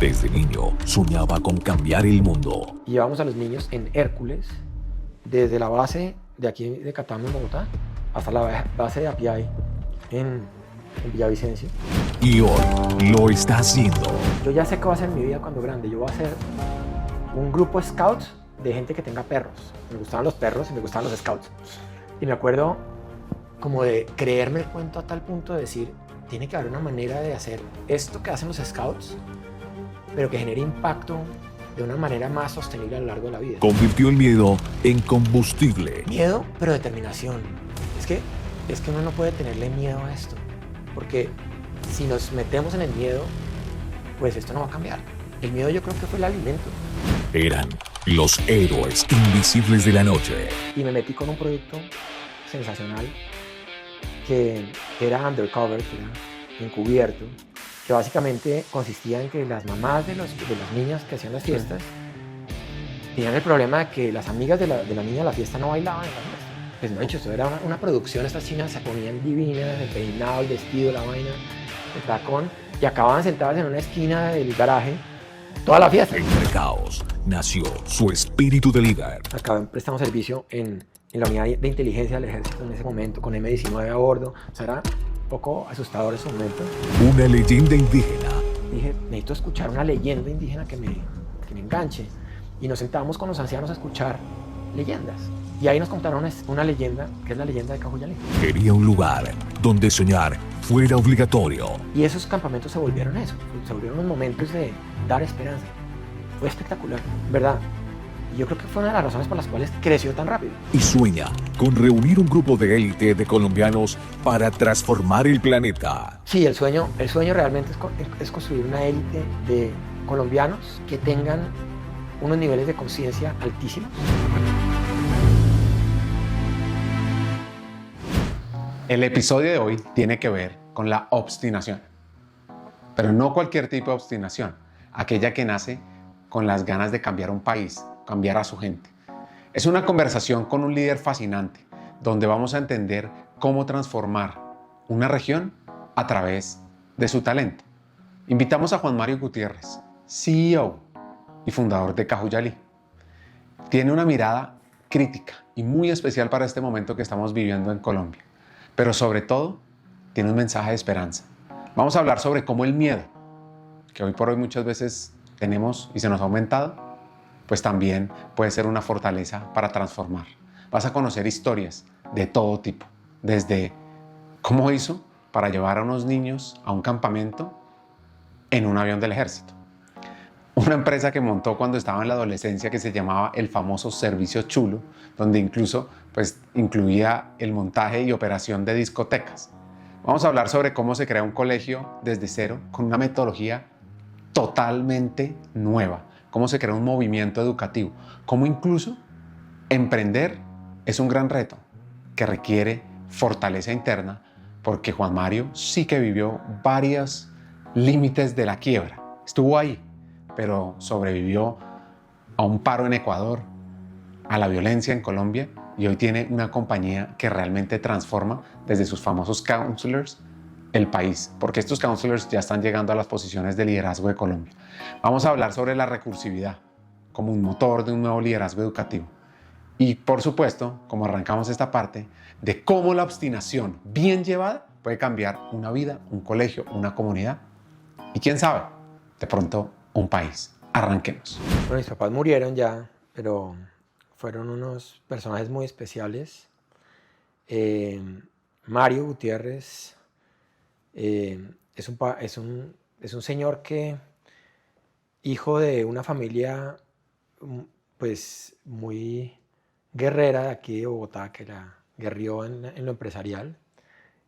Desde niño soñaba con cambiar el mundo. Y llevamos a los niños en Hércules, desde la base de aquí de Catán, en Bogotá, hasta la base de Apiay, en Villavicencio. Y hoy lo está haciendo. Yo ya sé qué voy a hacer en mi vida cuando grande. Yo voy a hacer un grupo de scouts de gente que tenga perros. Me gustaban los perros y me gustaban los scouts. Y me acuerdo como de creerme el cuento a tal punto de decir, tiene que haber una manera de hacer esto que hacen los scouts, pero que genere impacto de una manera más sostenible a lo largo de la vida. Convirtió el miedo en combustible. Miedo, pero determinación. Es que uno no puede tenerle miedo a esto, porque si nos metemos en el miedo, pues esto no va a cambiar. El miedo yo creo que fue el alimento. Eran los héroes invisibles de la noche. Y me metí con un proyecto sensacional que era undercover, que era encubierto, que básicamente consistía en que las mamás de las niñas que hacían las fiestas tenían el problema de que las amigas de la niña de la fiesta no bailaban en la fiesta. Pues no, esto era una producción, estas chinas se ponían divinas, el peinado, el vestido, la vaina, el tacón, y acababan sentadas en una esquina del garaje toda la fiesta. Entre caos nació su espíritu de líder. Acá prestamos servicio en la unidad de inteligencia del ejército en ese momento, con M-19 a bordo. O sea, era un poco asustador ese momento. Una leyenda indígena. Dije, necesito escuchar una leyenda indígena que me enganche. Y nos sentábamos con los ancianos a escuchar leyendas. Y ahí nos contaron una leyenda, que es la leyenda de Cajuyalí. Quería un lugar donde soñar fuera obligatorio. Y esos campamentos se volvieron eso, se volvieron unos momentos de dar esperanza. Fue espectacular, ¿verdad? Y yo creo que fue una de las razones por las cuales creció tan rápido. Y sueña con reunir un grupo de élite de colombianos para transformar el planeta. Sí, el sueño realmente es construir una élite de colombianos que tengan unos niveles de conciencia altísimos. El episodio de hoy tiene que ver con la obstinación, pero no cualquier tipo de obstinación, aquella que nace con las ganas de cambiar un país, cambiar a su gente. Es una conversación con un líder fascinante, donde vamos a entender cómo transformar una región a través de su talento. Invitamos a Juan Mario Gutiérrez, CEO y fundador de Cajuyalí. Tiene una mirada crítica y muy especial para este momento que estamos viviendo en Colombia. Pero sobre todo, tiene un mensaje de esperanza. Vamos a hablar sobre cómo el miedo, que hoy por hoy muchas veces tenemos y se nos ha aumentado, pues también puede ser una fortaleza para transformar. Vas a conocer historias de todo tipo, desde cómo hizo para llevar a unos niños a un campamento en un avión del ejército. Una empresa que montó cuando estaba en la adolescencia que se llamaba el famoso Servicio Chulo, donde incluso incluía el montaje y operación de discotecas. Vamos a hablar sobre cómo se crea un colegio desde cero con una metodología totalmente nueva, cómo se crea un movimiento educativo, cómo incluso emprender es un gran reto que requiere fortaleza interna, porque Juan Mario sí que vivió varios límites de la quiebra. Estuvo ahí, pero sobrevivió a un paro en Ecuador, a la violencia en Colombia, y hoy tiene una compañía que realmente transforma desde sus famosos counselors el país, porque estos counselors ya están llegando a las posiciones de liderazgo de Colombia. Vamos a hablar sobre la recursividad como un motor de un nuevo liderazgo educativo. Y por supuesto, como arrancamos esta parte, de cómo la obstinación bien llevada puede cambiar una vida, un colegio, una comunidad y quién sabe, de pronto un país. Arranquemos. Bueno, mis papás murieron ya, pero fueron unos personajes muy especiales. Mario Gutiérrez es un señor que, hijo de una familia pues muy guerrera de aquí de Bogotá, que la guerrió en lo empresarial,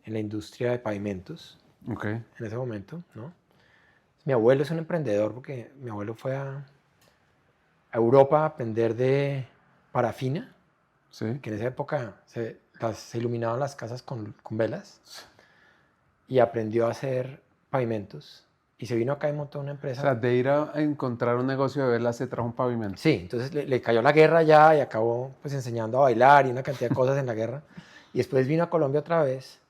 en la industria de pavimentos, en ese momento, ¿no? Mi abuelo es un emprendedor porque mi abuelo fue a Europa a aprender de parafina, Sí. que en esa época se iluminaban las casas con velas, y aprendió a hacer pavimentos. Y se vino acá y montó una empresa. O sea, de ir a encontrar un negocio de velas se trajo un pavimento. Sí, entonces le cayó la guerra ya y acabó pues enseñando a bailar y una cantidad de cosas en la guerra. Y después vino a Colombia otra vez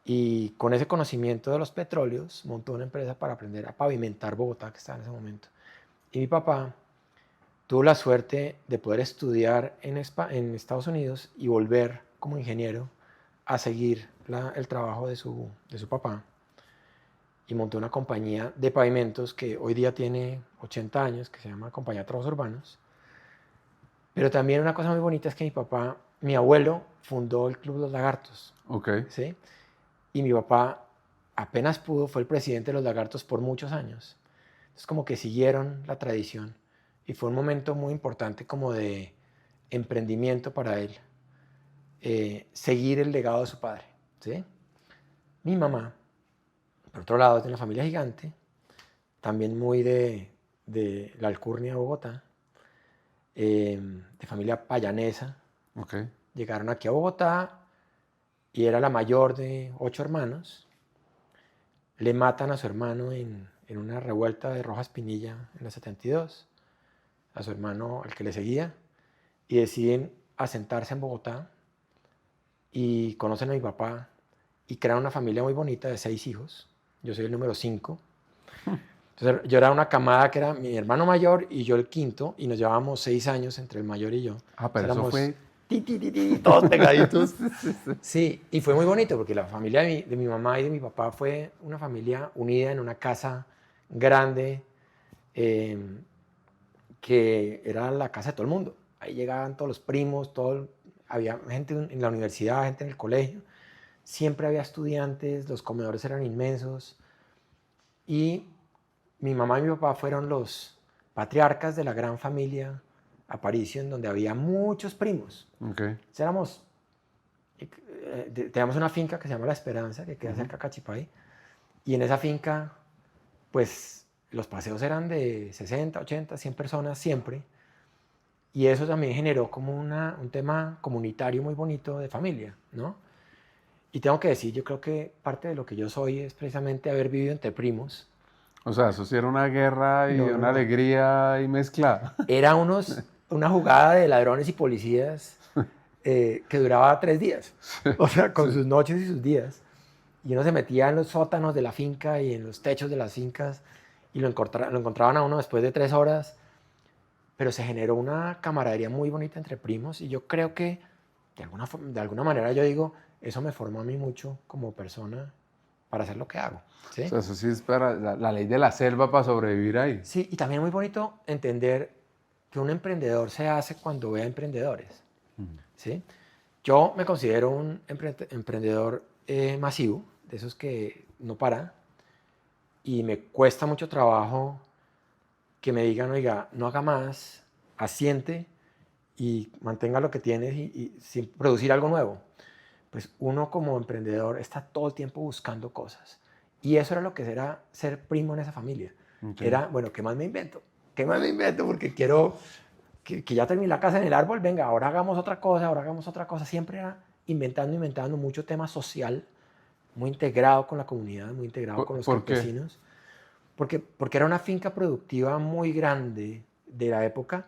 Y con ese conocimiento de los petróleos, montó una empresa para aprender a pavimentar Bogotá, que estaba en ese momento. Y mi papá tuvo la suerte de poder estudiar en Estados Unidos y volver como ingeniero a seguir el trabajo de su papá. Y montó una compañía de pavimentos que hoy día tiene 80 años, que se llama Compañía de Trabajos Urbanos. Pero también una cosa muy bonita es que mi abuelo, fundó el Club Los Lagartos. Ok. ¿Sí? Y mi papá apenas pudo, fue el presidente de Los Lagartos por muchos años. Entonces como que siguieron la tradición. Y fue un momento muy importante como de emprendimiento para él. Seguir el legado de su padre. ¿Sí? Mi mamá, por otro lado, tiene una familia gigante, también muy de la alcurnia de Bogotá, de familia payanesa. Ok. Llegaron aquí a Bogotá y era la mayor de 8 hermanos. Le matan a su hermano en una revuelta de Rojas Pinilla en la 72, a su hermano, al que le seguía, y deciden asentarse en Bogotá y conocen a mi papá y crean una familia muy bonita de 6 hijos. Yo soy el número 5. Entonces, yo era una camada que era mi hermano mayor y yo el quinto, y nos llevábamos 6 años entre el mayor y yo. Ah, pero eso fue... Todos pegaditos. Sí, y fue muy bonito porque la familia de mi mamá y de mi papá fue una familia unida en una casa grande, que era la casa de todo el mundo. Ahí llegaban todos los primos, había gente en la universidad, gente en el colegio. Siempre había estudiantes, los comedores eran inmensos. Y mi mamá y mi papá fueron los patriarcas de la gran familia Aparicio, en donde había muchos primos. Ok. Teníamos una finca que se llama La Esperanza, que queda cerca de Cachipay, y en esa finca, pues, los paseos eran de 60, 80, 100 personas siempre, y eso también generó como un tema comunitario muy bonito de familia, ¿no? Y tengo que decir, yo creo que parte de lo que yo soy es precisamente haber vivido entre primos. O sea, eso sí era una guerra y No, no, una no. alegría y mezclada. Era una jugada de ladrones y policías que duraba 3 días, o sea, con sus noches y sus días. Y uno se metía en los sótanos de la finca y en los techos de las fincas y lo encontraban a uno después de 3 horas. Pero se generó una camaradería muy bonita entre primos y yo creo que de alguna manera yo digo, eso me formó a mí mucho como persona para hacer lo que hago. ¿Sí? O sea, eso sí es para la ley de la selva para sobrevivir ahí. Sí, y también muy bonito entender que un emprendedor se hace cuando ve a emprendedores. ¿Sí? Yo me considero un emprendedor masivo, de esos que no para, y me cuesta mucho trabajo que me digan, oiga, no haga más, asiente y mantenga lo que tienes y sin producir algo nuevo. Pues uno como emprendedor está todo el tiempo buscando cosas. Y eso era lo que era ser primo en esa familia. Okay. Era, bueno, ¿qué más me invento? ¿Qué más me invento? Porque quiero que ya terminé la casa en el árbol, venga, ahora hagamos otra cosa, ahora hagamos otra cosa. Siempre era inventando mucho tema social, muy integrado con la comunidad, muy integrado con los campesinos. Porque era una finca productiva muy grande de la época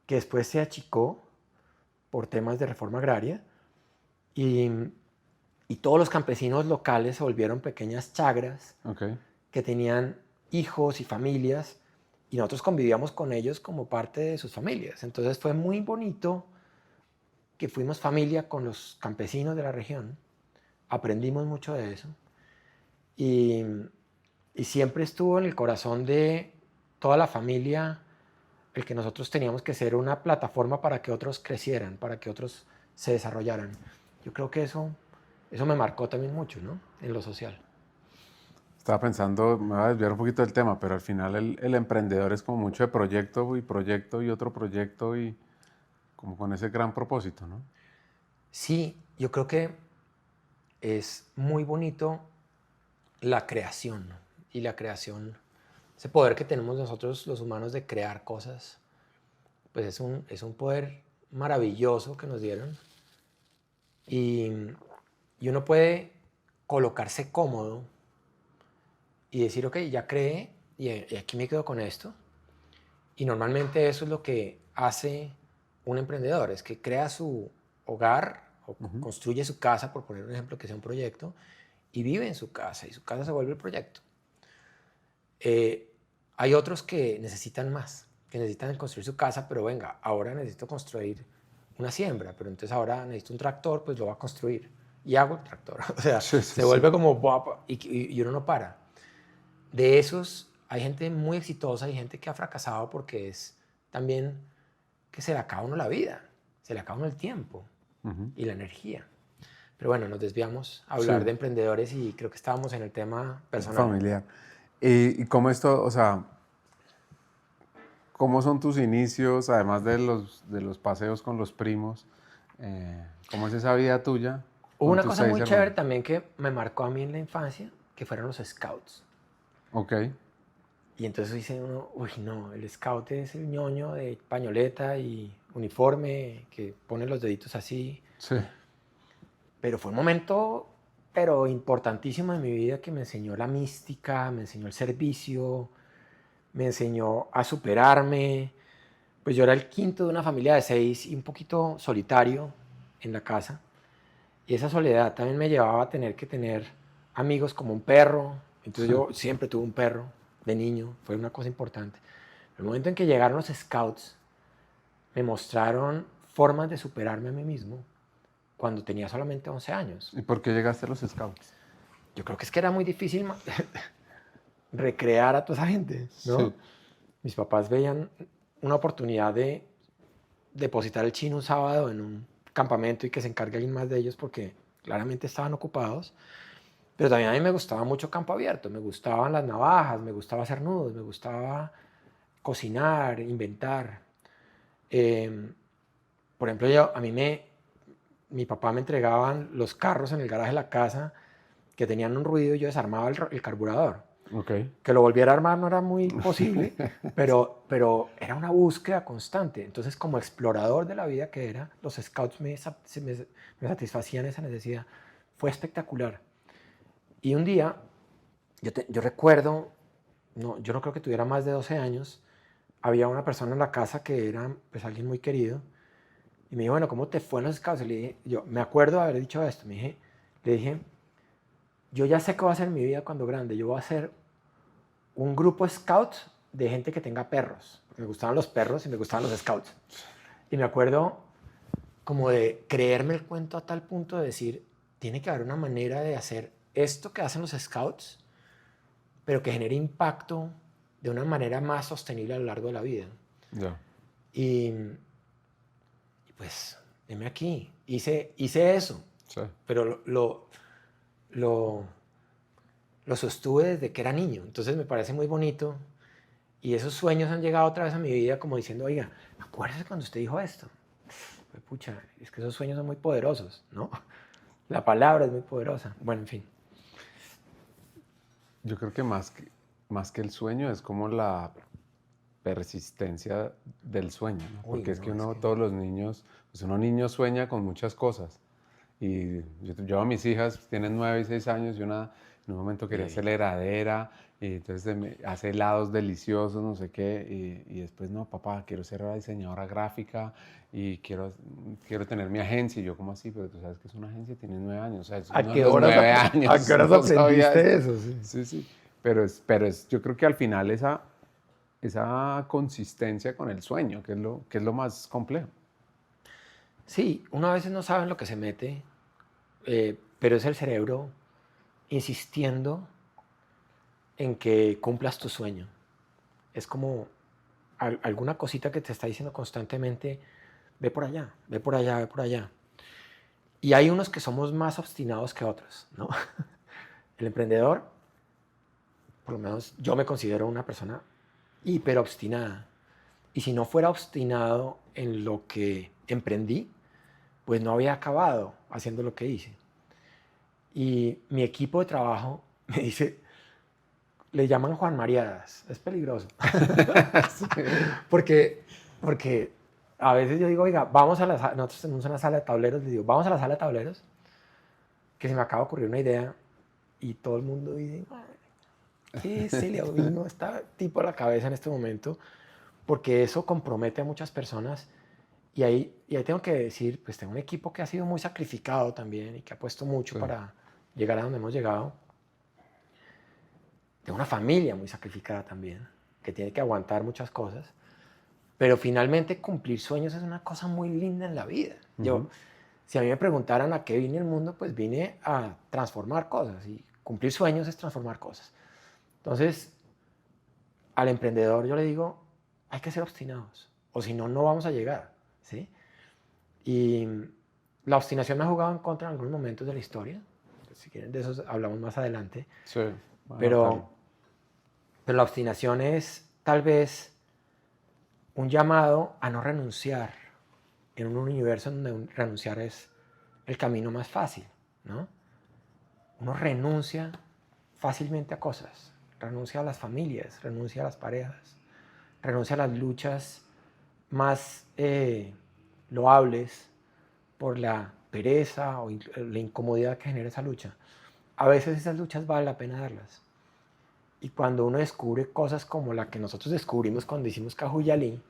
que después se achicó por temas de reforma agraria y todos los campesinos locales se volvieron pequeñas chagras que tenían hijos y familias y nosotros convivíamos con ellos como parte de sus familias. Entonces fue muy bonito que fuimos familia con los campesinos de la región, aprendimos mucho de eso y siempre estuvo en el corazón de toda la familia el que nosotros teníamos que ser una plataforma para que otros crecieran, para que otros se desarrollaran. Yo creo que eso me marcó también mucho, ¿no? En lo social. Estaba pensando, me va a desviar un poquito del tema, pero al final el emprendedor es como mucho de proyecto y otro proyecto y como con ese gran propósito, ¿no? Sí, yo creo que es muy bonito la creación, ¿no? Y la creación, ese poder que tenemos nosotros los humanos de crear cosas, pues es un poder maravilloso que nos dieron. Y uno puede colocarse cómodo y decir, ok, ya creé y aquí me quedo con esto. Y normalmente eso es lo que hace un emprendedor, es que crea su hogar o construye su casa, por poner un ejemplo, que sea un proyecto, y vive en su casa y su casa se vuelve el proyecto. Hay otros que necesitan más, que necesitan construir su casa, pero venga, ahora necesito construir una siembra, pero entonces ahora necesito un tractor, pues lo va a construir y hago el tractor. O sea, se vuelve como guapa y uno no para. De esos hay gente muy exitosa, hay gente que ha fracasado porque es también que se le acaba uno la vida, se le acaba uno el tiempo y la energía. Pero bueno, nos desviamos a hablar de emprendedores y creo que estábamos en el tema personal. Familiar. ¿Y cómo esto, o sea, cómo son tus inicios, además de los paseos con los primos? ¿Cómo es esa vida tuya? Hubo una tus cosa 6 muy hermanos? chévere también que me marcó a mí en la infancia, que fueron los scouts. Ok. Y entonces dice uno, uy, no, el scout es el ñoño de pañoleta y uniforme que pone los deditos así. Sí. Pero fue un momento, pero importantísimo en mi vida que me enseñó la mística, me enseñó el servicio, me enseñó a superarme. Pues yo era el quinto de una familia de 6 y un poquito solitario en la casa. Y esa soledad también me llevaba a tener que tener amigos como un perro. Entonces yo siempre tuve un perro de niño, fue una cosa importante. El momento en que llegaron los scouts, me mostraron formas de superarme a mí mismo cuando tenía solamente 11 años. ¿Y por qué llegaste a los scouts? Yo creo que es que era muy difícil recrear a toda esa gente, ¿no? Sí. Mis papás veían una oportunidad de depositar el chino un sábado en un campamento y que se encargue alguien más de ellos porque claramente estaban ocupados. Pero también a mí me gustaba mucho campo abierto, me gustaban las navajas, me gustaba hacer nudos, me gustaba cocinar, inventar. Por ejemplo, mi papá me entregaban los carros en el garaje de la casa que tenían un ruido y yo desarmaba el carburador. Okay. Que lo volviera a armar no era muy posible, pero era una búsqueda constante. Entonces, como explorador de la vida que era, los scouts me satisfacían esa necesidad. Fue espectacular. Y un día, yo recuerdo, yo no creo que tuviera más de 12 años, había una persona en la casa que era pues, alguien muy querido, y me dijo, bueno, ¿cómo te fue en los scouts? Y le dije, yo me acuerdo de haber dicho esto, le dije, yo ya sé qué voy a hacer en mi vida cuando grande, yo voy a hacer un grupo scout de gente que tenga perros, porque me gustaban los perros y me gustaban los scouts. Y me acuerdo como de creerme el cuento a tal punto de decir, tiene que haber una manera de hacer esto que hacen los scouts, pero que genere impacto de una manera más sostenible a lo largo de la vida. Ya. Y pues, heme aquí, hice eso, Sí. pero lo sostuve desde que era niño, entonces me parece muy bonito y esos sueños han llegado otra vez a mi vida como diciendo, oiga, acuérdese cuando usted dijo esto. Pues, pucha, es que esos sueños son muy poderosos, ¿no? La palabra es muy poderosa. Bueno, en fin. Yo creo que más que el sueño es como la persistencia del sueño, ¿no? Uy, Porque es que no, uno, todos los niños, pues uno niño sueña con muchas cosas. Y yo a mis hijas, tienen 9 y 6 años, y una en un momento quería hacer la heladera, y entonces hace helados deliciosos, no sé qué, y después, no, papá, quiero ser la diseñadora gráfica y quiero tener mi agencia. Y yo, ¿cómo así? Pero tú sabes que es una agencia, tienes 9 años. O sea, es ¿A uno de qué los horas 9 años. ¿A qué horas no sabía aprendiste esto. eso? Sí. Sí, sí. Pero yo creo que al final esa consistencia con el sueño, que es lo más complejo. Sí, uno a veces no sabe en lo que se mete, pero es el cerebro insistiendo en que cumplas tu sueño. Es como alguna cosita que te está diciendo constantemente, ve por allá, ve por allá, ve por allá. Y hay unos que somos más obstinados que otros, ¿no? El emprendedor, por lo menos yo me considero una persona hiper obstinada. Y si no fuera obstinado en lo que emprendí, pues no había acabado haciendo lo que hice. Y mi equipo de trabajo me dice, le llaman Juan Mariadas, es peligroso. porque a veces yo digo, oiga, vamos a nosotros tenemos una sala de tableros, les digo, vamos a la sala de tableros, que se me acaba de ocurrir una idea, y todo el mundo dice, ¿qué se le vino a este tipo a la cabeza en este momento? Porque eso compromete a muchas personas, y ahí tengo que decir, pues tengo un equipo que ha sido muy sacrificado también, y que ha puesto mucho Sí. para llegar a donde hemos llegado. Tengo una familia muy sacrificada también, que tiene que aguantar muchas cosas. Pero finalmente cumplir sueños es una cosa muy linda en la vida. Yo, si a mí me preguntaran a qué vine al mundo, pues vine a transformar cosas. Y cumplir sueños es transformar cosas. Entonces, al emprendedor yo le digo, hay que ser obstinados. O si no, no vamos a llegar. ¿Sí? Y la obstinación me ha jugado en contra en algunos momentos de la historia. Si quieren, de eso hablamos más adelante. Sí, Pero la obstinación es tal vez un llamado a no renunciar en un universo donde renunciar es el camino más fácil, ¿no? Uno renuncia fácilmente a cosas, renuncia a las familias, renuncia a las parejas, renuncia a las luchas más loables por la pereza o la incomodidad que genera esa lucha. A veces esas luchas vale la pena darlas. Y cuando uno descubre cosas como la que nosotros descubrimos cuando hicimos Cajuyalí,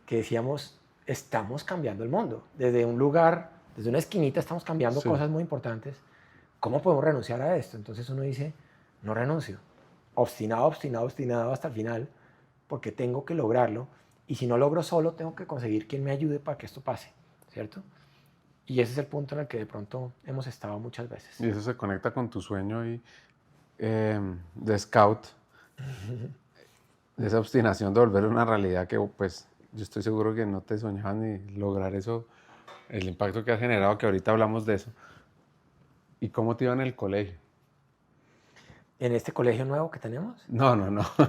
que decíamos, estamos cambiando el mundo. Desde un lugar, desde una esquinita estamos cambiando cosas muy importantes. ¿Cómo podemos renunciar a esto? Entonces uno dice, no renuncio. Obstinado, obstinado, obstinado hasta el final, porque tengo que lograrlo. Y si no logro solo, tengo que conseguir quien me ayude para que esto pase, ¿cierto? Y ese es el punto en el que de pronto hemos estado muchas veces. Y eso se conecta con tu sueño y, de scout, de esa obstinación de volver una realidad que pues yo estoy seguro que no te soñabas ni lograr eso, el impacto que has generado, que ahorita hablamos de eso. ¿Y cómo te iba en el colegio? ¿En este colegio nuevo que tenemos? No,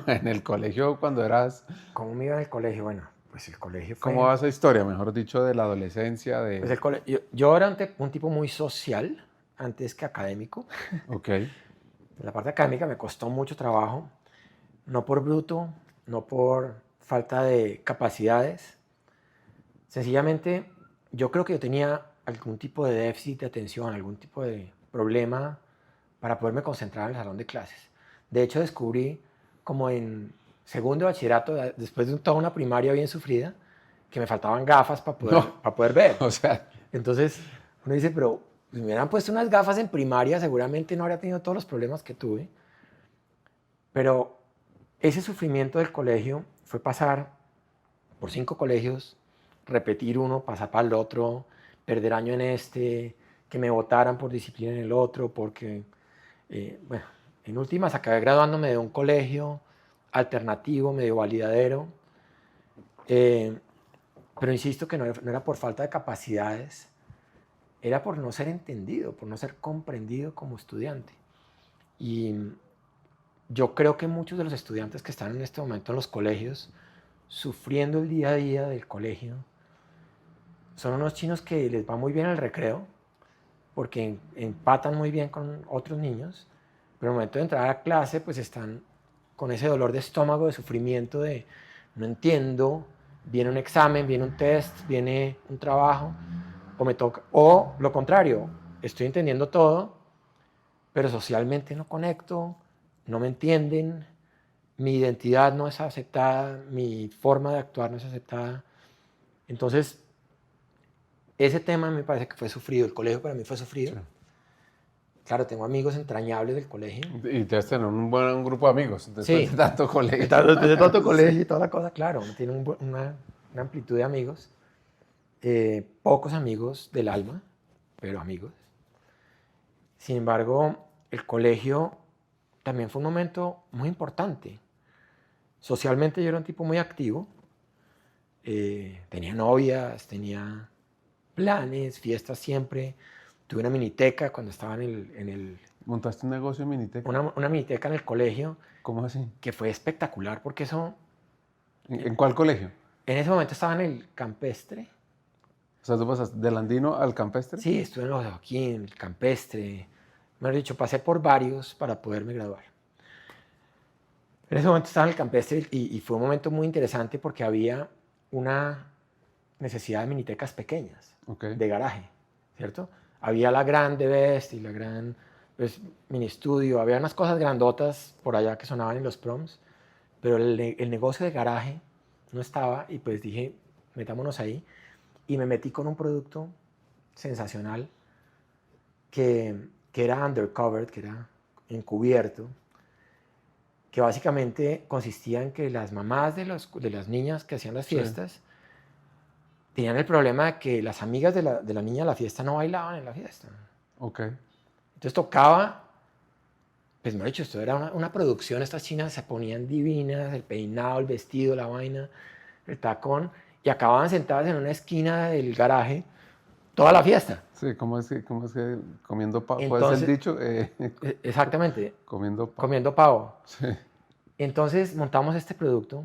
en el colegio cuando eras... ¿Cómo me iba en el colegio? Bueno, pues el colegio fue... ¿Cómo va esa historia, mejor dicho, de la adolescencia? Pues yo era un tipo muy social, antes que académico. Ok. La parte académica me costó mucho trabajo, no por bruto, no por falta de capacidades. Sencillamente, yo creo que yo tenía algún tipo de déficit de atención, algún tipo de problema para poderme concentrar en el salón de clases. De hecho, descubrí como en segundo de bachillerato, después de toda una primaria bien sufrida, que me faltaban gafas para poder ver. O sea... Entonces, uno dice, pero si me hubieran puesto unas gafas en primaria, seguramente no habría tenido todos los problemas que tuve. Pero ese sufrimiento del colegio fue pasar por 5 colegios, repetir uno, pasar para el otro, perder año en este, que me votaran por disciplina en el otro, porque, bueno, en últimas acabé graduándome de un colegio alternativo, medio validadero, pero insisto que no era por falta de capacidades, era por no ser entendido, por no ser comprendido como estudiante. Y yo creo que muchos de los estudiantes que están en este momento en los colegios, sufriendo el día a día del colegio, son unos chinos que les va muy bien el recreo, porque empatan muy bien con otros niños, pero al momento de entrar a clase, pues están con ese dolor de estómago, de sufrimiento, de no entiendo, viene un examen, viene un test, viene un trabajo, o me toca, o lo contrario, estoy entendiendo todo, pero socialmente no conecto, no me entienden, mi identidad no es aceptada, mi forma de actuar no es aceptada. Entonces, ese tema me parece que fue sufrido, el colegio para mí fue sufrido. Sí. Claro, tengo amigos entrañables del colegio. Y te has tenido un buen grupo de amigos después de tanto colegio. Después de tanto colegio y toda la cosa, claro, uno tiene una amplitud de amigos. Pocos amigos del alma, pero amigos. Sin embargo, el colegio también fue un momento muy importante. Socialmente yo era un tipo muy activo. Tenía novias, tenía planes, fiestas siempre. Tuve una miniteca cuando estaba en el... ¿Montaste un negocio en miniteca? Una miniteca en el colegio. ¿Cómo así? Que fue espectacular porque eso... ¿En cuál colegio? En ese momento estaba en el campestre. O sea, ¿tú pasaste del Andino al campestre? Sí, estuve en los Joaquín, en el campestre. Mejor dicho, pasé por varios para poderme graduar. En ese momento estaba en el campestre y fue un momento muy interesante porque había una necesidad de minitecas pequeñas, de garaje, ¿cierto? Había la gran The Best y la gran mini estudio, había unas cosas grandotas por allá que sonaban en los proms, pero el negocio de garaje no estaba y pues dije, metámonos ahí. Y me metí con un producto sensacional que que era undercover, que era encubierto, que básicamente consistía en que las mamás de las niñas que hacían las fiestas tenían el problema de que las amigas de la niña de la fiesta no bailaban en la fiesta. Ok. Entonces tocaba, pues me ha dicho, esto era una producción, estas chinas se ponían divinas, el peinado, el vestido, la vaina, el tacón, y acababan sentadas en una esquina del garaje toda la fiesta. Sí, ¿cómo es que comiendo pavo? ¿Puede Entonces, ser dicho? Exactamente, Comiendo pavo. comiendo pavo. Sí. Entonces montamos este producto,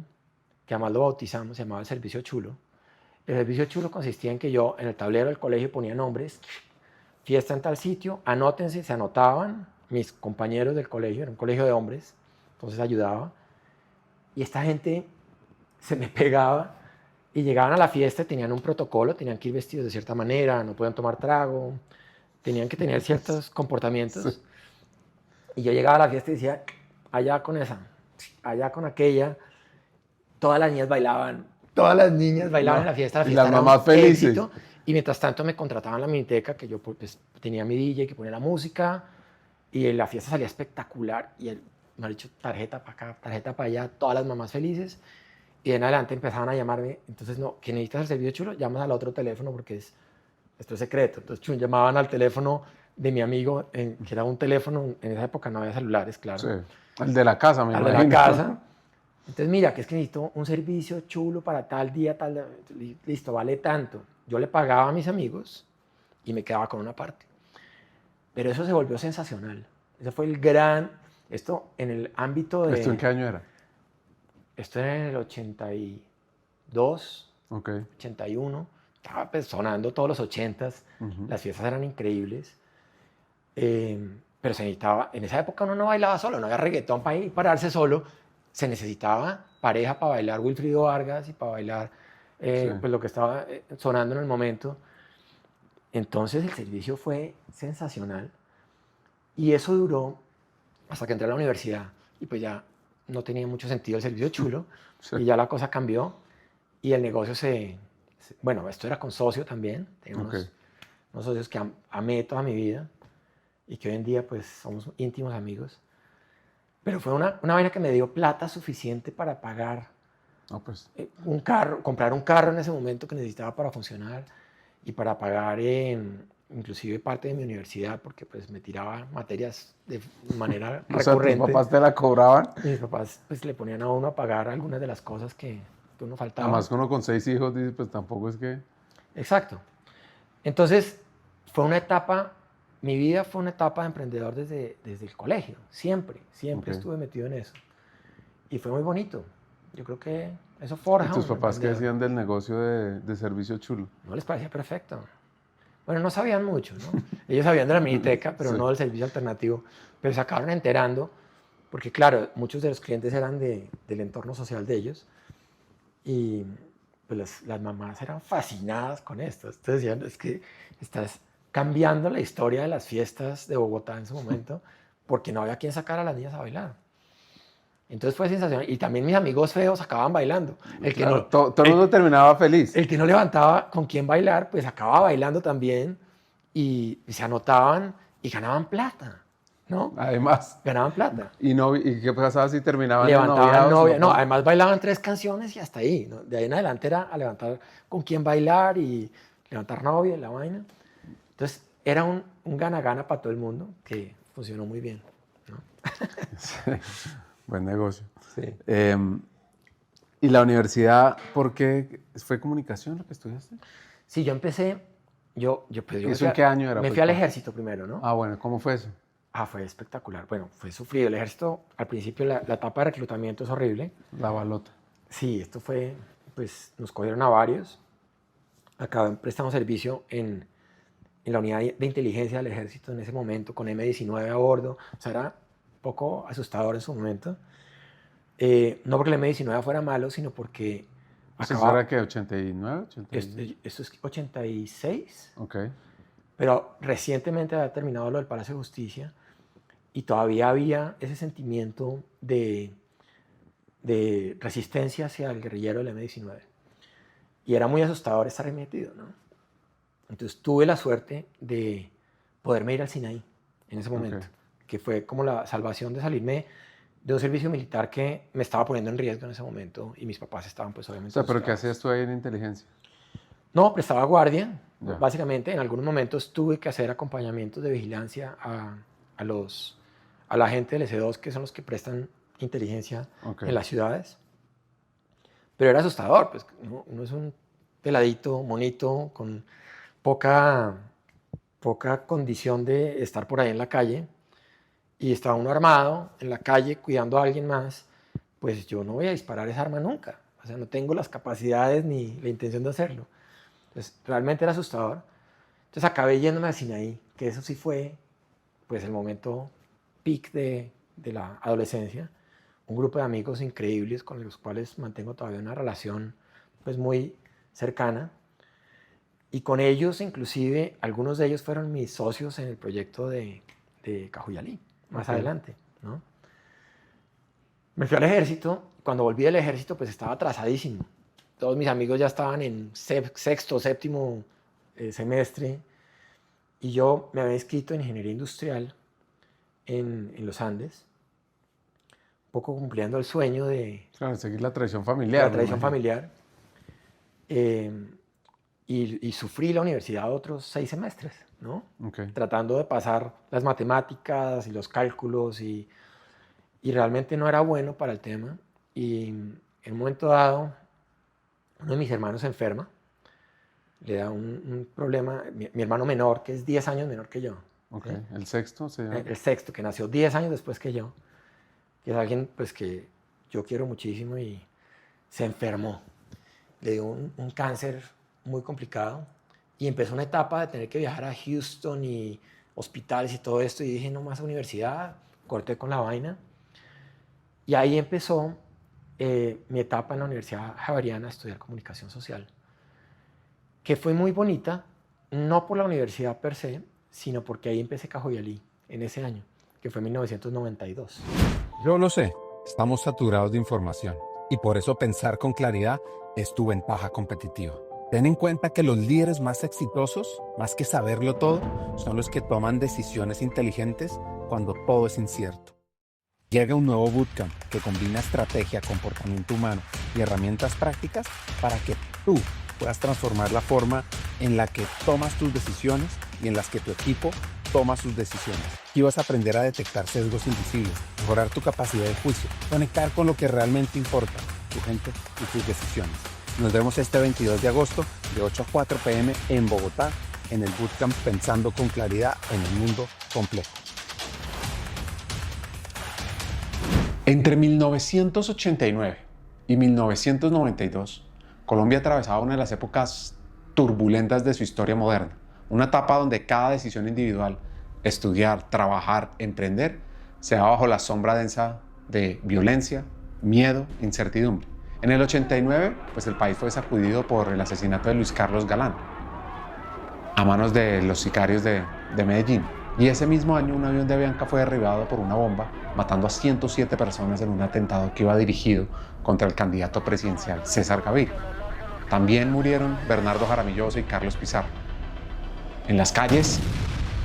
que además lo bautizamos, se llamaba el Servicio Chulo. El Servicio Chulo consistía en que yo en el tablero del colegio ponía nombres, fiesta en tal sitio, anótense, se anotaban mis compañeros del colegio, era un colegio de hombres, entonces ayudaba. Y esta gente se me pegaba y llegaban a la fiesta, tenían un protocolo, tenían que ir vestidos de cierta manera, no podían tomar trago, tenían que tener ciertos comportamientos. Sí. Y yo llegaba a la fiesta y decía, allá con esa, allá con aquella, todas las niñas bailaban en la fiesta Y las era un mamás felices. éxito. Y mientras tanto me contrataban la miniteca, que yo pues, tenía mi DJ que ponía la música, y la fiesta salía espectacular, y él me ha dicho tarjeta para acá, tarjeta para allá, todas las mamás felices, y de en adelante empezaban a llamarme, entonces no, que necesitas el servicio chulo, llamas al otro teléfono porque esto es secreto, entonces llamaban al teléfono de mi amigo, que era un teléfono, en esa época no había celulares, claro. Sí. El de la casa, me Al de imagino. la casa. Entonces, mira, que es que necesito un servicio chulo para tal día, listo, vale tanto. Yo le pagaba a mis amigos y me quedaba con una parte. Pero eso se volvió sensacional. Ese fue el gran... Esto en el ámbito de... ¿Esto en qué año era? Esto era en el 82, Ok. 81. Estaba pues, sonando todos los 80s. Las fiestas eran increíbles. Pero se necesitaba... En esa época uno no bailaba solo, no había reggaetón para ir pararse solo. Se necesitaba pareja para bailar Wilfrido Vargas y para bailar pues lo que estaba sonando en el momento. Entonces el servicio fue sensacional y eso duró hasta que entré a la universidad y pues ya no tenía mucho sentido el servicio chulo y ya la cosa cambió y el negocio bueno, esto era con socio también, tenía unos socios que amé toda mi vida y que hoy en día pues somos íntimos amigos. Pero fue una vaina que me dio plata suficiente para pagar un carro, comprar un carro en ese momento que necesitaba para funcionar y para pagar inclusive parte de mi universidad porque pues me tiraba materias de manera recurrente. ¿Tus papás te la cobraban? Mis papás pues le ponían a uno a pagar algunas de las cosas que uno faltaba. Además que uno con 6 hijos dice, pues tampoco es que... Exacto. Entonces fue una etapa... Mi vida fue una etapa de emprendedor desde el colegio, siempre estuve metido en eso. Y fue muy bonito. Yo creo que eso forja. ¿Y tus papás qué decían del negocio de Servicio Chulo? No les parecía perfecto. Bueno, no sabían mucho, ¿no? Ellos sabían de la miniteca, pero no del servicio alternativo. Pero se acabaron enterando, porque claro, muchos de los clientes eran del entorno social de ellos. Y pues las mamás eran fascinadas con esto. Entonces decían, es que estás cambiando la historia de las fiestas de Bogotá en su momento, porque no había quien sacar a las niñas a bailar. Entonces fue sensacional. Y también mis amigos feos acababan bailando. Todo el mundo terminaba feliz. El que no levantaba con quién bailar, pues acababa bailando también y se anotaban y ganaban plata, ¿no? Además. Ganaban plata. ¿Y qué pasaba si terminaban Levantaban novia. ¿no? No, además bailaban 3 canciones y hasta ahí, ¿no? De ahí en adelante era a levantar con quién bailar y levantar novia y la vaina. Entonces, era un gana-gana para todo el mundo que funcionó muy bien, ¿no? Sí, buen negocio. Sí. ¿Y la universidad, por qué? ¿Fue comunicación lo que estudiaste? Sí, yo empecé... ¿Eso en qué año era? Me fui al ejército primero, ¿no? Ah, bueno, ¿cómo fue eso? Fue espectacular. Bueno, fue sufrido. El ejército, al principio, la etapa de reclutamiento es horrible. La balota. Sí, esto fue... Pues nos cogieron a varios. Prestamos servicio en la unidad de inteligencia del ejército en ese momento, con M-19 a bordo. O sea, era un poco asustador en su momento. No porque el M-19 fuera malo, sino porque... ¿Eso era qué? ¿89? Esto es 86. Ok. Pero recientemente había terminado lo del Palacio de Justicia y todavía había ese sentimiento de resistencia hacia el guerrillero del M-19. Y era muy asustador estar metido, ¿no? Entonces tuve la suerte de poderme ir al Sinaí en ese momento, Ok. que fue como la salvación de salirme de un servicio militar que me estaba poniendo en riesgo en ese momento y mis papás estaban pues O obviamente sea, ¿pero qué asustados. hacías tú ahí en inteligencia? No, prestaba guardia. Ya. Básicamente, en algunos momentos tuve que hacer acompañamientos de vigilancia a la gente del S2, que son los que prestan inteligencia Ok. en las ciudades. Pero era asustador, pues uno es un peladito, monito, con poca condición de estar por ahí en la calle, y estaba uno armado en la calle cuidando a alguien más, pues yo no voy a disparar esa arma nunca. O sea, no tengo las capacidades ni la intención de hacerlo. Entonces, realmente era asustador. Entonces acabé yéndome al Sinaí, que eso sí fue pues el momento peak de la adolescencia. Un grupo de amigos increíbles con los cuales mantengo todavía una relación pues muy cercana. Y con ellos, inclusive, algunos de ellos fueron mis socios en el proyecto de Cajuyalí, más Ok. adelante, ¿no? Me fui al ejército. Cuando volví del ejército, pues estaba atrasadísimo. Todos mis amigos ya estaban en sexto, séptimo semestre, y yo me había inscrito en ingeniería industrial en los Andes, un poco cumpliendo el sueño de Claro, seguir la tradición familiar. la me tradición imagino. familiar. Y sufrí la universidad otros 6 semestres, ¿no? Ok. Tratando de pasar las matemáticas y los cálculos, y realmente no era bueno para el tema. Y en un momento dado, uno de mis hermanos se enferma, le da un problema, mi hermano menor, que es 10 años menor que yo, Ok. ¿sí? El sexto se llama. El sexto, que nació 10 años después que yo, que es alguien pues que yo quiero muchísimo, y se enfermó. Le dio un cáncer muy complicado y empezó una etapa de tener que viajar a Houston y hospitales y todo esto, y dije, no más universidad, corté con la vaina. Y ahí empezó mi etapa en la Universidad Javeriana a estudiar comunicación social, que fue muy bonita, no por la universidad per se, sino porque ahí empecé Cajuyalí en ese año, que fue 1992. Yo lo sé, estamos saturados de información y por eso pensar con claridad es tu ventaja competitiva. Ten en cuenta que los líderes más exitosos, más que saberlo todo, son los que toman decisiones inteligentes cuando todo es incierto. Llega un nuevo bootcamp que combina estrategia, comportamiento humano y herramientas prácticas para que tú puedas transformar la forma en la que tomas tus decisiones y en las que tu equipo toma sus decisiones. Aquí vas a aprender a detectar sesgos invisibles, mejorar tu capacidad de juicio, conectar con lo que realmente importa, tu gente y tus decisiones. Nos vemos este 22 de agosto de 8 a 4 p.m. en Bogotá, en el bootcamp Pensando con Claridad en el Mundo Complejo. Entre 1989 y 1992, Colombia atravesaba una de las épocas turbulentas de su historia moderna, una etapa donde cada decisión individual, estudiar, trabajar, emprender, se daba bajo la sombra densa de violencia, miedo, incertidumbre. En el 89, pues el país fue sacudido por el asesinato de Luis Carlos Galán a manos de los sicarios de Medellín. Y ese mismo año un avión de Avianca fue derribado por una bomba, matando a 107 personas en un atentado que iba dirigido contra el candidato presidencial César Gaviria. También murieron Bernardo Jaramillo y Carlos Pizarro. En las calles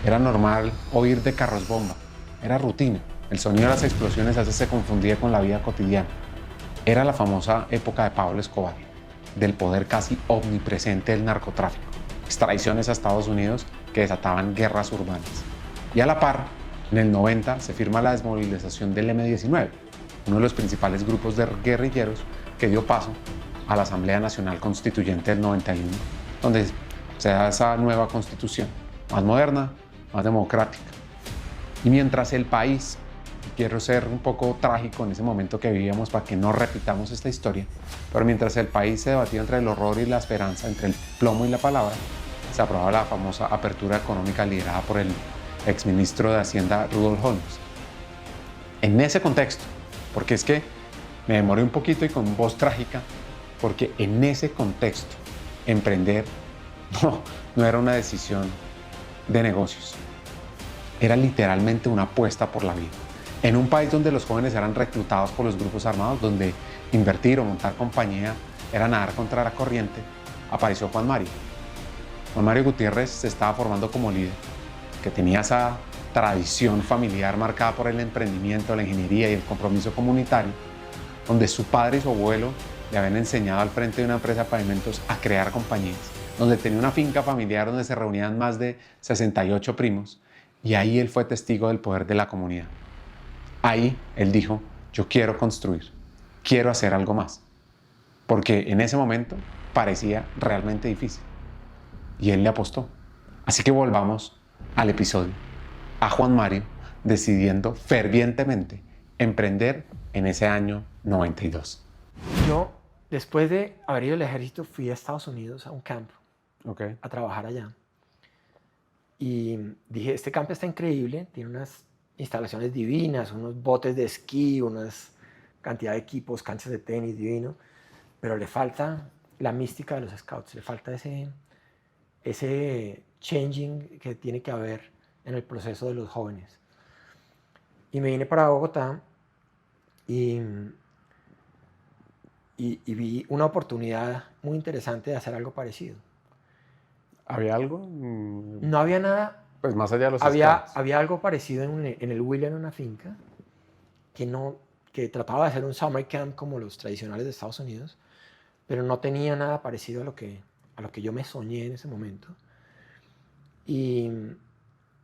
era normal oír de carros bomba, era rutina. El sonido de las explosiones a veces se confundía con la vida cotidiana. Era la famosa época de Pablo Escobar, del poder casi omnipresente del narcotráfico, extradiciones a Estados Unidos que desataban guerras urbanas. Y a la par, en el 90 se firma la desmovilización del M-19, uno de los principales grupos de guerrilleros que dio paso a la Asamblea Nacional Constituyente del 91, donde se da esa nueva constitución, más moderna, más democrática. Y mientras el país, quiero ser un poco trágico en ese momento que vivíamos para que no repitamos esta historia, pero mientras el país se debatía entre el horror y la esperanza, entre el plomo y la palabra, se aprobaba la famosa apertura económica liderada por el exministro de Hacienda Rudolf Holmes. En ese contexto, porque es que me demoré un poquito y con voz trágica, porque en ese contexto emprender no era una decisión de negocios, era literalmente una apuesta por la vida. En un país donde los jóvenes eran reclutados por los grupos armados, donde invertir o montar compañía era nadar contra la corriente, apareció Juan Mario. Juan Mario Gutiérrez se estaba formando como líder, que tenía esa tradición familiar marcada por el emprendimiento, la ingeniería y el compromiso comunitario, donde su padre y su abuelo le habían enseñado al frente de una empresa de pavimentos a crear compañías, donde tenía una finca familiar donde se reunían más de 68 primos, y ahí él fue testigo del poder de la comunidad. Ahí él dijo, yo quiero construir, quiero hacer algo más, porque en ese momento parecía realmente difícil, y él le apostó. Así que volvamos al episodio, a Juan Mario decidiendo fervientemente emprender en ese año 92. Yo, después de haber ido al ejército, fui a Estados Unidos a un camp Ok. a trabajar allá. Y dije, este campo está increíble, tiene unas instalaciones divinas, unos botes de esquí, unas cantidad de equipos, canchas de tenis divino, pero le falta la mística de los scouts, le falta ese changing que tiene que haber en el proceso de los jóvenes. Y me vine para Bogotá y vi una oportunidad muy interesante de hacer algo parecido. ¿Había algo? No había nada. Pues más allá de los Había scouts. algo parecido en el Huila, en una finca, que trataba de hacer un summer camp como los tradicionales de Estados Unidos, pero no tenía nada parecido a lo que yo me soñé en ese momento. Y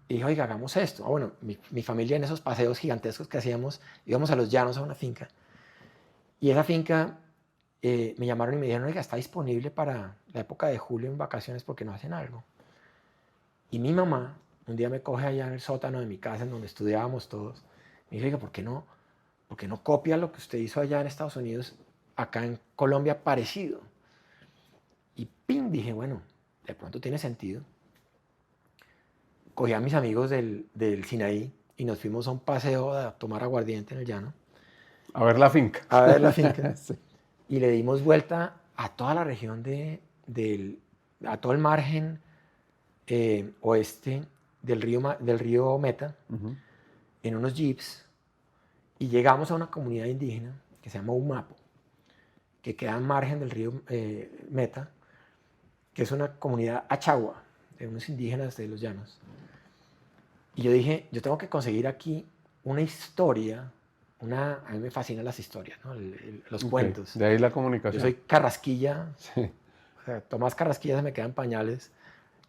dije, oiga, hagamos esto. Bueno, mi familia en esos paseos gigantescos que hacíamos, íbamos a los llanos a una finca. Y esa finca me llamaron y me dijeron, oiga, está disponible para la época de julio en vacaciones porque no hacen algo. Y mi mamá un día me coge allá en el sótano de mi casa, en donde estudiábamos todos. Me dice, oiga, ¿por qué no copia lo que usted hizo allá en Estados Unidos, acá en Colombia parecido? Y pin, dije, bueno, de pronto tiene sentido. Cogí a mis amigos del Sinaí y nos fuimos a un paseo a tomar aguardiente en el llano. A ver la finca. A ver la finca. Sí. Y le dimos vuelta a toda la región a todo el margen oeste del río Meta, Ujú. en unos jeeps, y llegamos a una comunidad indígena que se llama Umapo, que queda al margen del río Meta, que es una comunidad achagua, de unos indígenas de los llanos. Y yo dije, yo tengo que conseguir aquí una historia, a mí me fascinan las historias, ¿no? Los Ok. cuentos. De ahí la Yo comunicación. soy Carrasquilla, Sí. o sea, Tomás Carrasquilla se me quedan pañales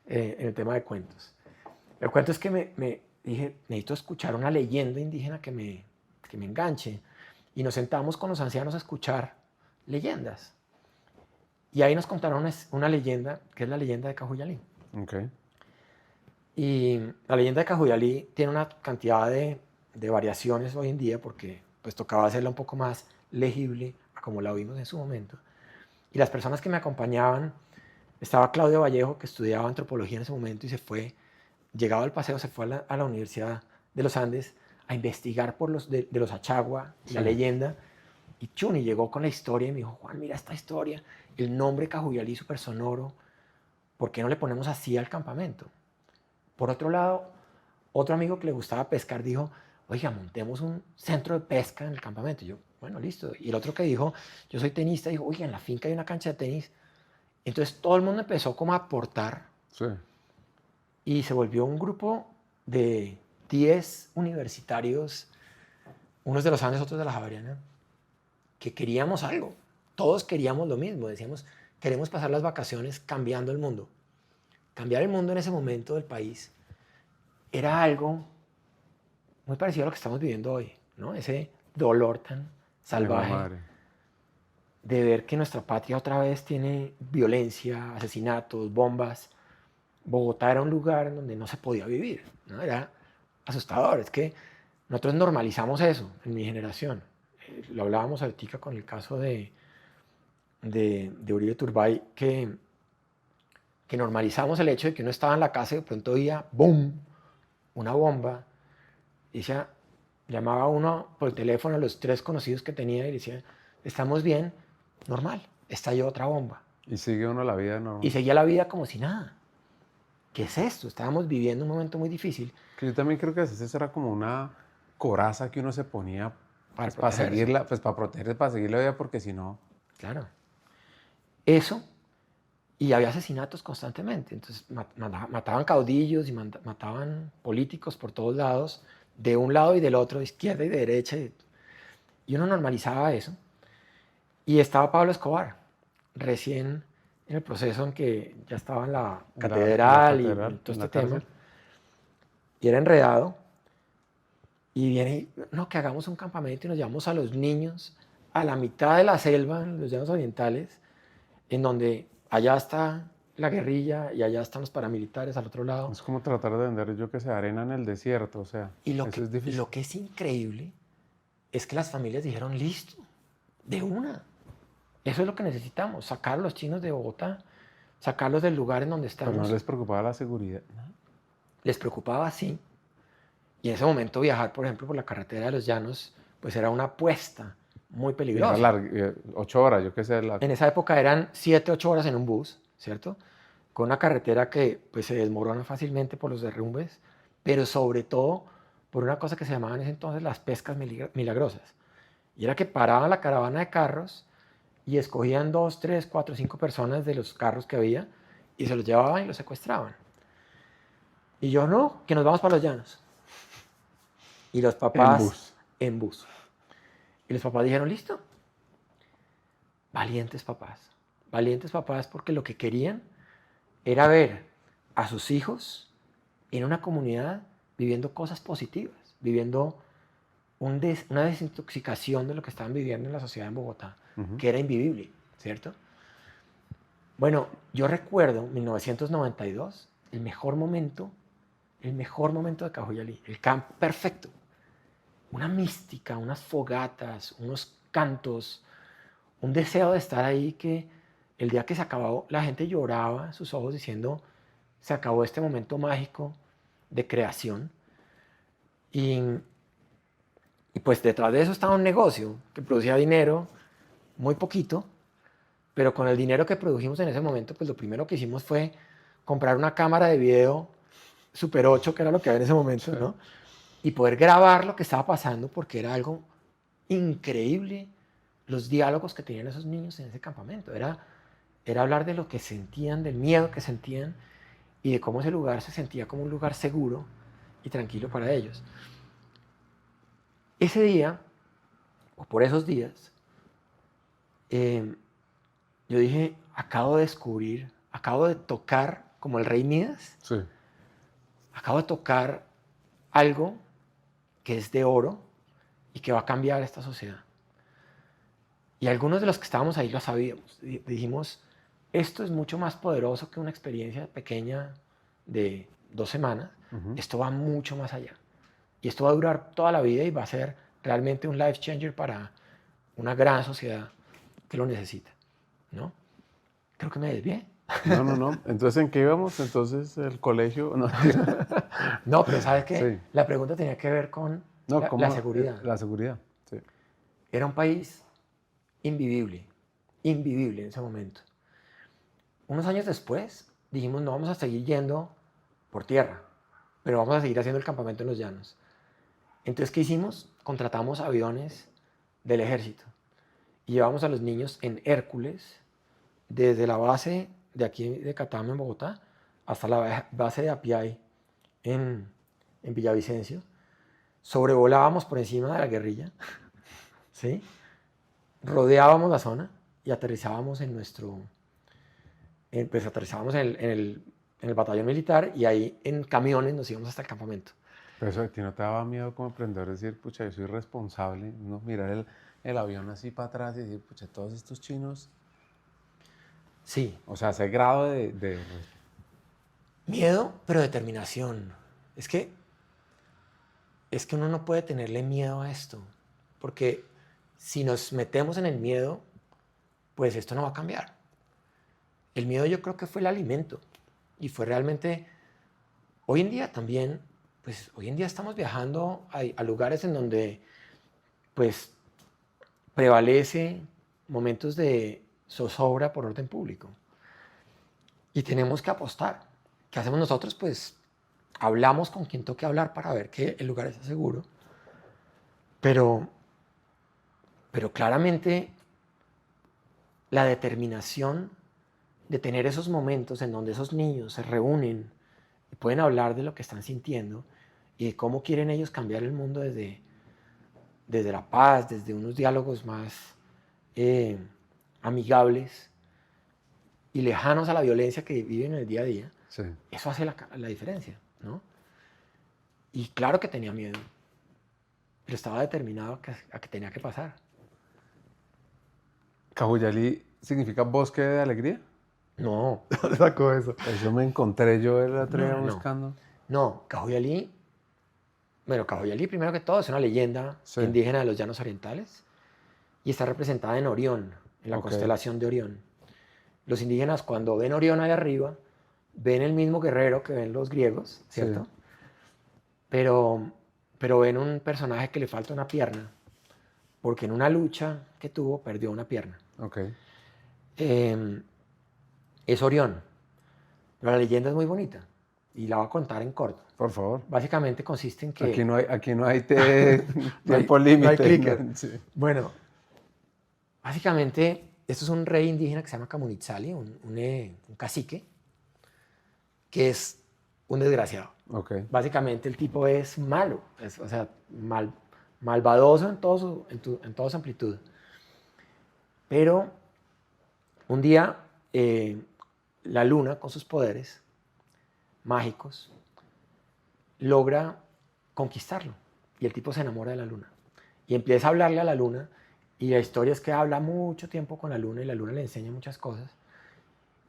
en el tema de cuentos. El cuento es que me dije, necesito escuchar una leyenda indígena que me enganche. Y nos sentamos con los ancianos a escuchar leyendas. Y ahí nos contaron una leyenda, que es la leyenda de Cajuyalí. Ok. Y la leyenda de Cajuyalí tiene una cantidad de variaciones hoy en día, porque pues tocaba hacerla un poco más legible a como la oímos en su momento. Y las personas que me acompañaban, estaba Claudio Vallejo, que estudiaba antropología en ese momento y llegado al paseo, se fue a la Universidad de los Andes a investigar de los Achagua, la leyenda. Y Chuni llegó con la historia y me dijo, Juan, mira esta historia, el nombre Cajuyalí súper sonoro, ¿por qué no le ponemos así al campamento? Por otro lado, otro amigo que le gustaba pescar dijo, oiga, montemos un centro de pesca en el campamento. Y yo, bueno, listo. Y el otro que dijo, yo soy tenista, dijo, oiga, en la finca hay una cancha de tenis. Entonces todo el mundo empezó como a aportar Sí. y se volvió un grupo de 10 universitarios, unos de los Andes, otros de la Javeriana, que queríamos algo. Todos queríamos lo mismo. Decíamos, queremos pasar las vacaciones cambiando el mundo. Cambiar el mundo en ese momento del país era algo muy parecido a lo que estamos viviendo hoy, ¿no? Ese dolor tan Ay, salvaje madre. de ver que nuestra patria otra vez tiene violencia, asesinatos, bombas. Bogotá era un lugar en donde no se podía vivir, ¿no? Era asustador. Es que nosotros normalizamos eso en mi generación. Lo hablábamos ahorita con el caso de Uribe Turbay, que normalizamos el hecho de que uno estaba en la casa y de pronto oía ¡boom! Una bomba. Y llamaba a uno por teléfono a los 3 conocidos que tenía y decía, estamos bien, normal, estalló otra bomba. Y sigue uno la vida normal. Y seguía la vida como si nada. ¿Qué es esto? Estábamos viviendo un momento muy difícil. Que yo también creo que a veces eso era como una coraza que uno se ponía Para para protegerse. seguirla, pues para protegerse, para seguir la vida, porque si no... Claro. Eso y había asesinatos constantemente. Entonces mataban caudillos y mataban políticos por todos lados, de un lado y del otro, de izquierda y de derecha. Y uno normalizaba eso. Y estaba Pablo Escobar, recién en el proceso en que ya estaba en la catedral, y todo este tema. Y era enredado. Y viene, no, que hagamos un campamento y nos llevamos a los niños a la mitad de la selva, en los llanos orientales, en donde allá está la guerrilla y allá están los paramilitares al otro lado. Es como tratar de vender, yo que sé, arena en el desierto, o sea, eso es difícil. Y lo que es increíble es que las familias dijeron, listo, de una. Eso es lo que necesitamos, sacar a los chinos de Bogotá, sacarlos del lugar en donde estamos. Pero no les preocupaba la seguridad, ¿no? Les preocupaba, sí. Y en ese momento viajar, por ejemplo, por la carretera de los llanos, pues era una apuesta muy peligrosa. Era largo, 8 horas, yo qué sé. En esa época eran 7, 8 horas en un bus, ¿cierto? Con una carretera que pues, se desmorona fácilmente por los derrumbes, pero sobre todo por una cosa que se llamaban en ese entonces las pescas milagrosas. Y era que paraban la caravana de carros y escogían 2, 3, 4, 5 personas de los carros que había y se los llevaban y los secuestraban. Y yo, no, que nos vamos para los llanos. Y los papás... En bus. Y los papás dijeron, listo. Valientes papás porque lo que querían era ver a sus hijos en una comunidad viviendo cosas positivas, viviendo una desintoxicación de lo que estaban viviendo en la sociedad en Bogotá, que era invivible, ¿cierto? Bueno, yo recuerdo 1992, el mejor momento de Cajuyalí, el campo perfecto. Una mística, unas fogatas, unos cantos, un deseo de estar ahí que el día que se acabó, la gente lloraba en sus ojos diciendo, se acabó este momento mágico de creación. Y pues detrás de eso estaba un negocio que producía dinero, muy poquito, pero con el dinero que produjimos en ese momento, pues lo primero que hicimos fue comprar una cámara de video Super 8, que era lo que había en ese momento, ¿no? Y poder grabar lo que estaba pasando, porque era algo increíble los diálogos que tenían esos niños en ese campamento. Era hablar de lo que sentían, del miedo que sentían y de cómo ese lugar se sentía como un lugar seguro y tranquilo para ellos. Ese día, o por esos días, yo dije, acabo de tocar, como el rey Midas, Sí. acabo de tocar algo que es de oro y que va a cambiar esta sociedad. Y algunos de los que estábamos ahí lo sabíamos. Dijimos, esto es mucho más poderoso que una experiencia pequeña de 2 semanas. Esto va mucho más allá. Y esto va a durar toda la vida y va a ser realmente un life changer para una gran sociedad que lo necesita, ¿no? Creo que me desvié. No. Entonces, ¿en qué íbamos? Entonces, el colegio... No, No, pero ¿sabes qué? Sí. La pregunta tenía que ver con la seguridad. La seguridad, sí. Era un país invivible en ese momento. Unos años después dijimos, no vamos a seguir yendo por tierra, pero vamos a seguir haciendo el campamento en los llanos. Entonces, ¿qué hicimos? Contratamos aviones del ejército y llevamos a los niños en Hércules desde la base de aquí de Catama en Bogotá hasta la base de Apiay en Villavicencio. Sobrevolábamos por encima de la guerrilla, ¿sí? Rodeábamos la zona y aterrizábamos en el batallón militar, y ahí en camiones nos íbamos hasta el campamento. Pero eso a ti no te daba miedo como emprendedor decir, pucha, yo soy responsable, ¿no? Mirar el avión así para atrás y decir, pucha, todos estos chinos... Sí. O sea, ese grado de... Miedo, pero determinación. Es que uno no puede tenerle miedo a esto, porque si nos metemos en el miedo, pues esto no va a cambiar. El miedo yo creo que fue el alimento, y fue realmente, hoy en día también, pues hoy en día estamos viajando a lugares en donde pues prevalece momentos de zozobra por orden público, y tenemos que apostar. ¿Qué hacemos nosotros? Pues hablamos con quien toque hablar para ver que el lugar está seguro, pero claramente la determinación de tener esos momentos en donde esos niños se reúnen y pueden hablar de lo que están sintiendo y de cómo quieren ellos cambiar el mundo desde la paz, desde unos diálogos más amigables y lejanos a la violencia que viven en el día a día, Sí. eso hace la diferencia, ¿no? Y claro que tenía miedo, pero estaba determinado a que tenía que pasar. ¿Cajuyalí significa bosque de alegría? No, ¿dónde sacó eso? Eso me encontré yo el otro día No. buscando. No, Cajuyalí, bueno, Cajuyalí primero que todo es una leyenda Sí. indígena de los Llanos Orientales y está representada en Orión, en la Ok. constelación de Orión. Los indígenas cuando ven Orión ahí arriba, ven el mismo guerrero que ven los griegos, ¿cierto? Sí. Pero ven un personaje que le falta una pierna, porque en una lucha que tuvo perdió una pierna. Ok. Es Orión, pero la leyenda es muy bonita y la voy a contar en corto. Por favor. Básicamente consiste en que... Aquí no hay No hay- tiempo no hay límite. clicker. Sí. Bueno, básicamente esto es un rey indígena que se llama Camunitzali, un cacique, que es un desgraciado. Ok. Básicamente el tipo es malo, o sea, malvadoso en toda su amplitud. Pero un día la luna, con sus poderes mágicos, logra conquistarlo y el tipo se enamora de la luna y empieza a hablarle a la luna y la historia es que habla mucho tiempo con la luna y la luna le enseña muchas cosas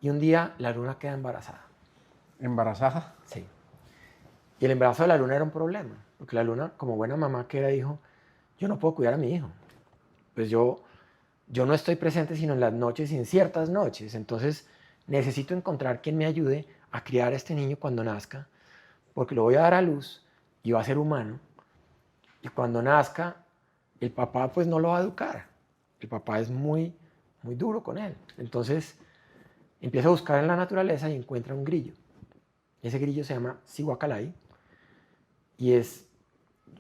y un día la luna queda embarazada. ¿Embarazada? Sí. Y el embarazo de la luna era un problema, porque la luna, como buena mamá que era, dijo, yo no puedo cuidar a mi hijo. Pues yo no estoy presente sino en las noches y en ciertas noches. Entonces necesito encontrar quien me ayude a criar a este niño cuando nazca, porque lo voy a dar a luz y va a ser humano. Y cuando nazca, el papá pues no lo va a educar. El papá es muy, muy duro con él. Entonces empieza a buscar en la naturaleza y encuentra un grillo. Ese grillo se llama Cihuacalay y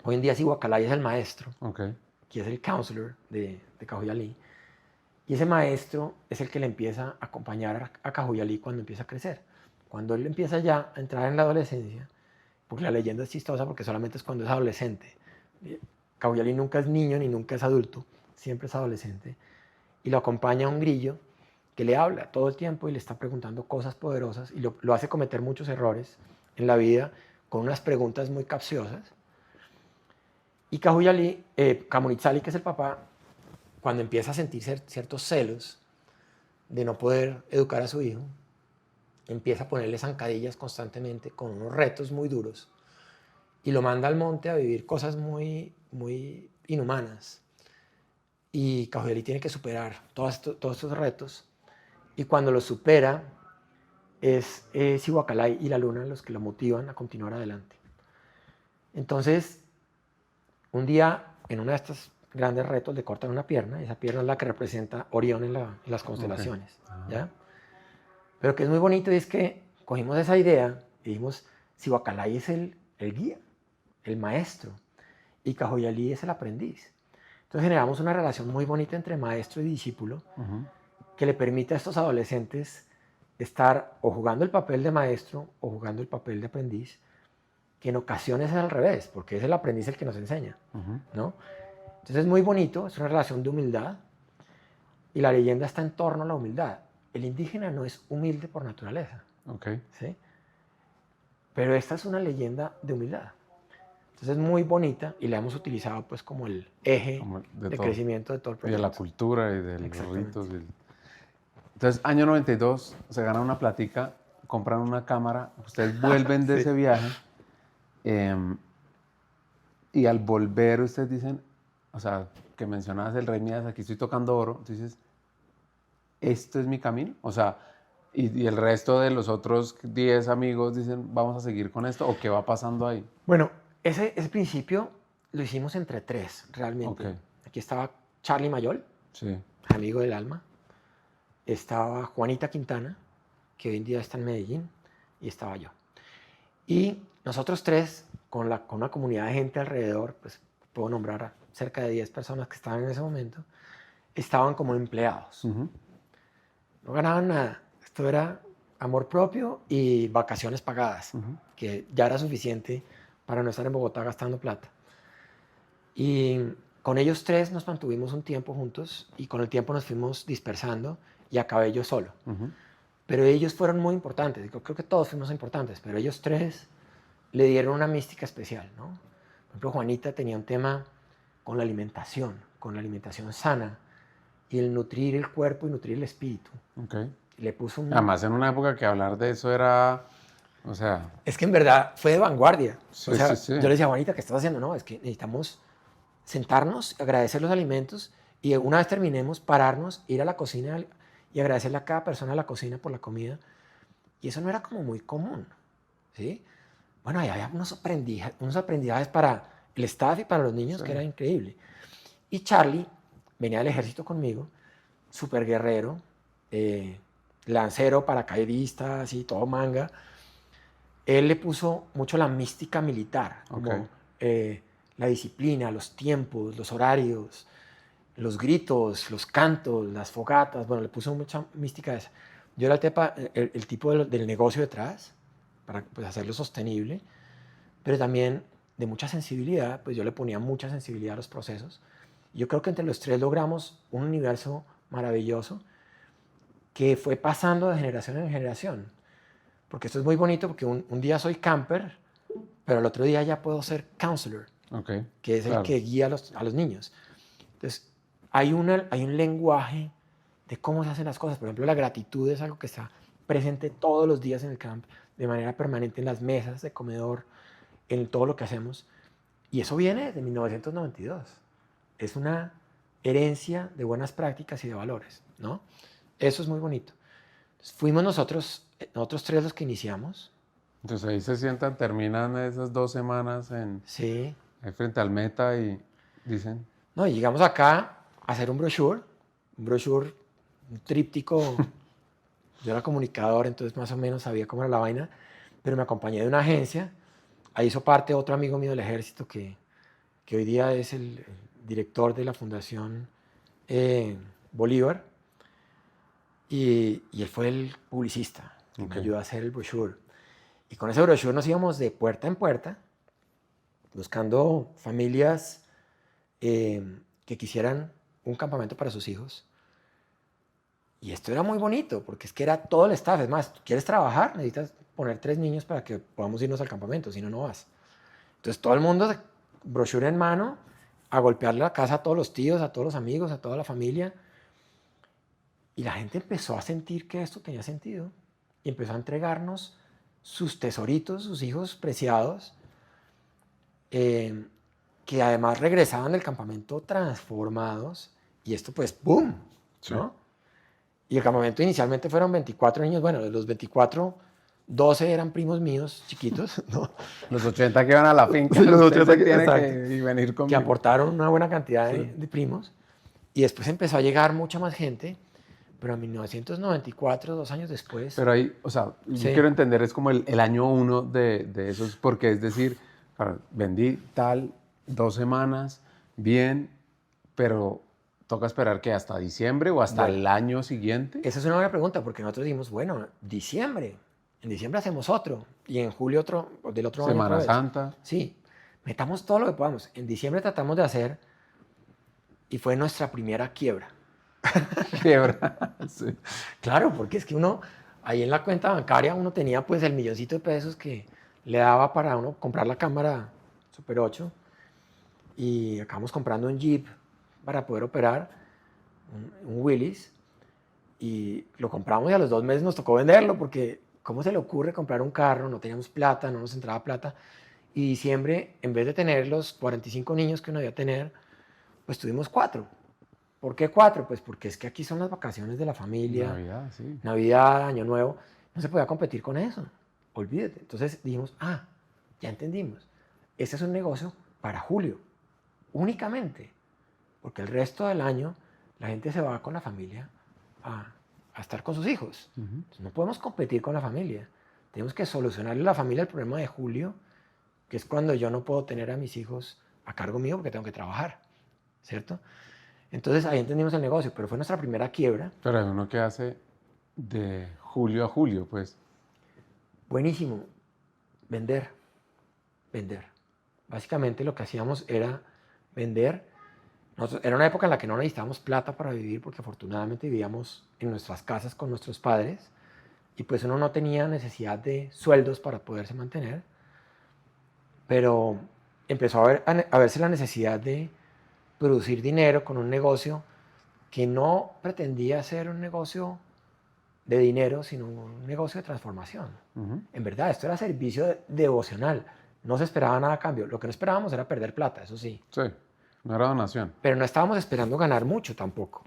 hoy en día Cihuacalay es el maestro, Ok. que es el counselor de Cajuyalí. Y ese maestro es el que le empieza a acompañar a Cajuyalí cuando empieza a crecer. Cuando él empieza ya a entrar en la adolescencia, porque la leyenda es chistosa porque solamente es cuando es adolescente. Cajuyalí nunca es niño ni nunca es adulto, siempre es adolescente. Y lo acompaña un grillo que le habla todo el tiempo y le está preguntando cosas poderosas y lo hace cometer muchos errores en la vida con unas preguntas muy capciosas. Y Camunitzali, que es el papá, cuando empieza a sentir ciertos celos de no poder educar a su hijo, empieza a ponerle zancadillas constantemente con unos retos muy duros y lo manda al monte a vivir cosas muy, muy inhumanas. Y Cajuyalí tiene que superar todos estos retos y cuando los supera es Cihuacalay y la luna los que lo motivan a continuar adelante. Entonces, un día en uno de estos grandes retos le cortan una pierna y esa pierna es la que representa Orión en las constelaciones. Okay. ¿Ya? Pero que es muy bonito y es que cogimos esa idea y dijimos, Cihuacalay es el guía, el maestro, y Cajuyalí es el aprendiz. Entonces generamos una relación muy bonita entre maestro y discípulo que le permite a estos adolescentes estar o jugando el papel de maestro o jugando el papel de aprendiz, que en ocasiones es al revés, porque es el aprendiz el que nos enseña, ¿no? Entonces es muy bonito, es una relación de humildad y la leyenda está en torno a la humildad. El indígena no es humilde por naturaleza, Okay. ¿sí? Pero esta es una leyenda de humildad. Entonces es muy bonita y la hemos utilizado pues como el eje Como de de todo. crecimiento de todo el Y de proyecto. la cultura y de los Exactamente. ritos. Entonces, año 92, se ganan una platica, compran una cámara, ustedes vuelven de Sí. ese viaje y al volver ustedes dicen, o sea, que mencionabas el Rey Midas, aquí estoy tocando oro, tú dices, ¿esto es mi camino? O sea, y el resto de los otros 10 amigos dicen, ¿vamos a seguir con esto? ¿O qué va pasando ahí? Bueno, ese principio lo hicimos entre tres, realmente. Ok. Aquí estaba Charlie Mayol, Sí. amigo del alma. Estaba Juanita Quintana, que hoy en día está en Medellín, y estaba yo. Y nosotros tres, con una comunidad de gente alrededor, pues puedo nombrar a cerca de 10 personas que estaban en ese momento, estaban como empleados. Ujú. No ganaban nada, Esto era amor propio y vacaciones pagadas, que ya era suficiente para no estar en Bogotá gastando plata. Y con ellos tres nos mantuvimos un tiempo juntos y con el tiempo nos fuimos dispersando y acabé yo solo. Pero ellos fueron muy importantes, yo creo que todos fuimos importantes, pero ellos tres le dieron una mística especial, ¿no? Por ejemplo, Juanita tenía un tema con la alimentación sana y el nutrir el cuerpo y nutrir el espíritu. Okay. Le puso un... Además, en una época que hablar de eso era, o sea... Es que en verdad fue de vanguardia. Sí, o sea, sí, sí. yo le decía a Juanita, ¿qué estás haciendo? No, es que necesitamos sentarnos, agradecer los alimentos y una vez terminemos, pararnos, ir a la cocina y agradecerle a cada persona de la cocina por la comida. Y eso no era como muy común, ¿sí? Bueno, ahí había unos aprendizajes para el staff y para los niños que era increíble. Y Charlie venía del ejército conmigo, súper guerrero, lancero, paracaidista, así, todo manga. Él le puso mucho la mística militar, como la disciplina, los tiempos, los horarios, los gritos, los cantos, las fogatas. Bueno, le puso mucha mística a esa. Yo era el tipo del negocio detrás, para pues, hacerlo sostenible, pero también de mucha sensibilidad, pues yo le ponía mucha sensibilidad a los procesos. Yo creo que entre los tres logramos un universo maravilloso que fue pasando de generación en generación. Porque esto es muy bonito, porque un día soy camper, pero el otro día ya puedo ser counselor, que es el que guía a los niños. Entonces, hay un lenguaje de cómo se hacen las cosas. Por ejemplo, la gratitud es algo que está presente todos los días en el camp, de manera permanente en las mesas de comedor, en todo lo que hacemos. Y eso viene de 1992. Es una herencia de buenas prácticas y de valores, ¿no? Eso es muy bonito. Entonces, fuimos nosotros tres los que iniciamos. Entonces ahí se sientan, terminan esas 2 semanas Sí. ahí frente al meta y dicen... No, y llegamos acá a hacer un brochure, un tríptico. Yo era comunicador, entonces más o menos sabía cómo era la vaina, pero me acompañé de una agencia. Ahí hizo parte otro amigo mío del ejército que hoy día es el director de la Fundación Bolívar. Y él fue el publicista que me ayudó a hacer el brochure. Y con ese brochure nos íbamos de puerta en puerta buscando familias que quisieran un campamento para sus hijos. Y esto era muy bonito, porque es que era todo el staff. Es más, tú quieres trabajar, necesitas poner 3 niños para que podamos irnos al campamento, si no, no vas. Entonces todo el mundo, brochure en mano, a golpearle la casa a todos los tíos, a todos los amigos, a toda la familia. Y la gente empezó a sentir que esto tenía sentido y empezó a entregarnos sus tesoritos, sus hijos preciados, que además regresaban del campamento transformados. Y esto pues, ¡boom! ¿No? Y el campamento inicialmente fueron 24 niños. Bueno, de los 24, 12 eran primos míos, chiquitos, ¿no? Los 80 que iban a la finca, los 80 que tienen que venir conmigo. Que aportaron una buena cantidad de primos. Y después empezó a llegar mucha más gente. Pero en 1994, 2 años después... Pero ahí, o sea, yo quiero entender, es como el año 1 de esos, porque es decir, vendí tal, 2 semanas, bien, pero toca esperar que hasta diciembre o hasta el año siguiente. Esa es una buena pregunta, porque nosotros dijimos, bueno, diciembre, en diciembre hacemos otro, y en julio otro, del otro año. Semana Santa. Sí, metamos todo lo que podamos. En diciembre tratamos de hacer, y fue nuestra primera quiebra. Quiebra. Sí. Claro, porque es que uno, ahí en la cuenta bancaria, uno tenía pues el milloncito de pesos que le daba para uno comprar la cámara Super 8 y acabamos comprando un Jeep para poder operar, un Willys, y lo compramos y a los 2 meses nos tocó venderlo porque ¿cómo se le ocurre comprar un carro? No teníamos plata, no nos entraba plata. Y diciembre, en vez de tener los 45 niños que uno debía tener, pues tuvimos 4. ¿Por qué 4? Pues porque es que aquí son las vacaciones de la familia. Navidad, sí. Navidad, Año Nuevo. No se podía competir con eso. Olvídate. Entonces dijimos, ya entendimos. Este es un negocio para julio. Únicamente. Porque el resto del año la gente se va con la familia a estar con sus hijos. Entonces, no podemos competir con la familia. Tenemos que solucionarle a la familia el problema de julio, que es cuando yo no puedo tener a mis hijos a cargo mío porque tengo que trabajar. ¿Cierto? Entonces ahí entendimos el negocio, pero fue nuestra primera quiebra. Pero uno que hace De julio a julio, pues. Buenísimo. Vender. Vender. Básicamente lo que hacíamos era vender. Era una época en la que no necesitábamos plata para vivir porque afortunadamente vivíamos en nuestras casas con nuestros padres y pues uno no tenía necesidad de sueldos para poderse mantener, pero empezó a verse la necesidad de producir dinero con un negocio que no pretendía ser un negocio de dinero, sino un negocio de transformación. En verdad, esto era servicio devocional. No se esperaba nada a cambio. Lo que no esperábamos era perder plata, eso sí. Sí, no era donación. Pero no estábamos esperando ganar mucho tampoco.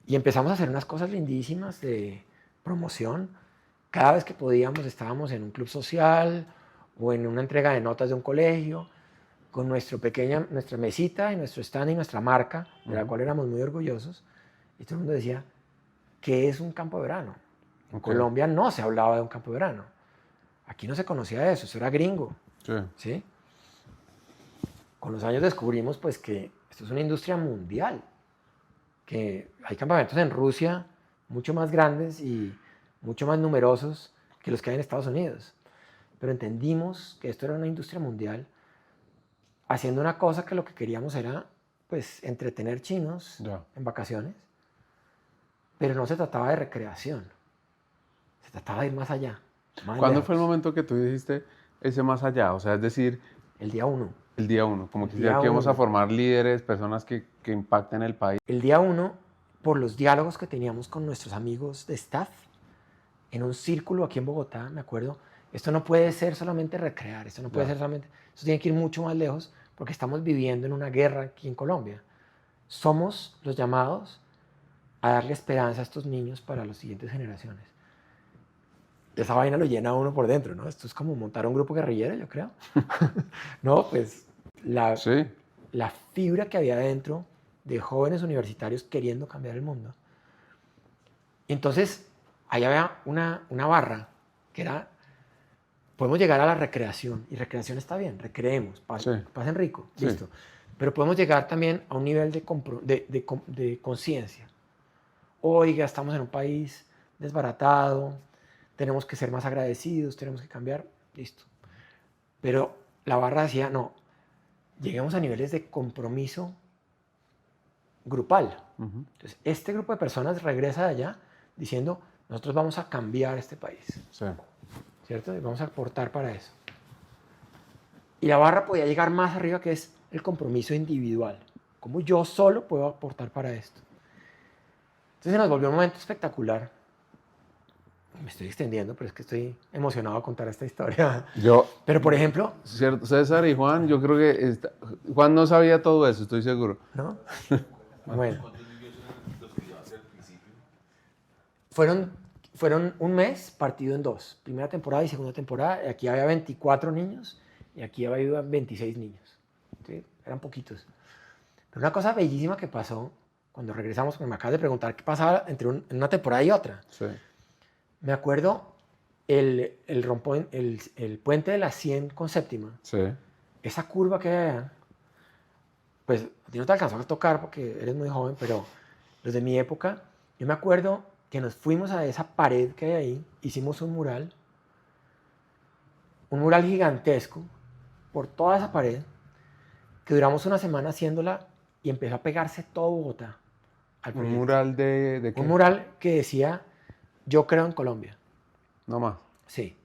Y empezamos a hacer unas cosas lindísimas de promoción. Cada vez que podíamos estábamos en un club social o en una entrega de notas de un colegio, con nuestra mesita y nuestro stand y nuestra marca, de la cual éramos muy orgullosos. Y todo el mundo decía, ¿qué es un campo de verano? En Colombia no se hablaba de un campo de verano. Aquí no se conocía eso era gringo. Sí. ¿Sí? Con los años descubrimos pues, que esto es una industria mundial, que hay campamentos en Rusia mucho más grandes y mucho más numerosos que los que hay en Estados Unidos. Pero entendimos que esto era una industria mundial haciendo una cosa que lo que queríamos era pues, entretener chinos en vacaciones, pero no se trataba de recreación, se trataba de ir más allá. ¿Cuándo fue el momento que tú dijiste ese más allá? O sea, es decir... El día 1. El día 1, como que aquí vamos a formar líderes, personas que impacten el país. El día 1, por los diálogos que teníamos con nuestros amigos de staff, en un círculo aquí en Bogotá, me acuerdo, esto no puede ser solamente recrear, esto no puede ser solamente, esto tiene que ir mucho más lejos, porque estamos viviendo en una guerra aquí en Colombia. Somos los llamados a darle esperanza a estos niños para las siguientes generaciones. Esa vaina lo llena a uno por dentro, ¿no? Esto es como montar un grupo guerrillero, yo creo. No, pues la fibra que había dentro de jóvenes universitarios queriendo cambiar el mundo. Entonces, ahí había una barra que era, podemos llegar a la recreación, y recreación está bien, recreemos, pasen rico, listo. Pero podemos llegar también a un nivel de conciencia. Oiga, estamos en un país desbaratado, tenemos que ser más agradecidos, tenemos que cambiar, listo. Pero la barra decía, no, lleguemos a niveles de compromiso grupal. Entonces, este grupo de personas regresa de allá diciendo, nosotros vamos a cambiar este país. Sí. ¿Cierto? Y vamos a aportar para eso. Y la barra podía llegar más arriba, que es el compromiso individual. ¿Cómo yo solo puedo aportar para esto? Entonces se nos volvió un momento espectacular. Me estoy extendiendo, pero es que estoy emocionado a contar esta historia. Pero, por ejemplo... César y Juan, yo creo que... Juan no sabía todo eso, estoy seguro. ¿No? Bueno. Fueron un mes partido en dos. Primera temporada y segunda temporada. Aquí había 24 niños y aquí había 26 niños. ¿Sí? Eran poquitos. Pero una cosa bellísima que pasó cuando regresamos, porque me acabas de preguntar qué pasaba entre una temporada y otra. Sí. Me acuerdo el puente de la 100 con séptima. Sí. Esa curva que hay allá, pues a ti no te alcanzó a tocar porque eres muy joven, pero los de mi época, yo me acuerdo que nos fuimos a esa pared que hay ahí, hicimos un mural gigantesco por toda esa pared, que duramos una semana haciéndola y empezó a pegarse todo Bogotá. ¿Un mural de qué? Un mural que decía... Yo creo en Colombia. No más. Sí.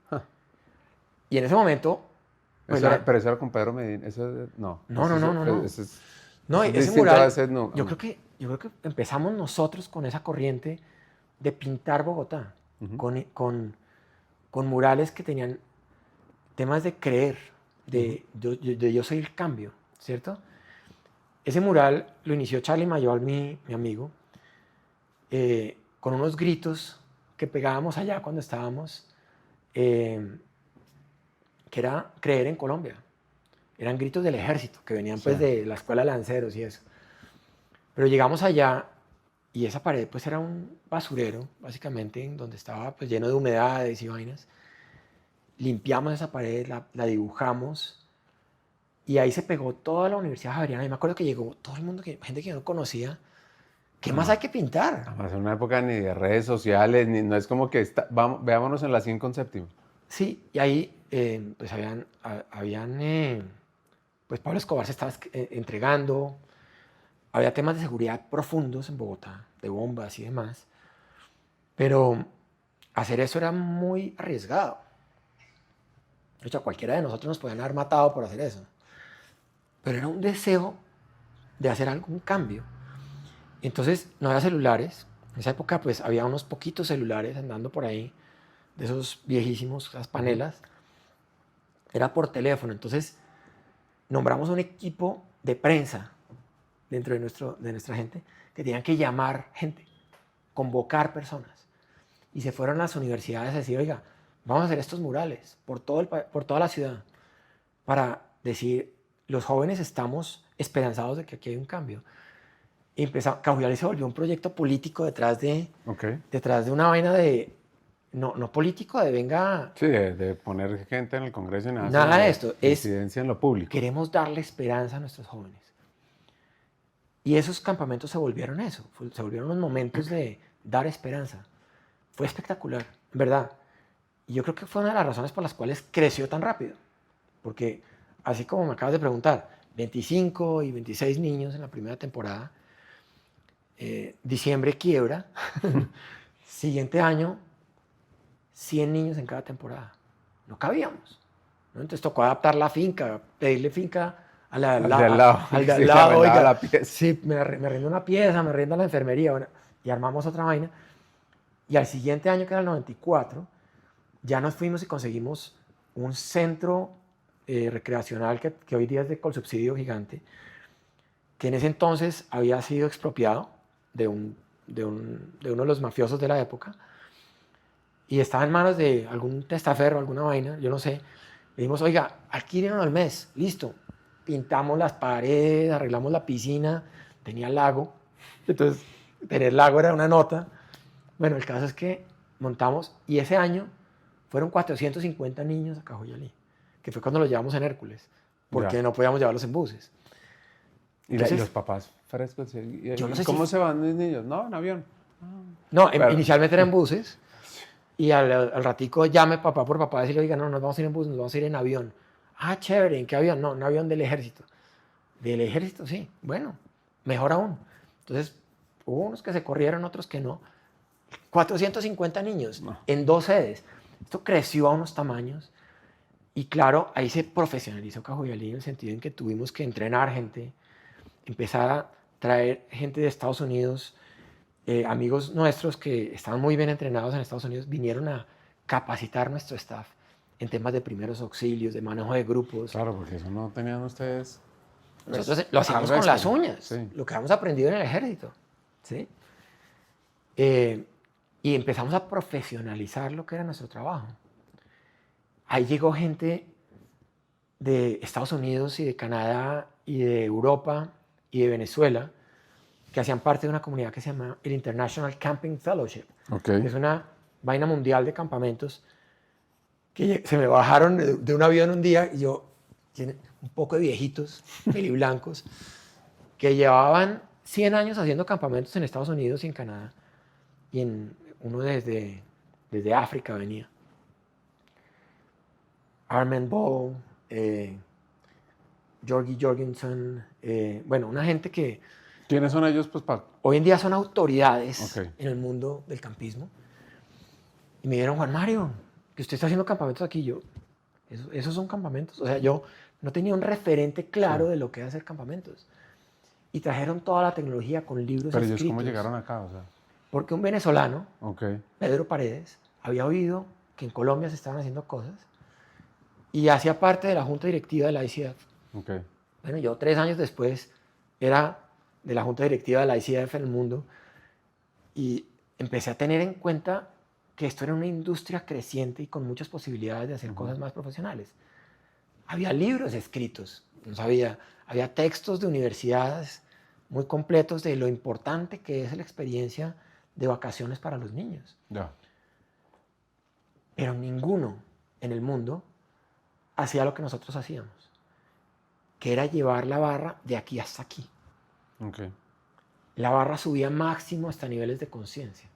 Y en ese momento... Pues pero eso era con Pedro Medina. No. No. Ese mural... Yo creo que empezamos nosotros con esa corriente de pintar Bogotá. Con murales que tenían temas de creer, de yo soy el cambio, ¿cierto? Ese mural lo inició Charlie Mayol, mi amigo, con unos gritos que pegábamos allá cuando estábamos, que era creer en Colombia. Eran gritos del ejército, que venían pues de la escuela de lanceros y eso. Pero llegamos allá y esa pared pues era un basurero, básicamente, en donde estaba pues lleno de humedades y vainas. Limpiamos esa pared, la dibujamos y ahí se pegó toda la Universidad Javeriana. Y me acuerdo que llegó todo el mundo, gente que yo no conocía, ¿Qué más hay que pintar? Además, en una época ni de redes sociales, ni, no es como que vamos, veámonos en la 100 con séptimo. Sí, y ahí pues pues Pablo Escobar se estaba entregando, había temas de seguridad profundos en Bogotá, de bombas y demás, pero hacer eso era muy arriesgado. De hecho, cualquiera de nosotros nos podían haber matado por hacer eso, pero era un deseo de hacer algún cambio. Entonces no había celulares, en esa época pues había unos poquitos celulares andando por ahí, de esos viejísimos, esas panelas, era por teléfono. Entonces nombramos un equipo de prensa dentro de nuestra gente que tenían que llamar gente, convocar personas. Y se fueron a las universidades a decir, oiga, vamos a hacer estos murales por toda la ciudad para decir, los jóvenes estamos esperanzados de que aquí hay un cambio. Y Cajuyalí se volvió un proyecto político detrás de una vaina de, no político, de venga... Sí, de poner gente en el Congreso y nada. Nada de esto. Es, incidencia en lo público. queremos darle esperanza a nuestros jóvenes. Y esos campamentos se volvieron eso, se volvieron unos momentos de dar esperanza. Fue espectacular, en verdad. Y yo creo que fue una de las razones por las cuales creció tan rápido. Porque, así como me acabas de preguntar, 25 y 26 niños en la primera temporada, diciembre quiebra, siguiente año, 100 niños en cada temporada. No cabíamos, ¿no? Entonces tocó adaptar la finca, pedirle finca al de al lado. Oiga, la pieza. Sí, me rindo una pieza, me rindo la enfermería, bueno, y armamos otra vaina. Y al siguiente año, que era el 94, ya nos fuimos y conseguimos un centro recreacional que hoy día es de Colsubsidio gigante, que en ese entonces había sido expropiado de uno de los mafiosos de la época y estaba en manos de algún testaferro, alguna vaina, yo no sé. Le dijimos, oiga, alquílenos al mes, listo. Pintamos las paredes, arreglamos la piscina, tenía lago, entonces tener lago era una nota. Bueno, el caso es que montamos y ese año fueron 450 niños a Cajuyalí, que fue cuando los llevamos en Hércules, porque no podíamos llevarlos en buses. Entonces, ¿y los papás frescos? Yo no sé ¿Cómo se van los niños? No, en avión. No, inicialmente eran buses y al ratico llame papá por papá a decirle, oiga, no, nos vamos a ir en bus, nos vamos a ir en avión. Ah, chévere, ¿en qué avión? No, un avión del ejército. ¿Del ejército? Sí, bueno, mejor aún. Entonces, hubo unos que se corrieron, otros que no. 450 niños en 2 sedes. Esto creció a unos tamaños y claro, ahí se profesionalizó Cajuyalí en el sentido en que tuvimos que entrenar gente, empezar a traer gente de Estados Unidos, amigos nuestros que estaban muy bien entrenados en Estados Unidos, vinieron a capacitar nuestro staff en temas de primeros auxilios, de manejo de grupos. Claro, porque eso no tenían ustedes. Nosotros lo hacíamos con las uñas, sí. lo que habíamos aprendido en el ejército. ¿Sí? Y empezamos a profesionalizar lo que era nuestro trabajo. Ahí llegó gente de Estados Unidos y de Canadá y de Europa y de Venezuela que hacían parte de una comunidad que se llama el International Camping Fellowship. Okay. Que es una vaina mundial de campamentos que se me bajaron de un avión un día y yo, un poco de viejitos, peliblancos, que llevaban 100 años haciendo campamentos en Estados Unidos y en Canadá. Y uno desde África venía. Armand Ball, Georgie Jorgensen, bueno, una gente que ¿Quiénes son ellos? Pues hoy en día son autoridades en el mundo del campismo. Y me dijeron, Juan Mario, que usted está haciendo campamentos aquí. Yo, esos son campamentos. O sea, yo no tenía un referente claro de lo que era hacer campamentos. Y trajeron toda la tecnología con libros Pero escritos. ellos, ¿cómo llegaron acá? O sea, porque un venezolano, okay, Pedro Paredes, había oído que en Colombia se estaban haciendo cosas y hacía parte de la junta directiva de la ICF. okay. Bueno, yo 3 años después era de la junta directiva de la ICF en el mundo y empecé a tener en cuenta que esto era una industria creciente y con muchas posibilidades de hacer cosas más profesionales. Había libros escritos, no sabía, había textos de universidades muy completos de lo importante que es la experiencia de vacaciones para los niños. Ya. Pero ninguno en el mundo hacía lo que nosotros hacíamos, que era llevar la barra de aquí hasta aquí. Okay. la barra subía máximo hasta niveles de conciencia,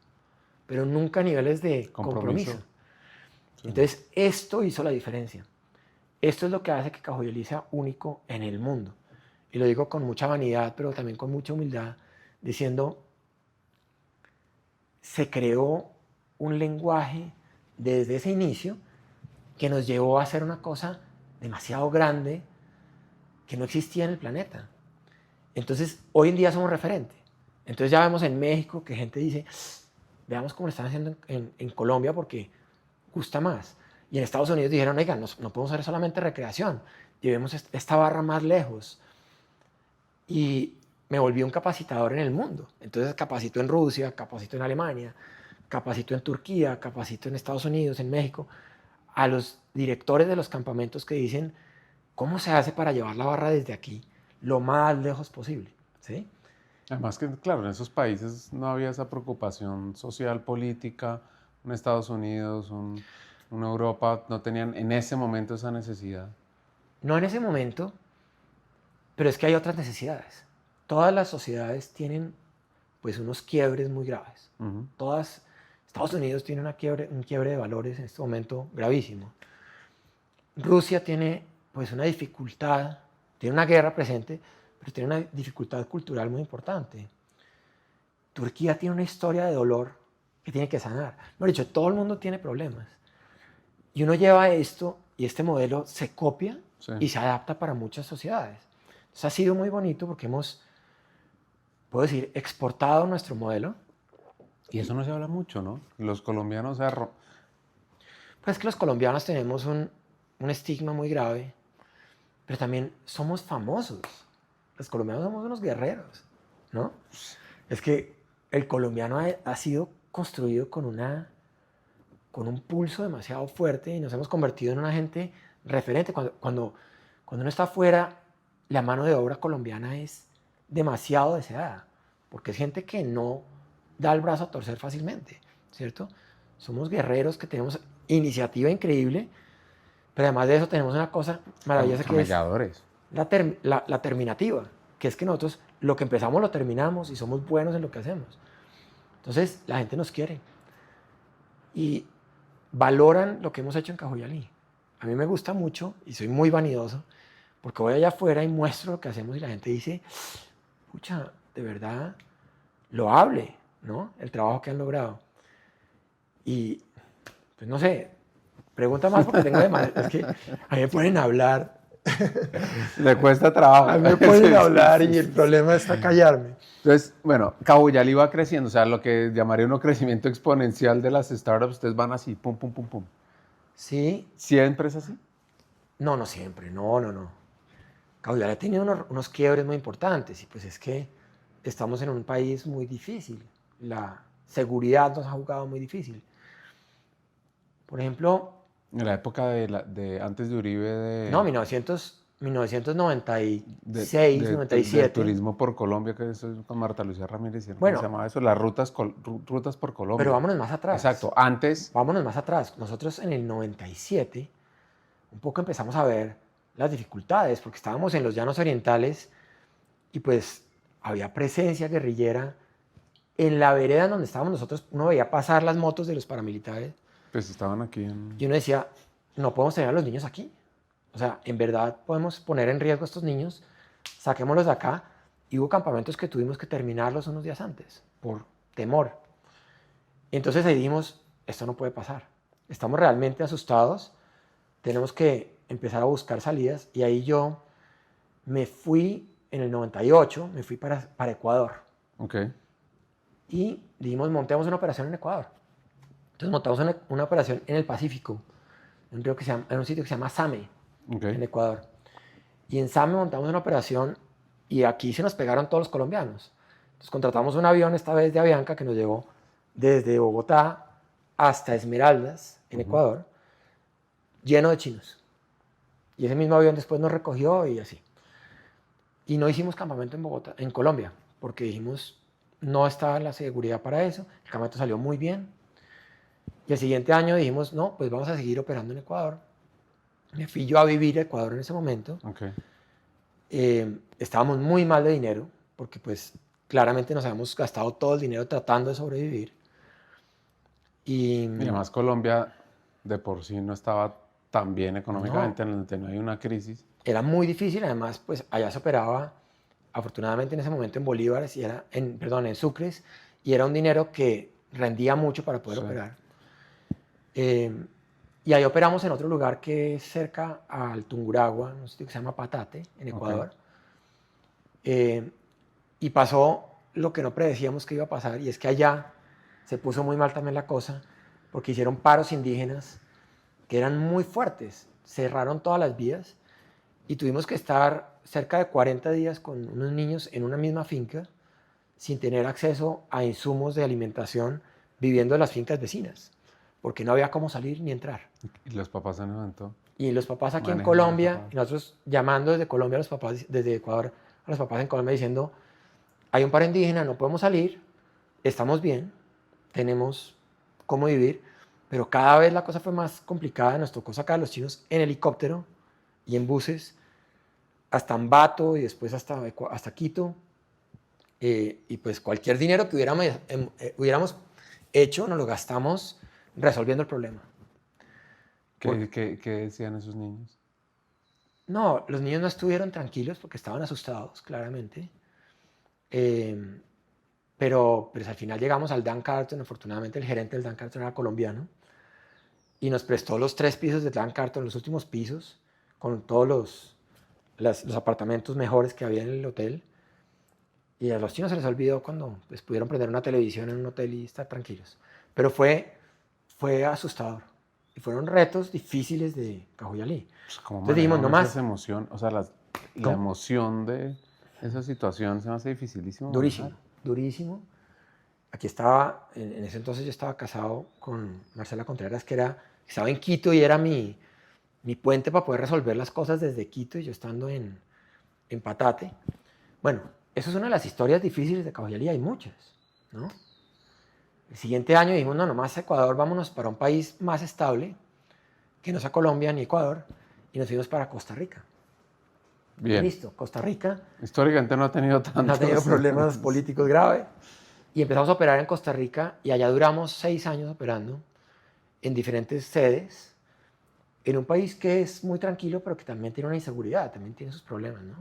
pero nunca a niveles de compromiso. Sí. Entonces, esto hizo la diferencia. Esto es lo que hace que Cajuyalí sea único en el mundo. Y lo digo con mucha vanidad, pero también con mucha humildad, diciendo, se creó un lenguaje desde ese inicio que nos llevó a hacer una cosa demasiado grande que no existía en el planeta. Entonces, hoy en día somos referente. Entonces ya vemos en México que gente dice, veamos cómo lo están haciendo en Colombia porque gusta más. Y en Estados Unidos dijeron, oigan, no podemos hacer solamente recreación, llevemos esta barra más lejos. Y me volví un capacitador en el mundo. Entonces capacito en Rusia, capacito en Alemania, capacito en Turquía, capacito en Estados Unidos, en México, a los directores de los campamentos que dicen, ¿cómo se hace para llevar la barra desde aquí lo más lejos posible? ¿Sí? Además que, claro, en esos países no había esa preocupación social, política. En Estados Unidos, una Europa, no tenían en ese momento esa necesidad. No en ese momento, pero es que hay otras necesidades. Todas las sociedades tienen pues unos quiebres muy graves. Todas, Estados Unidos tiene un quiebre de valores en este momento gravísimo. Rusia tiene pues una dificultad, tiene una guerra presente, pero tiene una dificultad cultural muy importante. Turquía tiene una historia de dolor que tiene que sanar. Mejor dicho, todo el mundo tiene problemas. Y uno lleva esto y este modelo se copia y se adapta para muchas sociedades. Entonces ha sido muy bonito porque hemos, puedo decir, exportado nuestro modelo. Y eso no se habla mucho, ¿no? Los colombianos Pues que los colombianos tenemos un estigma muy grave, pero también somos famosos. Los colombianos somos unos guerreros, ¿no? Es que el colombiano ha sido construido con un pulso demasiado fuerte y nos hemos convertido en una gente referente. Cuando uno está afuera, la mano de obra colombiana es demasiado deseada, porque es gente que no da el brazo a torcer fácilmente, ¿cierto? Somos guerreros que tenemos iniciativa increíble, pero además de eso tenemos una cosa maravillosa que es la terminativa, que es que nosotros lo que empezamos lo terminamos y somos buenos en lo que hacemos. Entonces la gente nos quiere y valoran lo que hemos hecho en Cajuyalí. A mí me gusta mucho y soy muy vanidoso porque voy allá afuera y muestro lo que hacemos y la gente dice, pucha, de verdad, loable, ¿no? El trabajo que han logrado. Y, pues no sé, pregunta más porque tengo de mal. Es que a mí me ponen a hablar. le cuesta trabajo. A mí me ponen a hablar y el problema está callarme. Entonces, bueno, Cajuyalí va creciendo, o sea, lo que llamaría un crecimiento exponencial de las startups, ustedes van así, pum, pum, pum, pum. Sí. ¿Siempre es así? No siempre, no. Cajuyalí ha tenido unos quiebres muy importantes y pues es que estamos en un país muy difícil. La seguridad nos ha jugado muy difícil. Por ejemplo... En la época de antes de Uribe... No, 1996, 97. Del turismo por Colombia, que eso es con Marta Lucía Ramírez. Bueno, ¿cómo se llamaba eso? Las rutas por Colombia. Pero vámonos más atrás. Exacto, antes... Vámonos más atrás. Nosotros en el 97 un poco empezamos a ver las dificultades, porque estábamos en los llanos orientales y pues había presencia guerrillera. En la vereda donde estábamos nosotros, uno veía pasar las motos de los paramilitares. Pues estaban aquí Y uno decía, no podemos tener a los niños aquí. O sea, en verdad podemos poner en riesgo a estos niños, saquémoslos de acá. Y hubo campamentos que tuvimos que terminarlos unos días antes, por temor. Y entonces ahí dijimos, esto no puede pasar. Estamos realmente asustados, tenemos que empezar a buscar salidas. Y ahí yo me fui, en el 98, me fui para Ecuador. Ok. Y dijimos, montemos una operación en Ecuador. Entonces montamos una operación en el Pacífico, en un sitio que se llama Same, en Ecuador. Y en Same montamos una operación y aquí se nos pegaron todos los colombianos. Entonces contratamos un avión, esta vez de Avianca, que nos llevó desde Bogotá hasta Esmeraldas, en Ecuador, lleno de chinos. Y ese mismo avión después nos recogió y así. Y no hicimos campamento en Bogotá, en Colombia, porque dijimos, no estaba la seguridad para eso. El campamento salió muy bien. Y el siguiente año dijimos, no, pues vamos a seguir operando en Ecuador. Me fui yo a vivir a Ecuador en ese momento. Okay. Estábamos muy mal de dinero, porque pues claramente nos habíamos gastado todo el dinero tratando de sobrevivir. Y además Colombia de por sí no estaba tan bien económicamente, no hay una crisis. era muy difícil, además, pues allá se operaba, afortunadamente en ese momento en bolívares, en sucres, y era un dinero que rendía mucho para poder operar. Y ahí operamos en otro lugar que es cerca al Tungurahua, un sitio que se llama Patate, en Ecuador. Y pasó lo que no predecíamos que iba a pasar, y es que allá se puso muy mal también la cosa, porque hicieron paros indígenas que eran muy fuertes, cerraron todas las vías, y tuvimos que estar cerca de 40 días con unos niños en una misma finca, sin tener acceso a insumos de alimentación, viviendo en las fincas vecinas, porque no había cómo salir ni entrar. Y los papás en el momento. Y los papás aquí en Colombia, y nosotros llamando desde Colombia a los papás, desde Ecuador a los papás en Colombia diciendo, hay un paro indígena, no podemos salir, estamos bien, tenemos cómo vivir, pero cada vez la cosa fue más complicada, nos tocó sacar a los chinos en helicóptero y en buses hasta Ambato y después hasta Quito, y pues cualquier dinero que hubiéramos hecho nos lo gastamos resolviendo el problema. ¿Qué decían esos niños? No, los niños no estuvieron tranquilos porque estaban asustados, claramente. Pero pues al final llegamos al Dan Carton. Afortunadamente el gerente del Dan Carton era colombiano y nos prestó los 3 pisos del Dan Carton, los últimos pisos, con todos los apartamentos mejores que había en el hotel. Y a los chinos se les olvidó cuando pues, pudieron prender una televisión en un hotel y estar tranquilos. Pero fue asustador. Y fueron retos difíciles de Cajuyalí. Pues, ¿cómo entonces dijimos, no más. esa emoción, o sea, la emoción de esa situación se me hace dificilísimo. Durísimo, manejar. durísimo. Aquí estaba, en ese entonces yo estaba casado con Marcela Contreras, estaba en Quito y era mi puente para poder resolver las cosas desde Quito y yo estando en Patate. Bueno, eso es una de las historias difíciles de Cajuyalí, hay muchas, ¿no? El siguiente año dijimos, no, nomás Ecuador, vámonos para un país más estable, que no sea Colombia ni Ecuador, y nos fuimos para Costa Rica. Bien. Listo, Costa Rica. Históricamente no ha tenido tantos. No ha tenido problemas políticos graves. Y empezamos a operar en Costa Rica y allá duramos 6 años operando en diferentes sedes, en un país que es muy tranquilo, pero que también tiene una inseguridad, también tiene sus problemas, ¿no?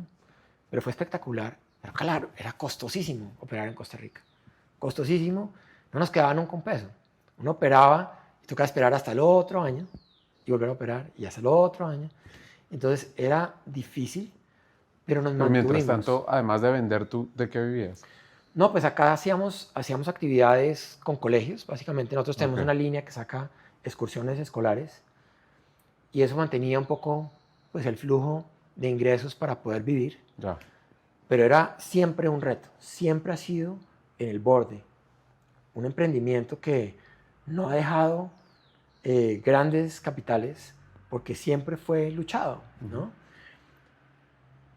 Pero fue espectacular. Pero claro, era costosísimo operar en Costa Rica. Costosísimo. No nos quedaba nunca un peso. Uno operaba y tocaba esperar hasta el otro año y volver a operar y hasta el otro año. Entonces era difícil, pero nos mantuvimos. Mientras tanto, además de vender, ¿tú de qué vivías? No, pues acá hacíamos actividades con colegios. Básicamente nosotros tenemos una línea que saca excursiones escolares y eso mantenía un poco pues, el flujo de ingresos para poder vivir. Ya. Pero era siempre un reto, siempre ha sido en el borde. Un emprendimiento que no ha dejado grandes capitales porque siempre fue luchado, ¿no?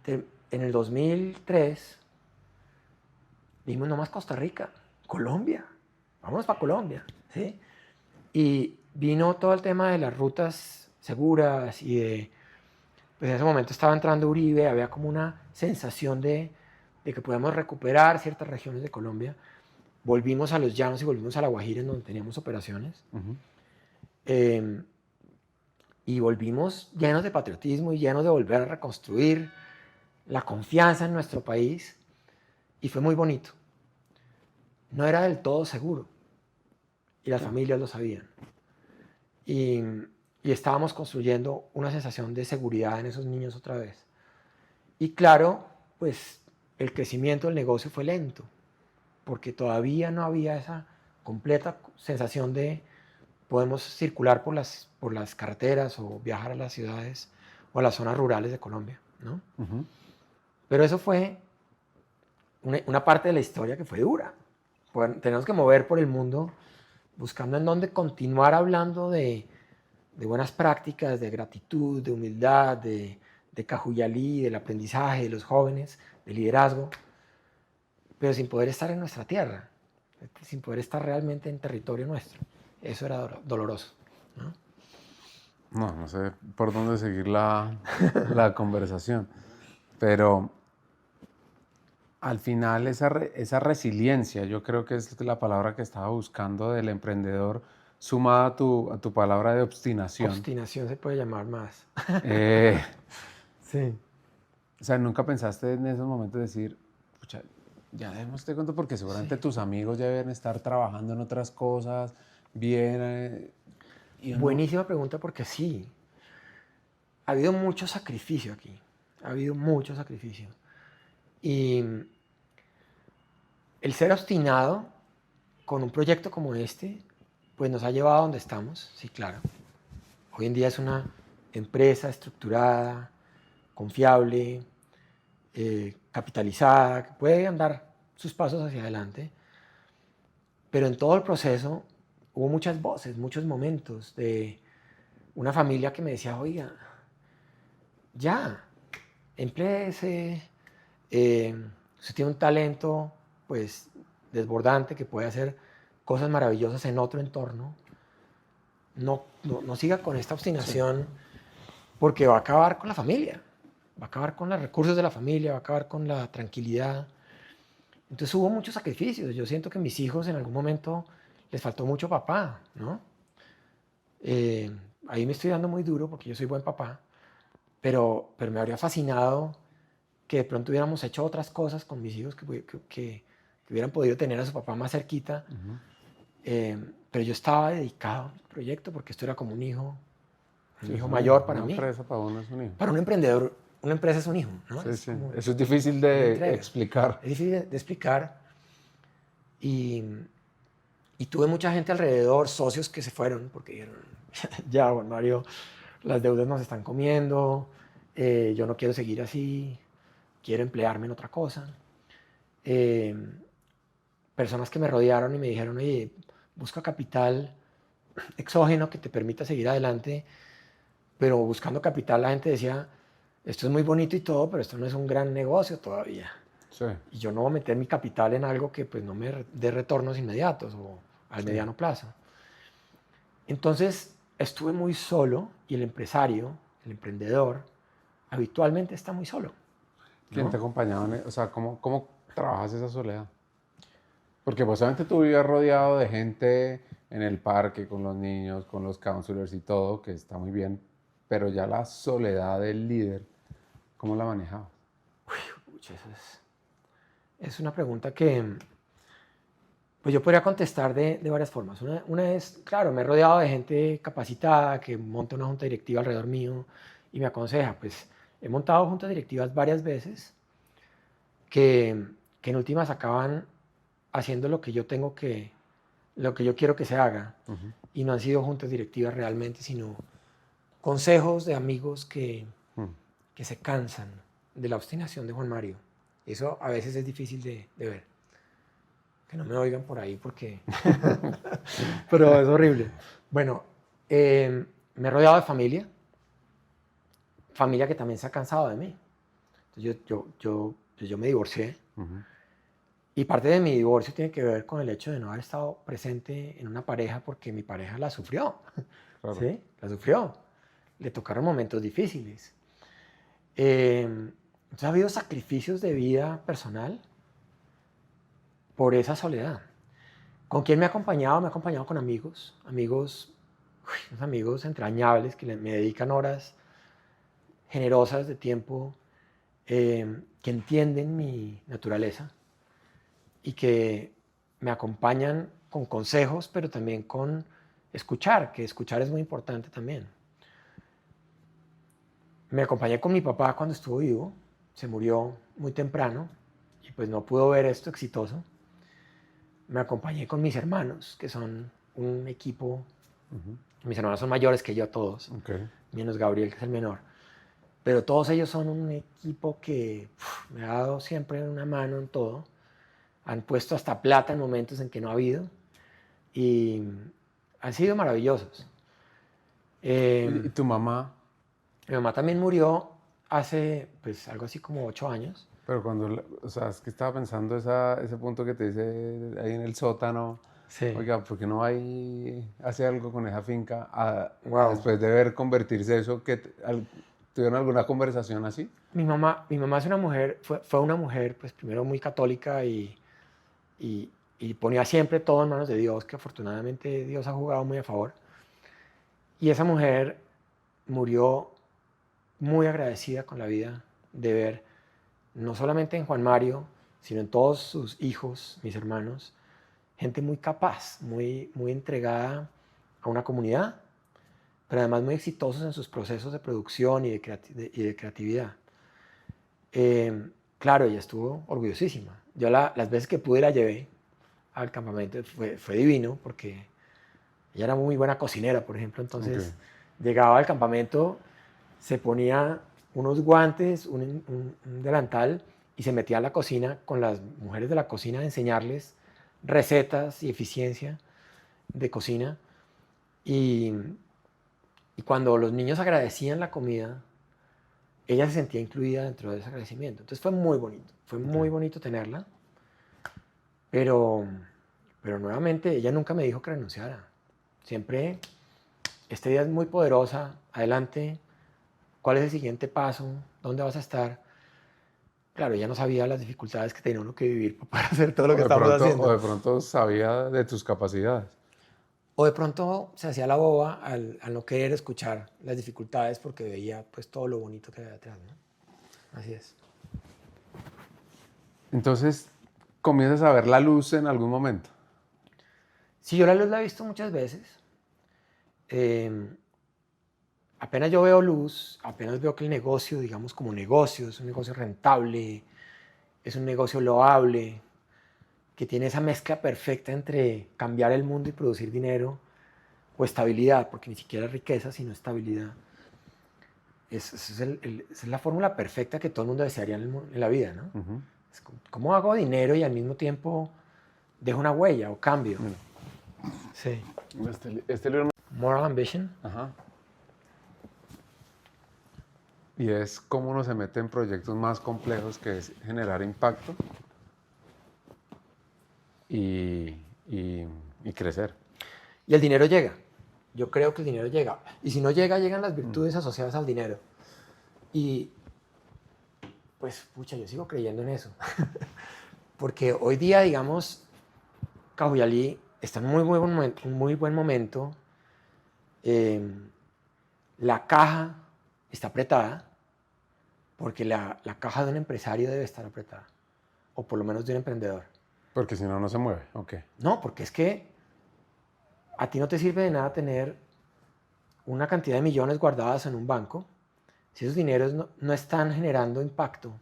En el 2003 dijimos, no más Costa Rica, Colombia, vámonos para Colombia, ¿sí? Y vino todo el tema de las rutas seguras y pues en ese momento estaba entrando Uribe, había como una sensación de que podíamos recuperar ciertas regiones de Colombia. Volvimos a los llanos y volvimos a La Guajira, en donde teníamos operaciones. Y volvimos llenos de patriotismo y llenos de volver a reconstruir la confianza en nuestro país. Y fue muy bonito. No era del todo seguro. Y las familias lo sabían. Y estábamos construyendo una sensación de seguridad en esos niños otra vez. Y claro, pues el crecimiento del negocio fue lento, porque todavía no había esa completa sensación de podemos circular por las carreteras o viajar a las ciudades o a las zonas rurales de Colombia, ¿no? Pero eso fue una parte de la historia que fue dura. Tenemos que mover por el mundo buscando en dónde continuar hablando de buenas prácticas, de gratitud, de humildad, de Cajuyalí, del aprendizaje de los jóvenes, de liderazgo, pero sin poder estar en nuestra tierra, sin poder estar realmente en territorio nuestro. Eso era doloroso, ¿no? No sé por dónde seguir la conversación, pero al final esa resiliencia, yo creo que es la palabra que estaba buscando del emprendedor, sumada a tu palabra de obstinación. Obstinación se puede llamar más. Eh, Sí. o sea, ¿nunca pensaste en esos momentos decir, pucha, ya dejemos este cuento porque seguramente Sí. tus amigos ya deben estar trabajando en otras cosas, bien, y uno- Buenísima pregunta porque sí. Ha habido mucho sacrificio aquí. Ha habido mucho sacrificio. Y el ser obstinado con un proyecto como este, pues nos ha llevado a donde estamos, sí, claro. Hoy en día es una empresa estructurada, confiable, capitalizada, que puede andar sus pasos hacia adelante. Pero en todo el proceso hubo muchas voces, muchos momentos de una familia que me decía, oiga, ya, empléese, usted tiene un talento pues desbordante que puede hacer cosas maravillosas en otro entorno. No siga con esta obstinación porque va a acabar con la familia, va a acabar con los recursos de la familia, va a acabar con la tranquilidad. Entonces hubo muchos sacrificios. Yo siento que a mis hijos en algún momento les faltó mucho papá, ¿no? Ahí me estoy dando muy duro porque yo soy buen papá, pero me habría fascinado que de pronto hubiéramos hecho otras cosas con mis hijos que hubieran podido tener a su papá más cerquita. Pero yo estaba dedicado al proyecto porque esto era como un hijo Sí, mayor para una mí. empresa para uno es un hijo. Para un emprendedor, una empresa es un hijo, ¿no? Sí, Es sí. como Eso es difícil una de entrega. explicar. Es difícil de explicar. Y tuve mucha gente alrededor, socios que se fueron porque dijeron, ya, Juan Mario, las deudas nos están comiendo, yo no quiero seguir así, quiero emplearme en otra cosa. Eh, Personas que me rodearon y me dijeron, oye, busca capital exógeno que te permita seguir adelante, pero buscando capital la gente decía, esto es muy bonito y todo, pero esto no es un gran negocio todavía. Sí, Y yo no voy a meter mi capital en algo que pues no me dé retornos inmediatos o al mediano plazo. Entonces estuve muy solo y el empresario, el emprendedor, habitualmente está muy solo. ¿quién ¿no? te acompañaba? O sea, ¿cómo trabajas esa soledad? Porque posiblemente tú vivías rodeado de gente en el parque, con los niños, con los counselors y todo, que está muy bien, pero ya la soledad del líder, ¿cómo la manejabas? Pucha, es una pregunta que pues yo podría contestar de varias formas. Una es, claro, me he rodeado de gente capacitada que monta una junta directiva alrededor mío y me aconseja. Pues he montado juntas directivas varias veces que en últimas acaban haciendo lo que yo quiero que se haga. Y no han sido juntas directivas realmente, sino consejos de amigos que se cansan de la obstinación de Juan Mario. Eso a veces es difícil de ver. Que no me oigan por ahí porque... Pero es horrible. Bueno, me he rodeado de familia que también se ha cansado de mí. Entonces yo me divorcié. Y parte de mi divorcio tiene que ver con el hecho de no haber estado presente en una pareja porque mi pareja la sufrió. Claro. ¿Sí? La sufrió. Le tocaron momentos difíciles. Entonces ha habido sacrificios de vida personal por esa soledad. ¿Con quién me ha acompañado? Me ha acompañado con amigos, unos amigos entrañables que me dedican horas generosas de tiempo, que entienden mi naturaleza y que me acompañan con consejos, pero también con escuchar, que escuchar es muy importante también. Me acompañé con mi papá cuando estuvo vivo, se murió muy temprano y pues no pudo ver esto exitoso. Me acompañé con mis hermanos, que son un equipo. Mis hermanos son mayores que yo todos, Okay. menos Gabriel, que es el menor. Pero todos ellos son un equipo que me ha dado siempre una mano en todo. Han puesto hasta plata en momentos en que no ha habido. Y han sido maravillosos. ¿Y tu mamá? Mi mamá también murió hace pues algo así como 8 años. Pero o sea, es que estaba pensando ese punto que te dice ahí en el sótano, Sí. oiga, ¿por qué no hace algo con esa finca Wow. después de ver convertirse eso? ¿Tuvieron alguna conversación así? Mi mamá es una mujer, fue una mujer, pues primero muy católica y ponía siempre todo en manos de Dios, que afortunadamente Dios ha jugado muy a favor. Y esa mujer murió muy agradecida con la vida de ver, no solamente en Juan Mario, sino en todos sus hijos, mis hermanos, gente muy capaz, muy entregada a una comunidad, pero además muy exitosos en sus procesos de producción y de creatividad. Claro, ella estuvo orgullosísima. Yo las veces que pude la llevé al campamento, fue divino, porque ella era muy buena cocinera, por ejemplo. Entonces llegaba al campamento, se ponía unos guantes, un delantal, y se metía a la cocina con las mujeres de la cocina a enseñarles recetas y eficiencia de cocina. Y cuando los niños agradecían la comida, ella se sentía incluida dentro de ese agradecimiento. Entonces fue muy bonito tenerla, pero nuevamente ella nunca me dijo que renunciara. Siempre, esta idea es muy poderosa, adelante, ¿cuál es el siguiente paso? ¿Dónde vas a estar? Claro, ella no sabía las dificultades que tenía uno que vivir para hacer todo lo que estamos haciendo. O de pronto sabía de tus capacidades. O de pronto se hacía la boba al no querer escuchar las dificultades porque veía pues todo lo bonito que había detrás, ¿no? Así es. Entonces, comienzas a ver la luz en algún momento. Sí, yo la luz la he visto muchas veces. Apenas yo veo luz, apenas veo que el negocio, digamos como negocio, es un negocio rentable, es un negocio loable, que tiene esa mezcla perfecta entre cambiar el mundo y producir dinero, o estabilidad, porque ni siquiera riqueza, sino estabilidad. Es la fórmula perfecta que todo el mundo desearía en la vida, ¿no? Uh-huh. ¿Cómo hago dinero y al mismo tiempo dejo una huella o cambio? Sí. Este libro... Moral Ambition. Ajá. Y es cómo uno se mete en proyectos más complejos, que es generar impacto y crecer. Y el dinero llega. Yo creo que el dinero llega. Y si no llega, llegan las virtudes asociadas al dinero. Y pues, pucha, yo sigo creyendo en eso. Porque hoy día, digamos, Cajuyalí está en un muy buen momento. La caja está apretada, porque la caja de un empresario debe estar apretada, o por lo menos de un emprendedor. Porque si no, no se mueve. Ok. No, porque es que a ti no te sirve de nada tener una cantidad de millones guardadas en un banco si esos dineros no están generando impacto,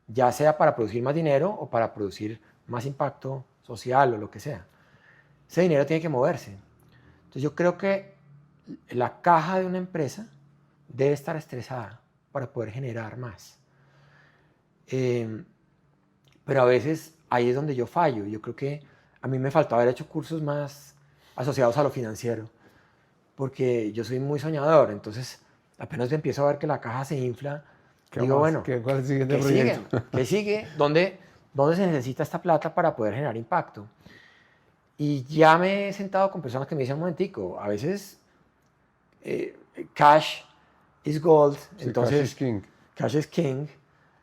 ya sea para producir más dinero o para producir más impacto social o lo que sea. Ese dinero tiene que moverse. Entonces yo creo que la caja de una empresa debe estar estresada para poder generar más. Pero a veces ahí es donde yo fallo. Yo creo que a mí me faltó haber hecho cursos más asociados a lo financiero, porque yo soy muy soñador. Entonces, apenas empiezo a ver que la caja se infla, digo, bueno, ¿cuál es el siguiente ¿qué proyecto? sigue? ¿Qué sigue? ¿Dónde se necesita esta plata para poder generar impacto? Y ya me he sentado con personas que me dicen, un momentico, a veces cash is gold, Sí, entonces cash is king. cash is king.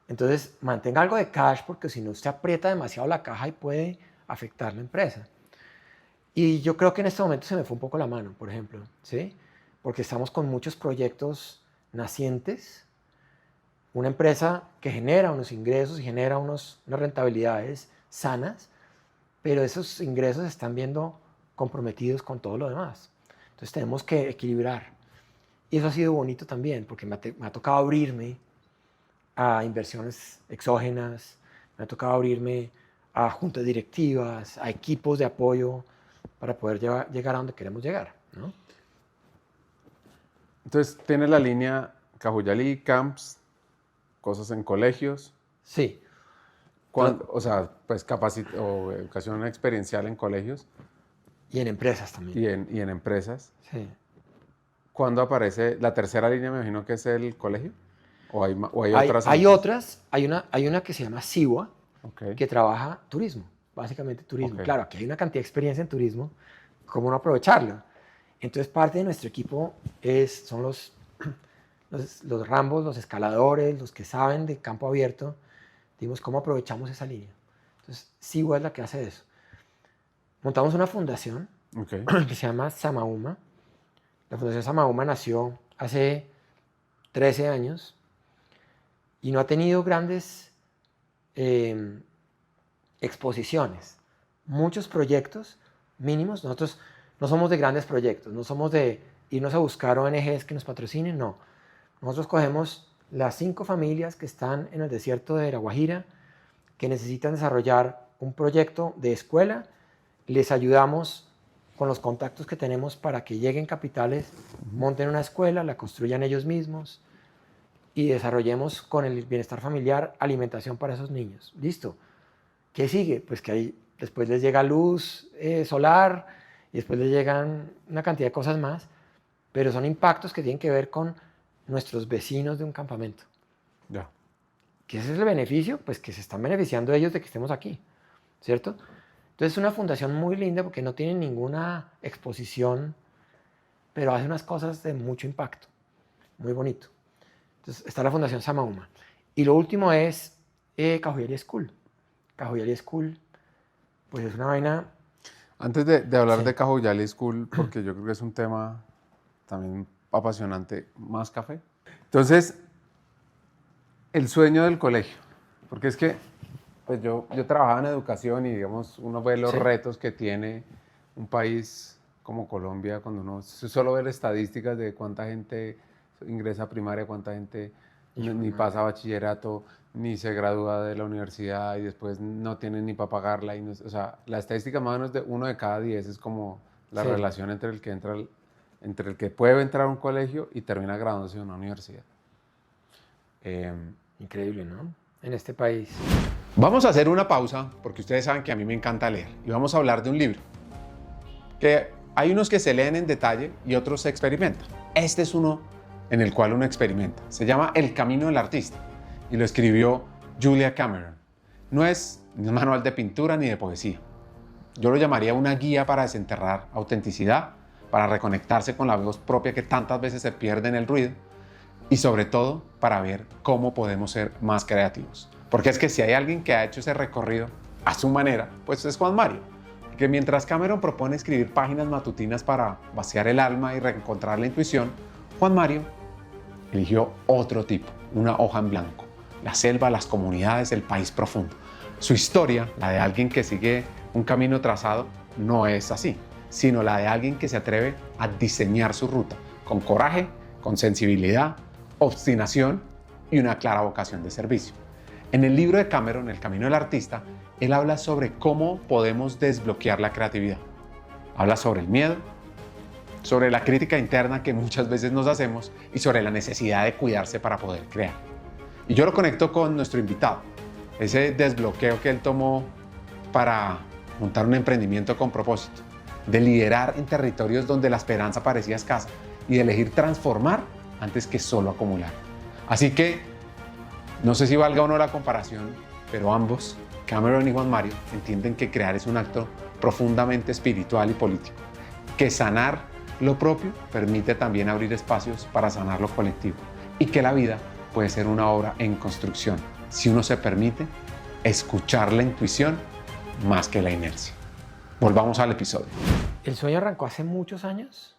Entonces mantenga algo de cash, porque si no usted aprieta demasiado la caja y puede afectar la empresa. Y yo creo que en este momento se me fue un poco la mano, por ejemplo, ¿sí? Porque estamos con muchos proyectos nacientes, una empresa que genera unos ingresos y genera unas rentabilidades sanas, pero esos ingresos se están viendo comprometidos con todo lo demás. Entonces tenemos que equilibrar. Y eso ha sido bonito también, porque me ha tocado abrirme a inversiones exógenas, me ha tocado abrirme a juntas directivas, a equipos de apoyo para poder llegar a donde queremos llegar, ¿no? Entonces, tienes la línea Cajuyalí, camps, cosas en colegios. Sí. O sea, pues o educación experiencial en colegios. Y en empresas también. Y en empresas. Sí. ¿Cuándo aparece la tercera línea? Me imagino que es el colegio. ¿O hay otras? Hay otras. Hay una que se llama Siwa, Okay. que trabaja turismo, básicamente turismo. Okay. Claro, aquí hay una cantidad de experiencia en turismo, ¿cómo no aprovecharla? Entonces parte de nuestro equipo son los Rambos, los escaladores, los que saben de campo abierto, dijimos, ¿cómo aprovechamos esa línea? Entonces, Siwa es la que hace eso. Montamos una fundación Ok. que se llama Samauma. La Fundación Samauma nació hace 13 años y no ha tenido grandes exposiciones. Muchos proyectos mínimos. Nosotros no somos de grandes proyectos, no somos de irnos a buscar ONGs que nos patrocinen, no. Nosotros cogemos las 5 familias que están en el desierto de La Guajira, que necesitan desarrollar un proyecto de escuela, les ayudamos con los contactos que tenemos para que lleguen capitales, monten una escuela, la construyan ellos mismos y desarrollemos con el bienestar familiar alimentación para esos niños. Listo. ¿Qué sigue? Pues que ahí después les llega luz solar y después les llegan una cantidad de cosas más, pero son impactos que tienen que ver con nuestros vecinos de un campamento. Ya. ¿Qué es el beneficio? Pues que se están beneficiando ellos de que estemos aquí, ¿cierto? Entonces es una fundación muy linda porque no tiene ninguna exposición, pero hace unas cosas de mucho impacto, muy bonito. Entonces está la Fundación Samauma. Y lo último es Cajoyari School. Cajoyari School, pues es una vaina... Antes de hablar Sí. de Cajuyali School, porque yo creo que es un tema también apasionante, ¿más café? Entonces, el sueño del colegio, porque es que pues yo trabajaba en educación y digamos uno ve los Sí. retos que tiene un país como Colombia cuando uno solo ve las estadísticas de cuánta gente ingresa a primaria, cuánta gente ni pasa bachillerato, ni se gradúa de la universidad y después no tienen ni para pagarla. Y no, o sea, la estadística más o menos de 1 de cada 10 es como la Sí. relación entre el que entra entre el que puede entrar a un colegio y termina graduándose de una universidad. Increíble, ¿no? En este país. Vamos a hacer una pausa porque ustedes saben que a mí me encanta leer y vamos a hablar de un libro que hay unos que se leen en detalle y otros se experimentan. Este es uno en el cual uno experimenta. Se llama El Camino del Artista y lo escribió Julia Cameron. No es ni un manual de pintura ni de poesía. Yo lo llamaría una guía para desenterrar autenticidad, para reconectarse con la voz propia que tantas veces se pierde en el ruido y sobre todo para ver cómo podemos ser más creativos. Porque es que si hay alguien que ha hecho ese recorrido a su manera, pues es Juan Mario. Que mientras Cameron propone escribir páginas matutinas para vaciar el alma y reencontrar la intuición, Juan Mario eligió otro tipo, una hoja en blanco. La selva, las comunidades, el país profundo. Su historia, la de alguien que sigue un camino trazado, no es así, sino la de alguien que se atreve a diseñar su ruta con coraje, con sensibilidad, obstinación y una clara vocación de servicio. En el libro de Cameron, El Camino del Artista, él habla sobre cómo podemos desbloquear la creatividad. Habla sobre el miedo, sobre la crítica interna que muchas veces nos hacemos y sobre la necesidad de cuidarse para poder crear. Y yo lo conecto con nuestro invitado, ese desbloqueo que él tomó para montar un emprendimiento con propósito, de liderar en territorios donde la esperanza parecía escasa y de elegir transformar antes que solo acumular. Así que, no sé si valga o no la comparación, pero ambos, Cameron y Juan Mario, entienden que crear es un acto profundamente espiritual y político, que sanar lo propio permite también abrir espacios para sanar lo colectivo y que la vida puede ser una obra en construcción si uno se permite escuchar la intuición más que la inercia. Volvamos al episodio. El sueño arrancó hace muchos años,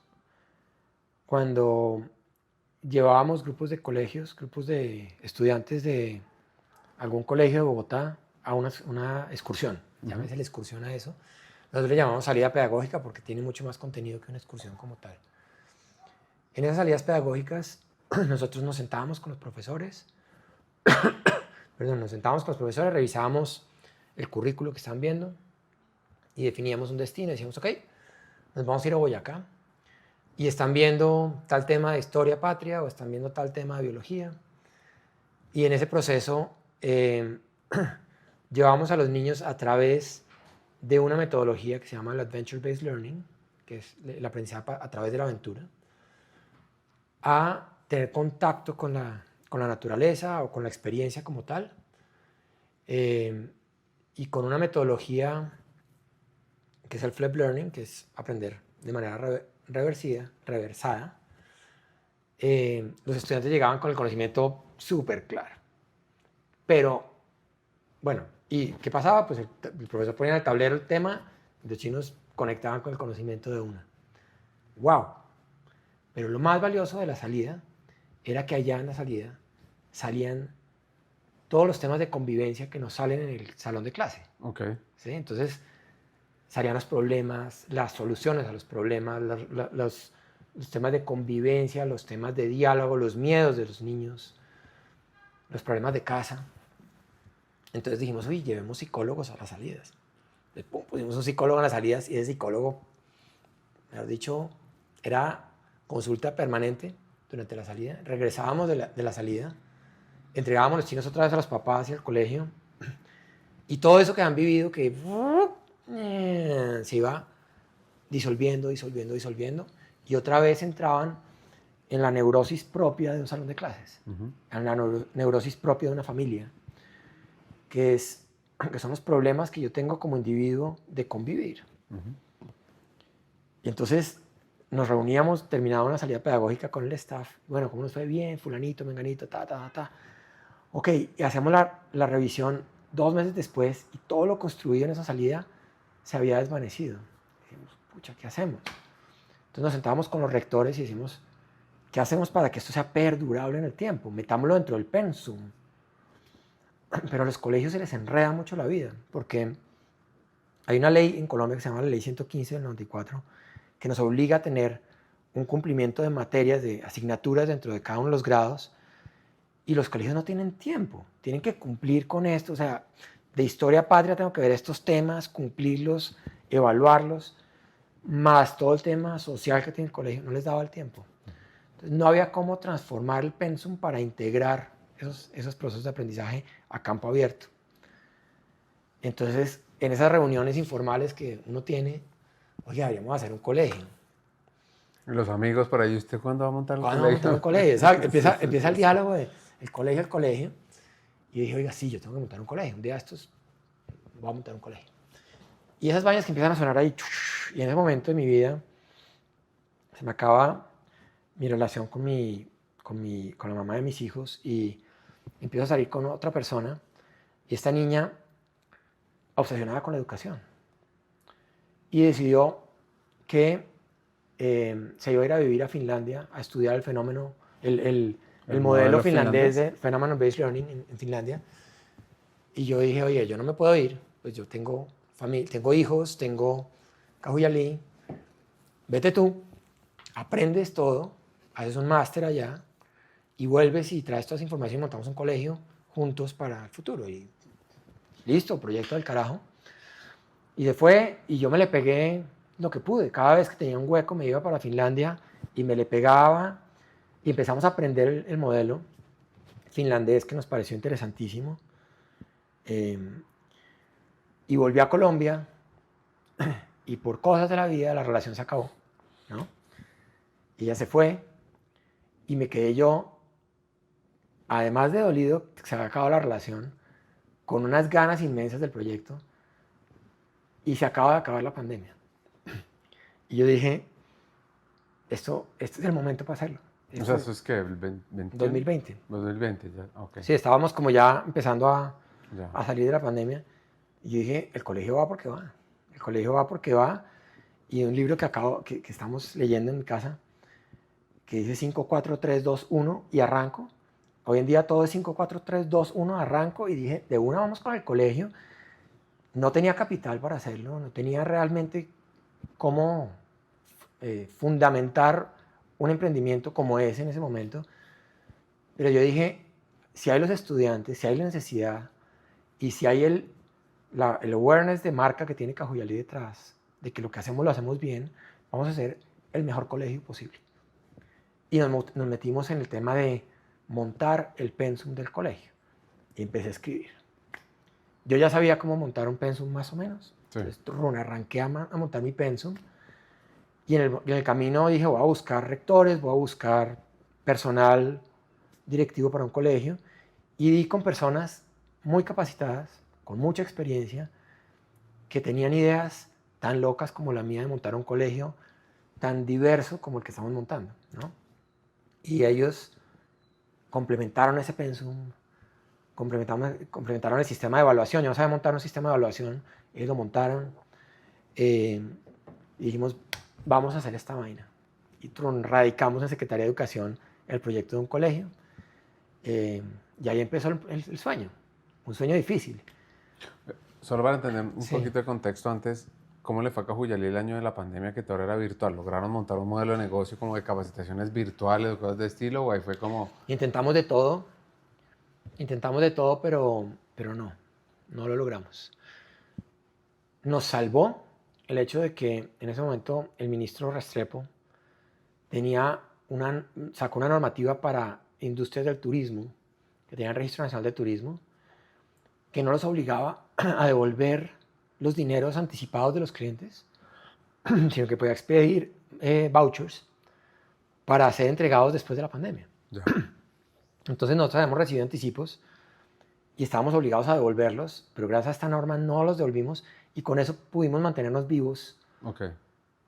cuando llevábamos grupos de colegios, grupos de estudiantes de algún colegio de Bogotá a una excursión. Llámese la excursión a eso. Nosotros le llamamos salida pedagógica porque tiene mucho más contenido que una excursión como tal. En esas salidas pedagógicas nosotros nos sentábamos con los profesores, revisábamos el currículo que están viendo y definíamos un destino. Decíamos, ok, nos vamos a ir a Boyacá y están viendo tal tema de historia patria o están viendo tal tema de biología. Y en ese proceso llevamos a los niños a través de una metodología que se llama el Adventure Based Learning, que es el aprendizaje a través de la aventura, a tener contacto con la naturaleza o con la experiencia como tal, y con una metodología que es el Flip Learning, que es aprender de manera reversada, los estudiantes llegaban con el conocimiento súper claro. Pero, bueno, ¿y qué pasaba? Pues el profesor ponía en el tablero el tema, los chinos conectaban con el conocimiento de una. ¡Wow! Pero lo más valioso de la salida era que allá en la salida salían todos los temas de convivencia que nos salen en el salón de clase. Ok. ¿Sí? Entonces, salían los problemas, las soluciones a los problemas, los temas de convivencia, los temas de diálogo, los miedos de los niños, los problemas de casa. Entonces dijimos, oye, llevemos psicólogos a las salidas. Entonces, pum, pusimos un psicólogo en las salidas y ese psicólogo, mejor dicho, era consulta permanente durante la salida. Regresábamos de la salida, entregábamos los chinos otra vez a los papás y al colegio, y todo eso que han vivido, que se iba disolviendo, y otra vez entraban en la neurosis propia de un salón de clases, en la neurosis propia de una familia, que son los problemas que yo tengo como individuo de convivir. Y entonces nos reuníamos, terminábamos la salida pedagógica con el staff. Bueno, ¿cómo nos fue? Bien, fulanito, menganito, ta. Ok, y hacemos la revisión 2 meses después y todo lo construido en esa salida se había desvanecido. Dijimos, pucha, ¿qué hacemos? Entonces nos sentábamos con los rectores y decimos, ¿qué hacemos para que esto sea perdurable en el tiempo? Metámoslo dentro del pensum. Pero a los colegios se les enreda mucho la vida, porque hay una ley en Colombia que se llama la Ley 115 del 94, que nos obliga a tener un cumplimiento de materias, de asignaturas dentro de cada uno de los grados, y los colegios no tienen tiempo, tienen que cumplir con esto. O sea, de historia patria tengo que ver estos temas, cumplirlos, evaluarlos, más todo el tema social que tiene el colegio, no les daba el tiempo. Entonces, no había cómo transformar el pensum para integrar esos procesos de aprendizaje a campo abierto. Entonces, en esas reuniones informales que uno tiene, oye, deberíamos hacer un colegio. Y los amigos por ahí, ¿usted cuándo va a montar un ¿Cuándo vamos a colegio? montar un colegio? Exacto. Empieza el diálogo de el colegio al colegio. Y yo dije, oiga, sí, yo tengo que montar un colegio. Un día de estos voy a montar un colegio. Y esas vainas que empiezan a sonar ahí, y en ese momento de mi vida se me acaba mi relación con la mamá de mis hijos y empiezo a salir con otra persona, y esta niña obsesionada con la educación, y decidió que se iba a ir a vivir a Finlandia a estudiar el fenómeno, el modelo finlandés de Phenomenon-Based Learning en Finlandia. Y yo dije, oye, yo no me puedo ir, pues yo tengo familia, tengo hijos, tengo Cajuyalí, vete tú, aprendes todo, haces un máster allá y vuelves y traes toda esa información y montamos un colegio juntos para el futuro. Y listo, proyecto del carajo. Y se fue y yo me le pegué lo que pude. Cada vez que tenía un hueco me iba para Finlandia y me le pegaba y empezamos a aprender el modelo finlandés, que nos pareció interesantísimo. Y volví a Colombia y por cosas de la vida la relación se acabó, ¿no? Y ella se fue y me quedé yo, además de dolido que se había acabado la relación, con unas ganas inmensas del proyecto, y se acaba de acabar la pandemia. Y yo dije, este es el momento para hacerlo. O sea, ¿eso es qué? ¿El 2020. 2020, ya, ok. Sí, estábamos como ya empezando a Ya. salir de la pandemia. Y yo dije, el colegio va porque va. El colegio va porque va. Y un libro que estamos leyendo en mi casa, que dice 5, 4, 3, 2, 1, y arranco. Hoy en día todo es 5, 4, 3, 2, 1, arranco. Y dije, de una vamos con el colegio. No tenía capital para hacerlo, no tenía realmente cómo fundamentar un emprendimiento como ese en ese momento. Pero yo dije, si hay los estudiantes, si hay la necesidad y si hay el awareness de marca que tiene Cajuyalí detrás, de que lo que hacemos lo hacemos bien, vamos a hacer el mejor colegio posible. Y nos metimos en el tema de montar el pensum del colegio. Y empecé a escribir. Yo ya sabía cómo montar un pensum más o menos. Sí. Entonces arranqué a montar mi pensum. Y en el camino dije, voy a buscar rectores, voy a buscar personal directivo para un colegio. Y di con personas muy capacitadas, con mucha experiencia, que tenían ideas tan locas como la mía de montar un colegio tan diverso como el que estamos montando, ¿no? Y ellos complementaron ese pensum, complementaron el sistema de evaluación. Yo no sabía montar un sistema de evaluación, ellos lo montaron. Y dijimos, vamos a hacer esta vaina. Y radicamos en Secretaría de Educación el proyecto de un colegio. Y ahí empezó el sueño, un sueño difícil. Solo para entender un Sí. poquito de contexto antes, ¿cómo le fue a Cajuyalí el año de la pandemia que todo era virtual? ¿Lograron montar un modelo de negocio como de capacitaciones virtuales o cosas de estilo? ¿O ahí fue como...? Intentamos de todo, pero no lo logramos. Nos salvó el hecho de que en ese momento el ministro Restrepo sacó una normativa para industrias del turismo, que tenían registro nacional de turismo, que no los obligaba a devolver los dineros anticipados de los clientes, sino que podía expedir vouchers para ser entregados después de la pandemia. Ya. Entonces nosotros habíamos recibido anticipos y estábamos obligados a devolverlos, pero gracias a esta norma no los devolvimos y con eso pudimos mantenernos vivos Ok.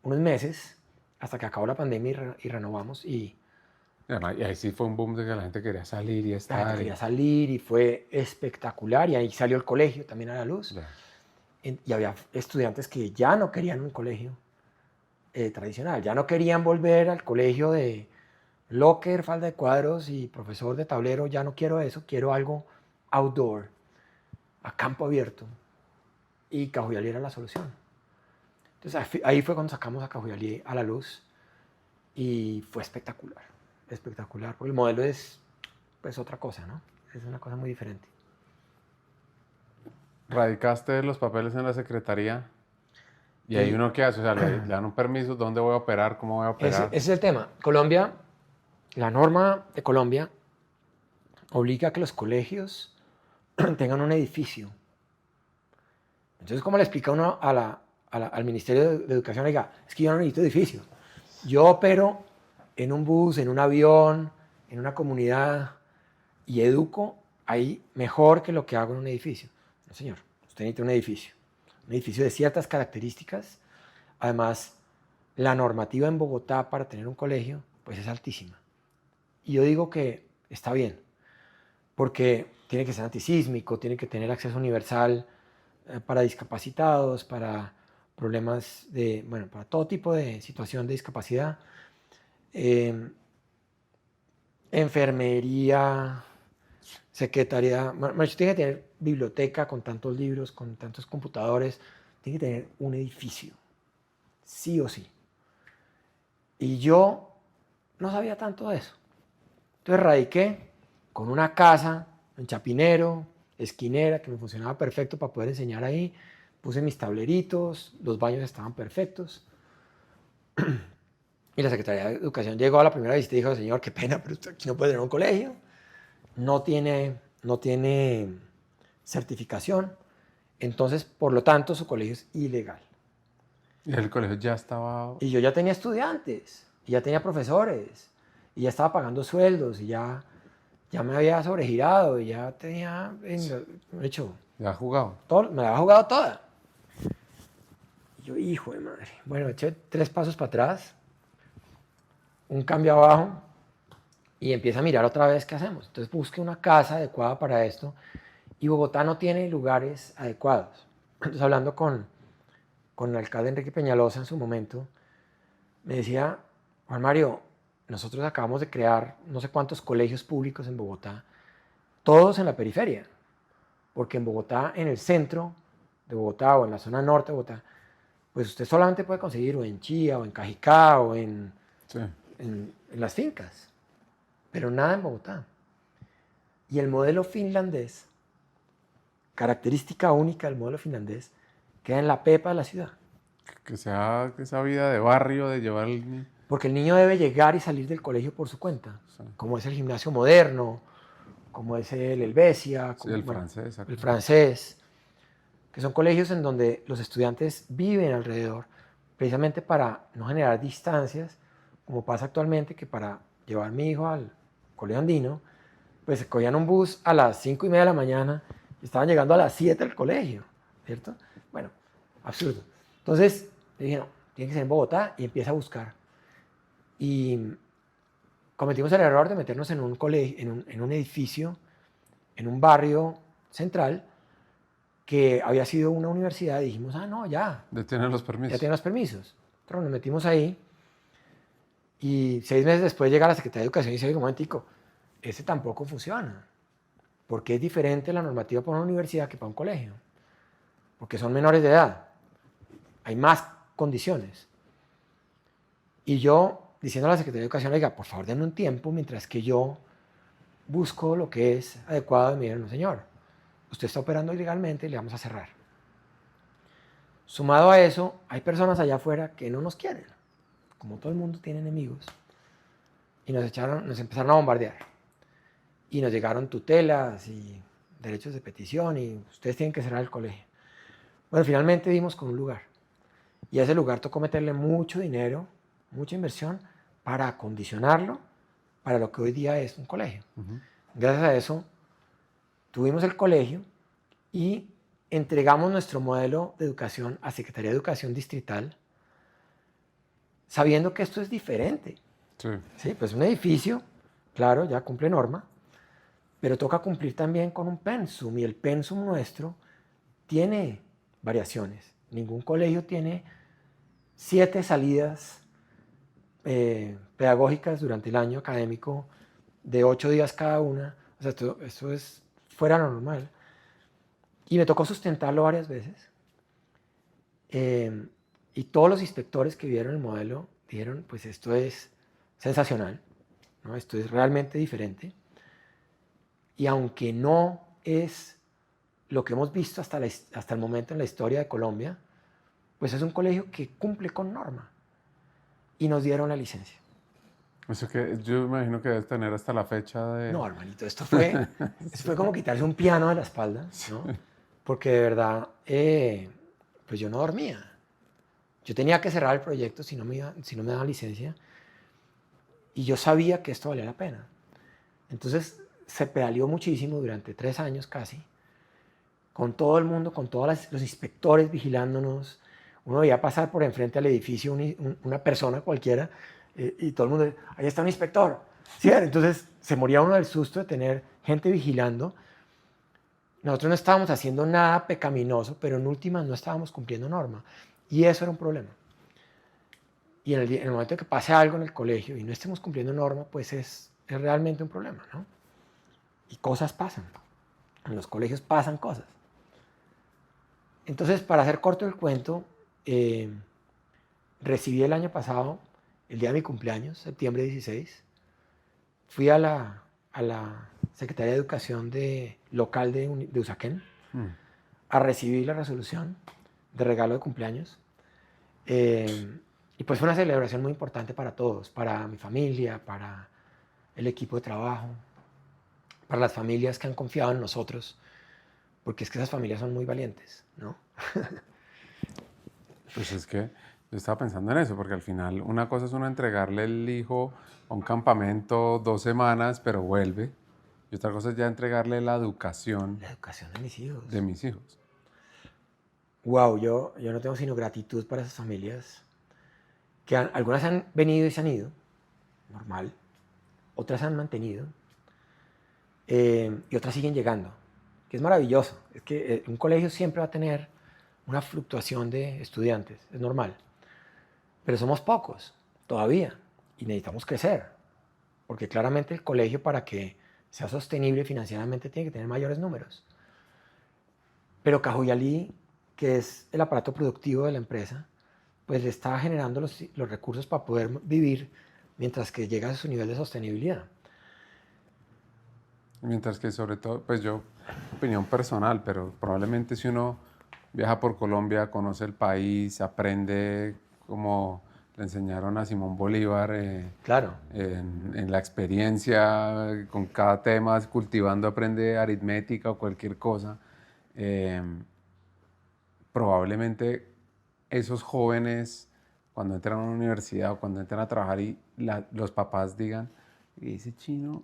unos meses hasta que acabó la pandemia y renovamos y Y además, y ahí sí fue un boom de que la gente quería salir y la estar. gente quería salir y fue espectacular y ahí salió el colegio también a la luz. Ya. Y había estudiantes que ya no querían un colegio tradicional, ya no querían volver al colegio de locker, falda de cuadros y profesor de tablero, ya no quiero eso, quiero algo outdoor, a campo abierto. Y Cajuyalí era la solución. Entonces ahí fue cuando sacamos a Cajuyalí a la luz y fue espectacular, espectacular, porque el modelo es pues otra cosa, ¿no? Es una cosa muy diferente. Radicaste los papeles en la secretaría y ahí Y- uno qué hace, o sea, le dan un permiso, ¿dónde voy a operar? ¿Cómo voy a operar? Ese es el tema. Colombia, la norma de Colombia obliga a que los colegios tengan un edificio. Entonces, ¿cómo le explica uno al Ministerio de Educación? Oiga, es que yo no necesito edificio. Yo opero en un bus, en un avión, en una comunidad y educo ahí mejor que lo que hago en un edificio. No, señor, usted necesita un edificio de ciertas características. Además, la normativa en Bogotá para tener un colegio, pues es altísima. Y yo digo que está bien, porque tiene que ser antisísmico, tiene que tener acceso universal para discapacitados, para problemas de, bueno, para todo tipo de situación de discapacidad. Enfermería, secretaría, tiene que tener biblioteca con tantos libros, con tantos computadores, tiene que tener un edificio, sí o sí. Y yo no sabía tanto de eso. Entonces radiqué con una casa en Chapinero, esquinera, que me funcionaba perfecto para poder enseñar ahí. Puse mis tableritos, los baños estaban perfectos. Y la Secretaría de Educación llegó a la primera visita y dijo, señor, qué pena, pero usted aquí no puede tener un colegio. No tiene certificación. Entonces, por lo tanto, su colegio es ilegal. Y el colegio ya estaba... Y yo ya tenía estudiantes, y ya tenía profesores, y ya estaba pagando sueldos, y ya me había sobregirado, y ya tenía, hecho, Ya jugado. todo, me la había jugado toda. Y yo, hijo de madre. Bueno, eché 3 pasos para atrás, un cambio abajo, y empieza a mirar otra vez qué hacemos. Entonces busqué una casa adecuada para esto, y Bogotá no tiene lugares adecuados. Entonces hablando con el alcalde Enrique Peñalosa en su momento, me decía, Juan Mario, nosotros acabamos de crear no sé cuántos colegios públicos en Bogotá, todos en la periferia, porque en Bogotá, en el centro de Bogotá o en la zona norte de Bogotá, pues usted solamente puede conseguir o en Chía o en Cajicá o en Sí. las fincas, pero nada en Bogotá. Y el modelo finlandés, característica única del modelo finlandés, queda en la pepa de la ciudad. Que sea esa vida de barrio, de llevar el... Porque el niño debe llegar y salir del colegio por su cuenta, Sí. como es el gimnasio moderno, como es el Helvecia, Sí, como, el bueno, francés. exacto. el francés, que son colegios en donde los estudiantes viven alrededor, precisamente para no generar distancias, como pasa actualmente, que para llevar a mi hijo al colegio andino, pues cogían un bus a las 5:30 de la mañana y estaban llegando a las 7 al colegio, ¿cierto? Bueno, absurdo. Entonces, le dije, no, tiene que ser en Bogotá y empieza a buscar. Y cometimos el error de meternos en un colegio, en un edificio, en un barrio central, que había sido una universidad, y dijimos, no, ya Detienen los ya permisos. tienen los permisos. Pero nos metimos ahí, y 6 meses después llega la Secretaría de Educación y dice, un momentico, ese tampoco funciona, porque es diferente la normativa para una universidad que para un colegio, porque son menores de edad, hay más condiciones. Y yo, diciendo a la Secretaría de Educación, oiga, por favor denme un tiempo mientras que yo busco lo que es adecuado. Y miren, no señor, usted está operando ilegalmente y le vamos a cerrar. Sumado a eso, hay personas allá afuera que no nos quieren. Como todo el mundo tiene enemigos. Y nos empezaron a bombardear. Y nos llegaron tutelas y derechos de petición y ustedes tienen que cerrar el colegio. Bueno, finalmente dimos con un lugar. Y a ese lugar tocó meterle mucho dinero, mucha inversión para acondicionarlo para lo que hoy día es un colegio. Gracias a eso tuvimos el colegio y entregamos nuestro modelo de educación a Secretaría de Educación Distrital, sabiendo que esto es diferente. Sí. Sí, pues un edificio, claro, ya cumple norma, pero toca cumplir también con un pensum, y el pensum nuestro tiene variaciones. Ningún colegio tiene 7 salidas pedagógicas durante el año académico de 8 días cada una. O sea, esto es fuera de lo normal. Y me tocó sustentarlo varias veces. Y todos los inspectores que vieron el modelo dijeron, pues esto es sensacional, ¿no? Esto es realmente diferente. Y aunque no es lo que hemos visto hasta el momento en la historia de Colombia, pues es un colegio que cumple con norma. Y nos dieron la licencia. O sea que yo imagino que debes tener hasta la fecha de... No, hermanito, esto fue como quitarse un piano de la espalda, ¿no? Porque de verdad, pues yo no dormía. Yo tenía que cerrar el proyecto si no me daban licencia. Y yo sabía que esto valía la pena. Entonces se pedaleó muchísimo durante 3 años casi, con todo el mundo, con todos los inspectores vigilándonos. Uno veía pasar por enfrente al edificio una persona cualquiera, y todo el mundo, ahí está un inspector. ¿Sí? Entonces se moría uno del susto de tener gente vigilando. Nosotros no estábamos haciendo nada pecaminoso, pero en últimas no estábamos cumpliendo norma. Y eso era un problema. Y en el momento que pase algo en el colegio y no estemos cumpliendo norma, pues es realmente un problema, ¿no? Y cosas pasan. En los colegios pasan cosas. Entonces, para hacer corto el cuento, recibí el año pasado, el día de mi cumpleaños, septiembre 16, fui a la Secretaría de Educación local de Usaquén a recibir la resolución de regalo de cumpleaños. Y pues fue una celebración muy importante para todos, para mi familia, para el equipo de trabajo, para las familias que han confiado en nosotros, porque es que esas familias son muy valientes, ¿no? Pues es que yo estaba pensando en eso, porque al final una cosa es uno entregarle el hijo a un campamento 2 semanas, pero vuelve. Y otra cosa es ya entregarle la educación La educación de mis hijos. de mis hijos. Wow, yo no tengo sino gratitud para esas familias, que algunas han venido y se han ido, normal, otras se han mantenido, y otras siguen llegando, que es maravilloso. Es que un colegio siempre va a tener una fluctuación de estudiantes, es normal, pero somos pocos todavía y necesitamos crecer, porque claramente el colegio, para que sea sostenible financieramente, tiene que tener mayores números. Pero Cajuyalí, que es el aparato productivo de la empresa, pues le está generando los recursos para poder vivir mientras que llega a su nivel de sostenibilidad. Mientras que sobre todo, pues yo, opinión personal, pero probablemente si uno viaja por Colombia, conoce el país, aprende como le enseñaron a Simón Bolívar Claro. en la experiencia, con cada tema, cultivando, aprende aritmética o cualquier cosa. Probablemente esos jóvenes, cuando entran a una universidad o cuando entran a trabajar y los papás digan, ¿y ese chino,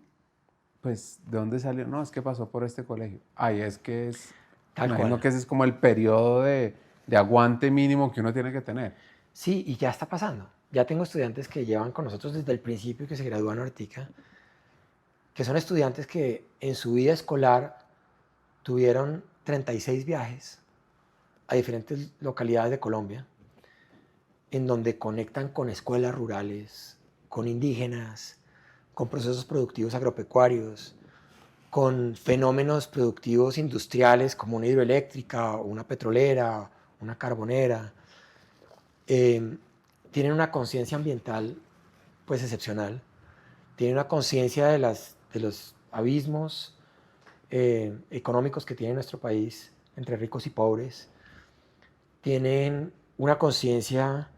pues, de dónde salió? No, es que pasó por este colegio. Ay, es que es... Imagino que ese es como el periodo de aguante mínimo que uno tiene que tener. Sí, y ya está pasando. ya tengo estudiantes que llevan con nosotros desde el principio, que se gradúan ahorita, que son estudiantes que en su vida escolar tuvieron 36 viajes a diferentes localidades de Colombia, en donde conectan con escuelas rurales, con indígenas, con procesos productivos agropecuarios, con fenómenos productivos industriales como una hidroeléctrica, o una petrolera, una carbonera. Tienen una conciencia ambiental pues excepcional, tienen una conciencia de los abismos económicos que tiene nuestro país entre ricos y pobres, tienen una conciencia,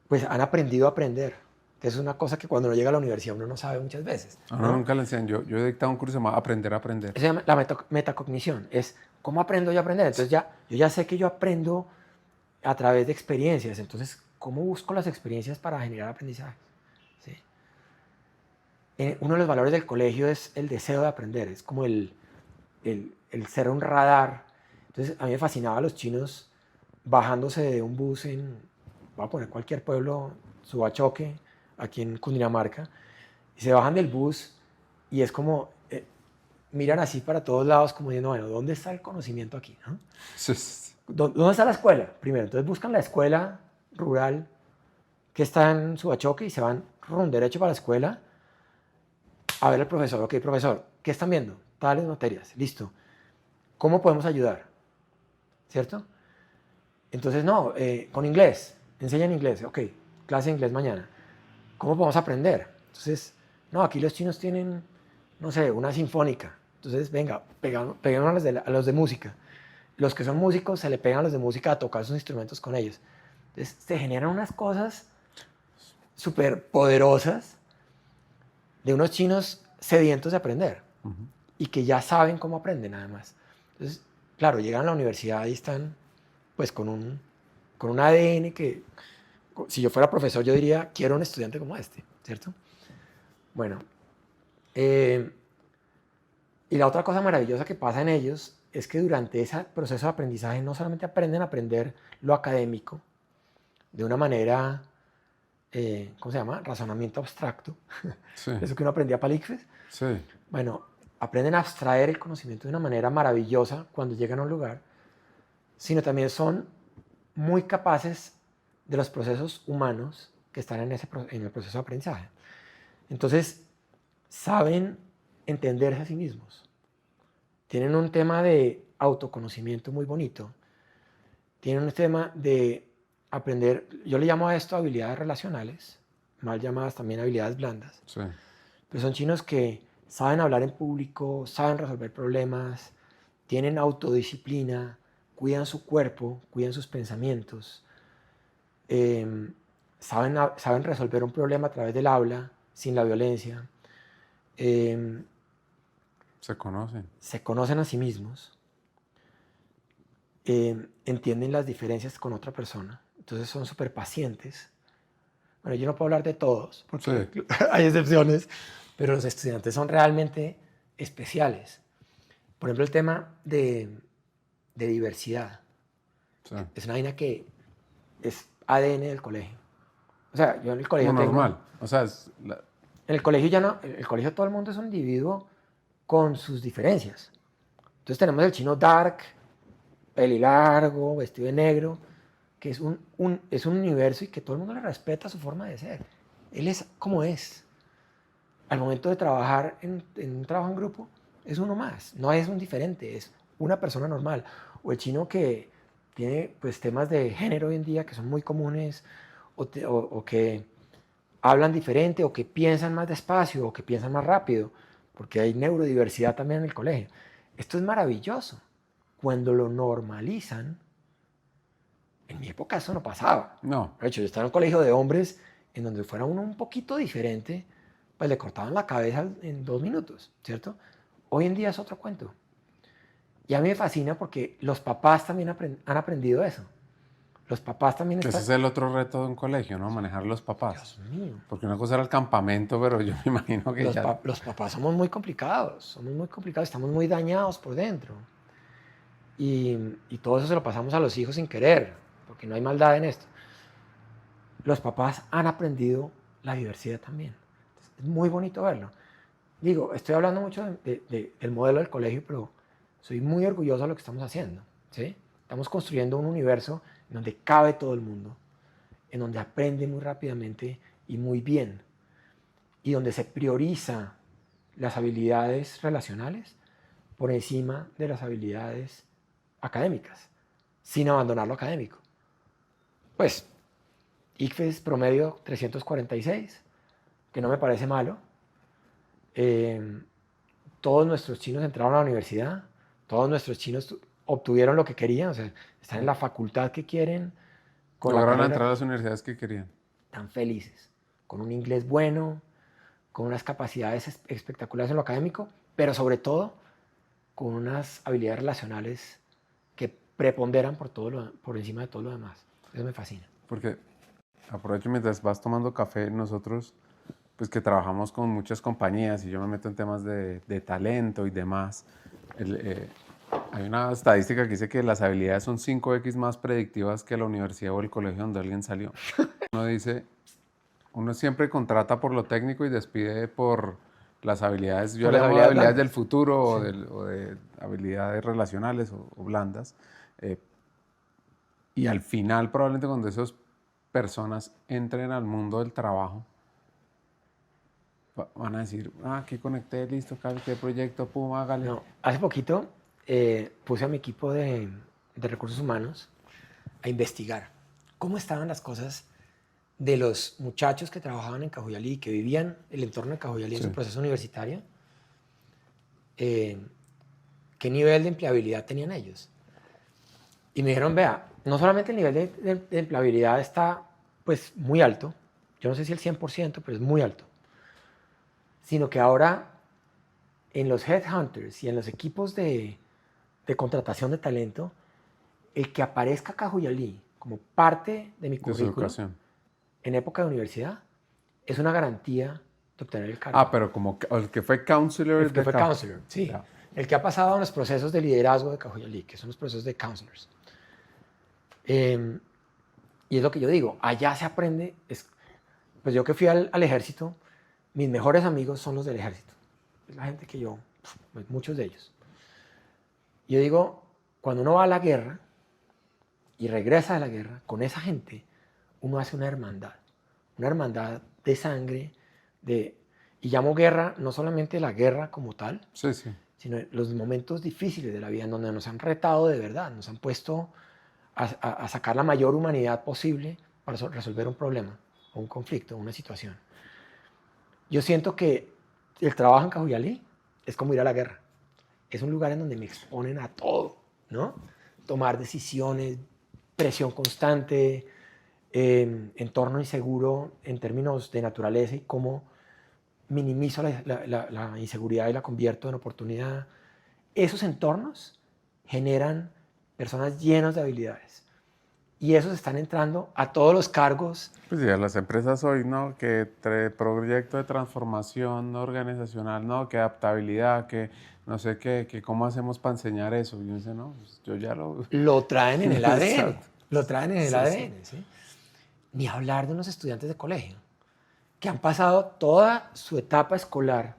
pues han aprendido a aprender, que es una cosa que cuando uno llega a la universidad uno no sabe muchas veces. A uno nunca le enseñan. Yo he dictado un curso llamado Aprender a Aprender. Eso se llama la metacognición, es cómo aprendo yo a aprender. Entonces yo ya sé que yo aprendo a través de experiencias, entonces cómo busco las experiencias para generar aprendizaje. ¿Sí? Uno de los valores del colegio es el deseo de aprender, es como el ser un radar. Entonces a mí me fascinaba a los chinos bajándose de un bus voy a poner cualquier pueblo, Subachoque, aquí en Cundinamarca, y se bajan del bus y es como, miran así para todos lados como diciendo, bueno, ¿dónde está el conocimiento aquí? ¿No? ¿Dónde está la escuela? Primero, entonces buscan la escuela rural que está en Subachoque y se van derecho para la escuela a ver al profesor. Ok, profesor, ¿qué están viendo? Tales materias, listo. ¿Cómo podemos ayudar? ¿Cierto? Entonces, no, con inglés, enseñan inglés, ok, clase de inglés mañana. ¿Cómo podemos aprender? Entonces, no, aquí los chinos tienen, no sé, una sinfónica. Entonces, venga, peguemos a los de música. Los que son músicos se le pegan a los de música a tocar sus instrumentos con ellos. Entonces, se generan unas cosas súper poderosas de unos chinos sedientos de aprender y que ya saben cómo aprenden, además. Entonces, claro, llegan a la universidad y están pues con un ADN que, si yo fuera profesor, yo diría, quiero un estudiante como este, ¿cierto? Bueno, y la otra cosa maravillosa que pasa en ellos es que durante ese proceso de aprendizaje no solamente aprenden a aprender lo académico de una manera, ¿cómo se llama? Razonamiento abstracto. Sí. Eso que uno aprendía para el ICFES. Sí. Bueno, aprenden a abstraer el conocimiento de una manera maravillosa cuando llegan a un lugar, sino también son muy capaces de los procesos humanos que están en el proceso de aprendizaje. Entonces, saben entenderse a sí mismos. Tienen un tema de autoconocimiento muy bonito. Tienen un tema de aprender, yo le llamo a esto habilidades relacionales, mal llamadas también habilidades blandas. Sí. Pero son chinos que saben hablar en público, saben resolver problemas, tienen autodisciplina, cuidan su cuerpo, cuidan sus pensamientos, saben resolver un problema a través del habla, sin la violencia. Se conocen. Se conocen a sí mismos, entienden las diferencias con otra persona, entonces son súper pacientes. Bueno, yo no puedo hablar de todos, porque Sí. hay excepciones, pero los estudiantes son realmente especiales. Por ejemplo, el tema de diversidad. Sí. Es una vaina que es ADN del colegio. O sea, yo en el colegio Como normal. O sea, en el colegio ya no, en el colegio todo el mundo es un individuo con sus diferencias. Entonces tenemos el chino dark, pelilargo, vestido de negro, que es un universo y que todo el mundo le respeta su forma de ser. Él es como es. Al momento de trabajar en un trabajo en grupo, es uno más. No es un diferente, es una persona normal. O el chino que tiene pues, temas de género hoy en día que son muy comunes, o que hablan diferente, o que piensan más despacio, o que piensan más rápido, porque hay neurodiversidad también en el colegio. Esto es maravilloso. Cuando lo normalizan, en mi época eso no pasaba. no. De hecho, yo estaba en un colegio de hombres en donde fuera uno un poquito diferente, pues le cortaban la cabeza en 2 minutos, ¿cierto? Hoy en día es otro cuento. Y a mí me fascina porque los papás también han aprendido eso. Los papás también Ese es el otro reto de un colegio, ¿no? Manejar los papás. Dios mío. Porque una cosa era el campamento, pero yo me imagino que Los papás somos muy complicados, estamos muy dañados por dentro. Y todo eso se lo pasamos a los hijos sin querer, porque no hay maldad en esto. los papás han aprendido la diversidad también. Entonces, es muy bonito verlo. Digo, estoy hablando mucho del modelo del colegio, pero soy muy orgulloso de lo que estamos haciendo, ¿sí? Estamos construyendo un universo en donde cabe todo el mundo, en donde aprende muy rápidamente y muy bien, y donde se prioriza las habilidades relacionales por encima de las habilidades académicas, sin abandonar lo académico. Pues, ICFES promedio 346, que no me parece malo. Todos nuestros chinos entraron a la universidad, todos nuestros chinos obtuvieron lo que querían, o sea, están en la facultad que quieren, con la Lograron carrera, entrar a las universidades que querían. tan felices, con un inglés bueno, con unas capacidades espectaculares en lo académico, pero sobre todo con unas habilidades relacionales que preponderan por encima de todo lo demás. Eso me fascina. Porque aprovecho mientras vas tomando café, nosotros, pues que trabajamos con muchas compañías y yo me meto en temas de talento y demás. Hay una estadística que dice que las habilidades son 5x más predictivas que la universidad o el colegio donde alguien salió. Uno dice, uno siempre contrata por lo técnico y despide por las habilidades, yo Por le las llamo habilidades habilidades del blandas. futuro Sí. o de habilidades relacionales o blandas. Y al final, probablemente cuando esas personas entren al mundo del trabajo, van a decir, aquí conecté, listo, qué proyecto, pum, hágale. No, hace poquito puse a mi equipo de recursos humanos a investigar cómo estaban las cosas de los muchachos que trabajaban en Cajuyalí, que vivían el entorno de Cajuyalí en Sí. su proceso universitario. ¿Qué nivel de empleabilidad tenían ellos? Y me dijeron, vea, no solamente el nivel de empleabilidad está pues muy alto, yo no sé si el 100%, pero es muy alto, sino que ahora en los headhunters y en los equipos de contratación de talento, el que aparezca Cajuyalí como parte de mi De su currículum educación. en época de universidad es una garantía de obtener el cargo. Ah, pero como el que fue counselor El que de fue counselor, sí. Ya. El que ha pasado en los procesos de liderazgo de Cajuyalí, que son los procesos de counselors. Y es lo que yo digo, allá se aprende. Pues yo que fui al ejército, mis mejores amigos son los del ejército. Es la gente que yo, pues muchos de ellos. Yo digo, cuando uno va a la guerra y regresa de la guerra, con esa gente, uno hace una hermandad de sangre, y llamo guerra no solamente la guerra como tal, Sí, sí. sino los momentos difíciles de la vida en donde nos han retado de verdad, nos han puesto a sacar la mayor humanidad posible para resolver un problema, o un conflicto, una situación. Yo siento que el trabajo en Cajuyalí es como ir a la guerra. Es un lugar en donde me exponen a todo, ¿no? Tomar decisiones, presión constante, entorno inseguro en términos de naturaleza y cómo minimizo la inseguridad y la convierto en oportunidad. Esos entornos generan personas llenas de habilidades. Y esos están entrando a todos los cargos. Pues ya las empresas hoy, ¿no? Que proyecto de transformación organizacional, ¿no? Que adaptabilidad, que no sé qué, que cómo hacemos para enseñar eso. Y yo dice, no, pues yo ya lo... Lo traen en el ADN. Exacto. Lo traen en el Sí, ADN. ¿Sí? Ni hablar de unos estudiantes de colegio que han pasado toda su etapa escolar,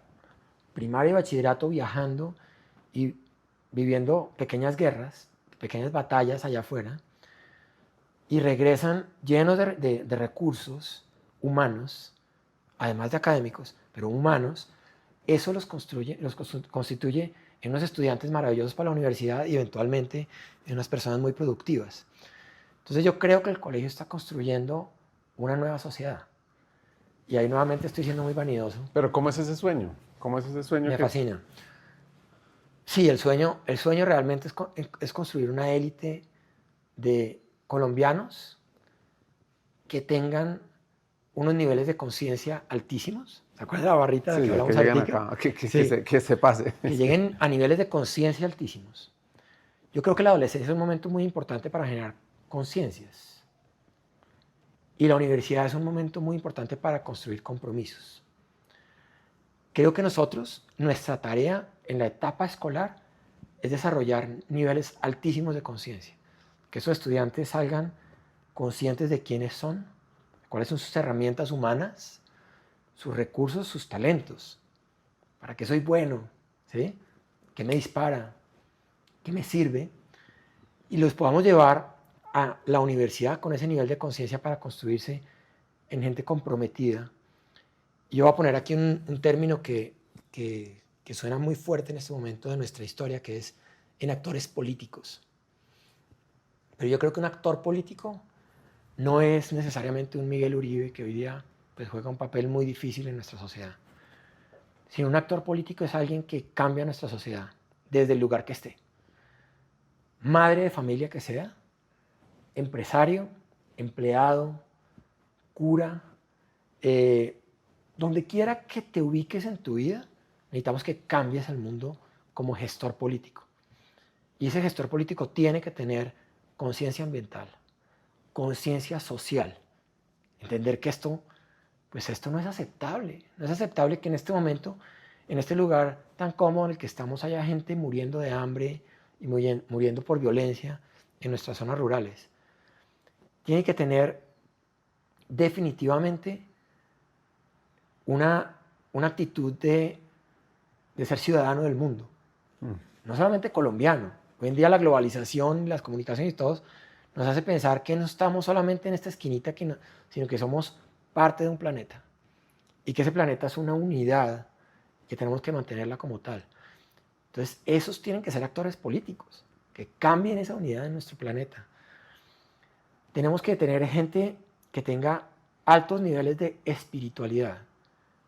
primaria y bachillerato, viajando y viviendo pequeñas guerras, pequeñas batallas allá afuera, y regresan llenos de recursos humanos, además de académicos, pero humanos. Eso los constituye en unos estudiantes maravillosos para la universidad y eventualmente en unas personas muy productivas. Entonces yo creo que el colegio está construyendo una nueva sociedad. Y ahí nuevamente estoy siendo muy vanidoso. Pero ¿cómo es ese sueño? ¿Cómo es ese sueño? Me fascina. Sí, el sueño realmente es construir una élite de colombianos que tengan unos niveles de conciencia altísimos. ¿Se acuerdan de la barrita de la Sí, que que hablamos lleguen ahorita? acá, Sí. que se pase. Que lleguen a niveles de conciencia altísimos. Yo creo que la adolescencia es un momento muy importante para generar conciencias. Y la universidad es un momento muy importante para construir compromisos. Creo que nosotros, nuestra tarea en la etapa escolar es desarrollar niveles altísimos de conciencia. Que esos estudiantes salgan conscientes de quiénes son, cuáles son sus herramientas humanas, sus recursos, sus talentos. ¿Para qué soy bueno? ¿Sí? ¿Qué me dispara? ¿Qué me sirve? Y los podamos llevar a la universidad con ese nivel de conciencia para construirse en gente comprometida. Y yo voy a poner aquí un término que suena muy fuerte en este momento de nuestra historia, que es en actores políticos. Pero yo creo que un actor político no es necesariamente un Miguel Uribe, que hoy día pues, juega un papel muy difícil en nuestra sociedad. Sino un actor político es alguien que cambia nuestra sociedad desde el lugar que esté. Madre de familia que sea, empresario, empleado, cura, donde quiera que te ubiques en tu vida, necesitamos que cambies el mundo como gestor político. Y ese gestor político tiene que tener conciencia ambiental, conciencia social, entender que esto no es aceptable. No es aceptable que en este momento, en este lugar tan cómodo en el que estamos, haya gente muriendo de hambre y muriendo por violencia en nuestras zonas rurales. Tiene que tener definitivamente una actitud de ser ciudadano del mundo. No solamente colombiano. Hoy en día la globalización, las comunicaciones y todo nos hace pensar que no estamos solamente en esta esquinita, sino que somos parte de un planeta. Y que ese planeta es una unidad que tenemos que mantenerla como tal. Entonces, esos tienen que ser actores políticos, que cambien esa unidad en nuestro planeta. Tenemos que tener gente que tenga altos niveles de espiritualidad.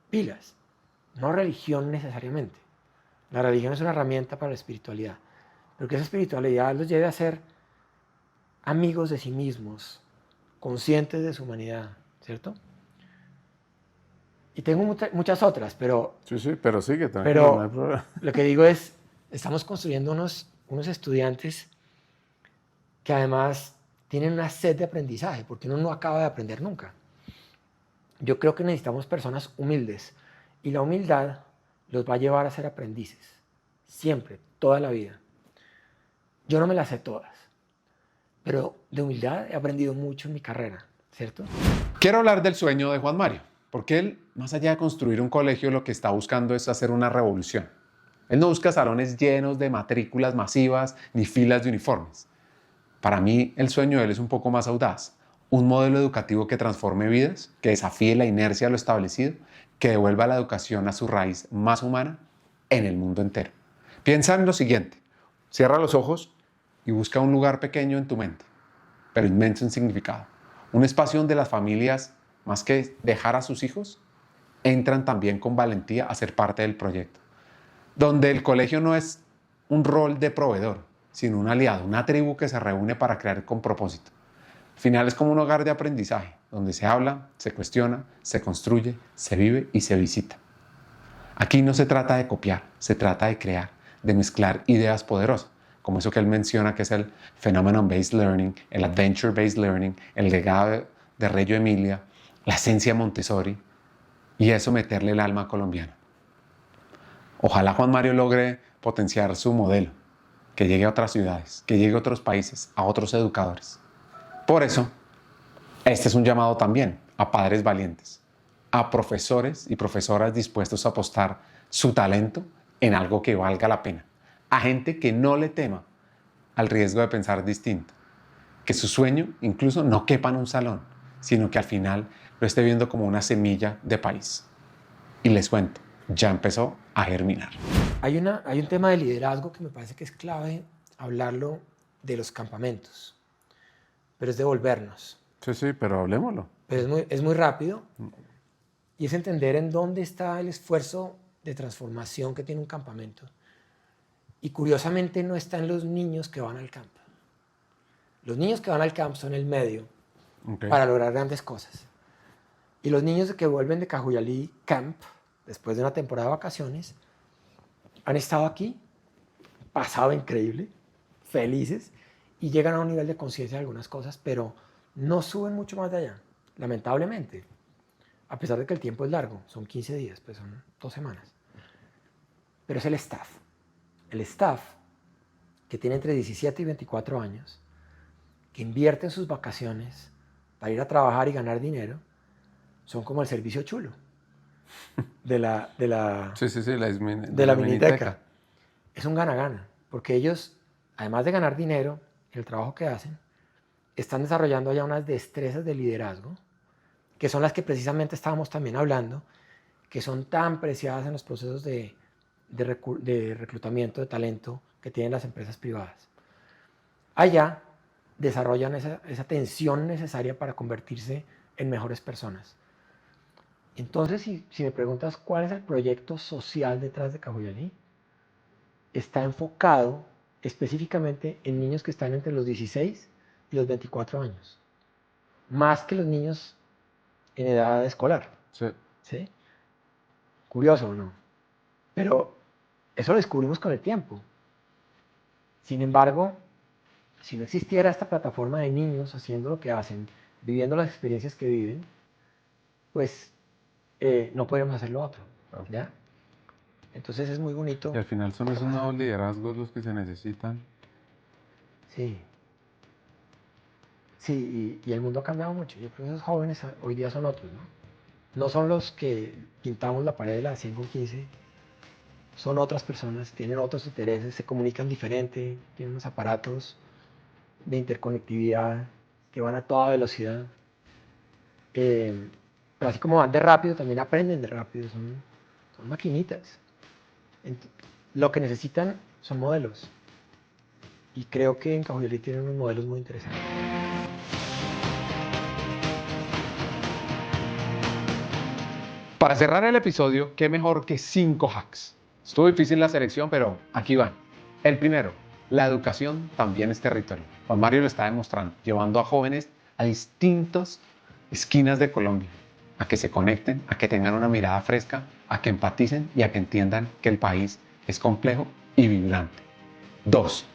Pilas, no religión necesariamente. La religión es una herramienta para la espiritualidad, pero que esa espiritualidad los lleve a ser amigos de sí mismos, conscientes de su humanidad, ¿cierto? Y tengo muchas otras, pero... Sí, pero sigue, tranquilo, pero no hay problema. lo que digo es, estamos construyendo unos estudiantes que además tienen una sed de aprendizaje, porque uno no acaba de aprender nunca. Yo creo que necesitamos personas humildes, y la humildad los va a llevar a ser aprendices, siempre, toda la vida. Yo no me las sé todas, pero de humildad he aprendido mucho en mi carrera, ¿cierto? Quiero hablar del sueño de Juan Mario, porque él, más allá de construir un colegio, lo que está buscando es hacer una revolución. Él no busca salones llenos de matrículas masivas ni filas de uniformes. Para mí, el sueño de él es un poco más audaz. Un modelo educativo que transforme vidas, que desafíe la inercia de lo establecido, que devuelva la educación a su raíz más humana en el mundo entero. Piensa en lo siguiente. Cierra los ojos y busca un lugar pequeño en tu mente, pero inmenso en significado. Un espacio donde las familias, más que dejar a sus hijos, entran también con valentía a ser parte del proyecto. Donde el colegio no es un rol de proveedor, sino un aliado, una tribu que se reúne para crear con propósito. Al final es como un hogar de aprendizaje, donde se habla, se cuestiona, se construye, se vive y se visita. Aquí no se trata de copiar, se trata de crear, de mezclar ideas poderosas, como eso que él menciona que es el Phenomenon-Based Learning, el Adventure-Based Learning, el legado de Reggio Emilia, la esencia Montessori, y eso meterle el alma colombiana. Ojalá Juan Mario logre potenciar su modelo, que llegue a otras ciudades, que llegue a otros países, a otros educadores. Por eso, este es un llamado también a padres valientes, a profesores y profesoras dispuestos a apostar su talento en algo que valga la pena, a gente que no le tema al riesgo de pensar distinto, que su sueño incluso no quepa en un salón, sino que al final lo esté viendo como una semilla de país. Y les cuento, ya empezó a germinar. Hay un tema de liderazgo que me parece que es clave hablarlo de los campamentos, pero es devolvernos. Sí, pero hablemoslo. Pero es muy rápido y es entender en dónde está el esfuerzo de transformación que tiene un campamento. Y curiosamente no está en los niños que van al campo. Los niños que van al campo son el medio para lograr grandes cosas. Y los niños que vuelven de Cajuyalí Camp, después de una temporada de vacaciones, han estado aquí, pasado increíble, felices, y llegan a un nivel de conciencia de algunas cosas, pero no suben mucho más de allá, lamentablemente. A pesar de que el tiempo es largo, son 15 días, pues son 2 semanas. Pero es el staff. El staff que tiene entre 17 y 24 años, que invierte en sus vacaciones para ir a trabajar y ganar dinero, son como el servicio chulo de la Sí, de la miniteca. Es un gana-gana, porque ellos, además de ganar dinero, el trabajo que hacen, están desarrollando ya unas destrezas de liderazgo, que son las que precisamente estábamos también hablando, que son tan preciadas en los procesos de reclutamiento de talento que tienen las empresas privadas. Allá desarrollan esa tensión necesaria para convertirse en mejores personas. Entonces, si me preguntas cuál es el proyecto social detrás de Cajuyalí, está enfocado específicamente en niños que están entre los 16 y los 24 años, más que los niños en edad escolar. Sí. ¿Sí? Curioso, ¿no? Pero eso lo descubrimos con el tiempo. Sin embargo, si no existiera esta plataforma de niños haciendo lo que hacen, viviendo las experiencias que viven, pues no podríamos hacer lo otro, ¿ya? Entonces es muy bonito. Y al final son esos nuevos liderazgos los que se necesitan. Sí. Sí, y el mundo ha cambiado mucho. Yo creo que esos jóvenes hoy día son otros, ¿no? No son los que pintamos la pared de la 100 con 15, son otras personas, tienen otros intereses, se comunican diferente, tienen unos aparatos de interconectividad que van a toda velocidad. Pero así como van de rápido, también aprenden de rápido, son maquinitas. Lo que necesitan son modelos. Y creo que en Cajuyalí tienen unos modelos muy interesantes. Para cerrar el episodio, qué mejor que 5 hacks. Estuvo difícil la selección, pero aquí van. El primero, la educación también es territorio. Juan Mario lo está demostrando, llevando a jóvenes a distintas esquinas de Colombia, a que se conecten, a que tengan una mirada fresca, a que empaticen y a que entiendan que el país es complejo y vibrante. 2,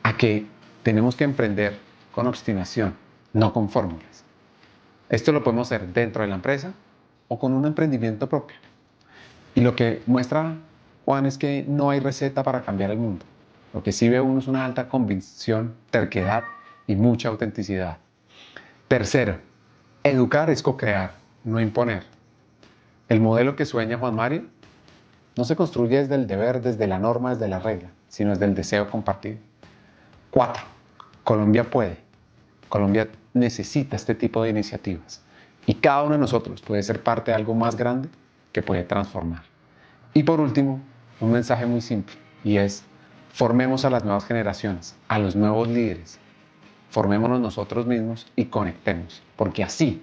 a que tenemos que emprender con obstinación, no con fórmulas. Esto lo podemos hacer dentro de la empresa o con un emprendimiento propio. Y lo que muestra Juan es que no hay receta para cambiar el mundo. Lo que sí ve uno es una alta convicción, terquedad y mucha autenticidad. Tercero, educar es co-crear, no imponer. El modelo que sueña Juan Mario no se construye desde el deber, desde la norma, desde la regla, sino desde el deseo compartido. 4, Colombia puede. Colombia necesita este tipo de iniciativas. Y cada uno de nosotros puede ser parte de algo más grande que puede transformar. Y por último, un mensaje muy simple, y es: formemos a las nuevas generaciones, a los nuevos líderes. Formémonos nosotros mismos y conectemos, porque así,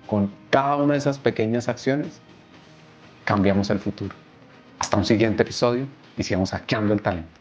con cada una de esas pequeñas acciones, cambiamos el futuro. Hasta un siguiente episodio y sigamos hackeando el talento.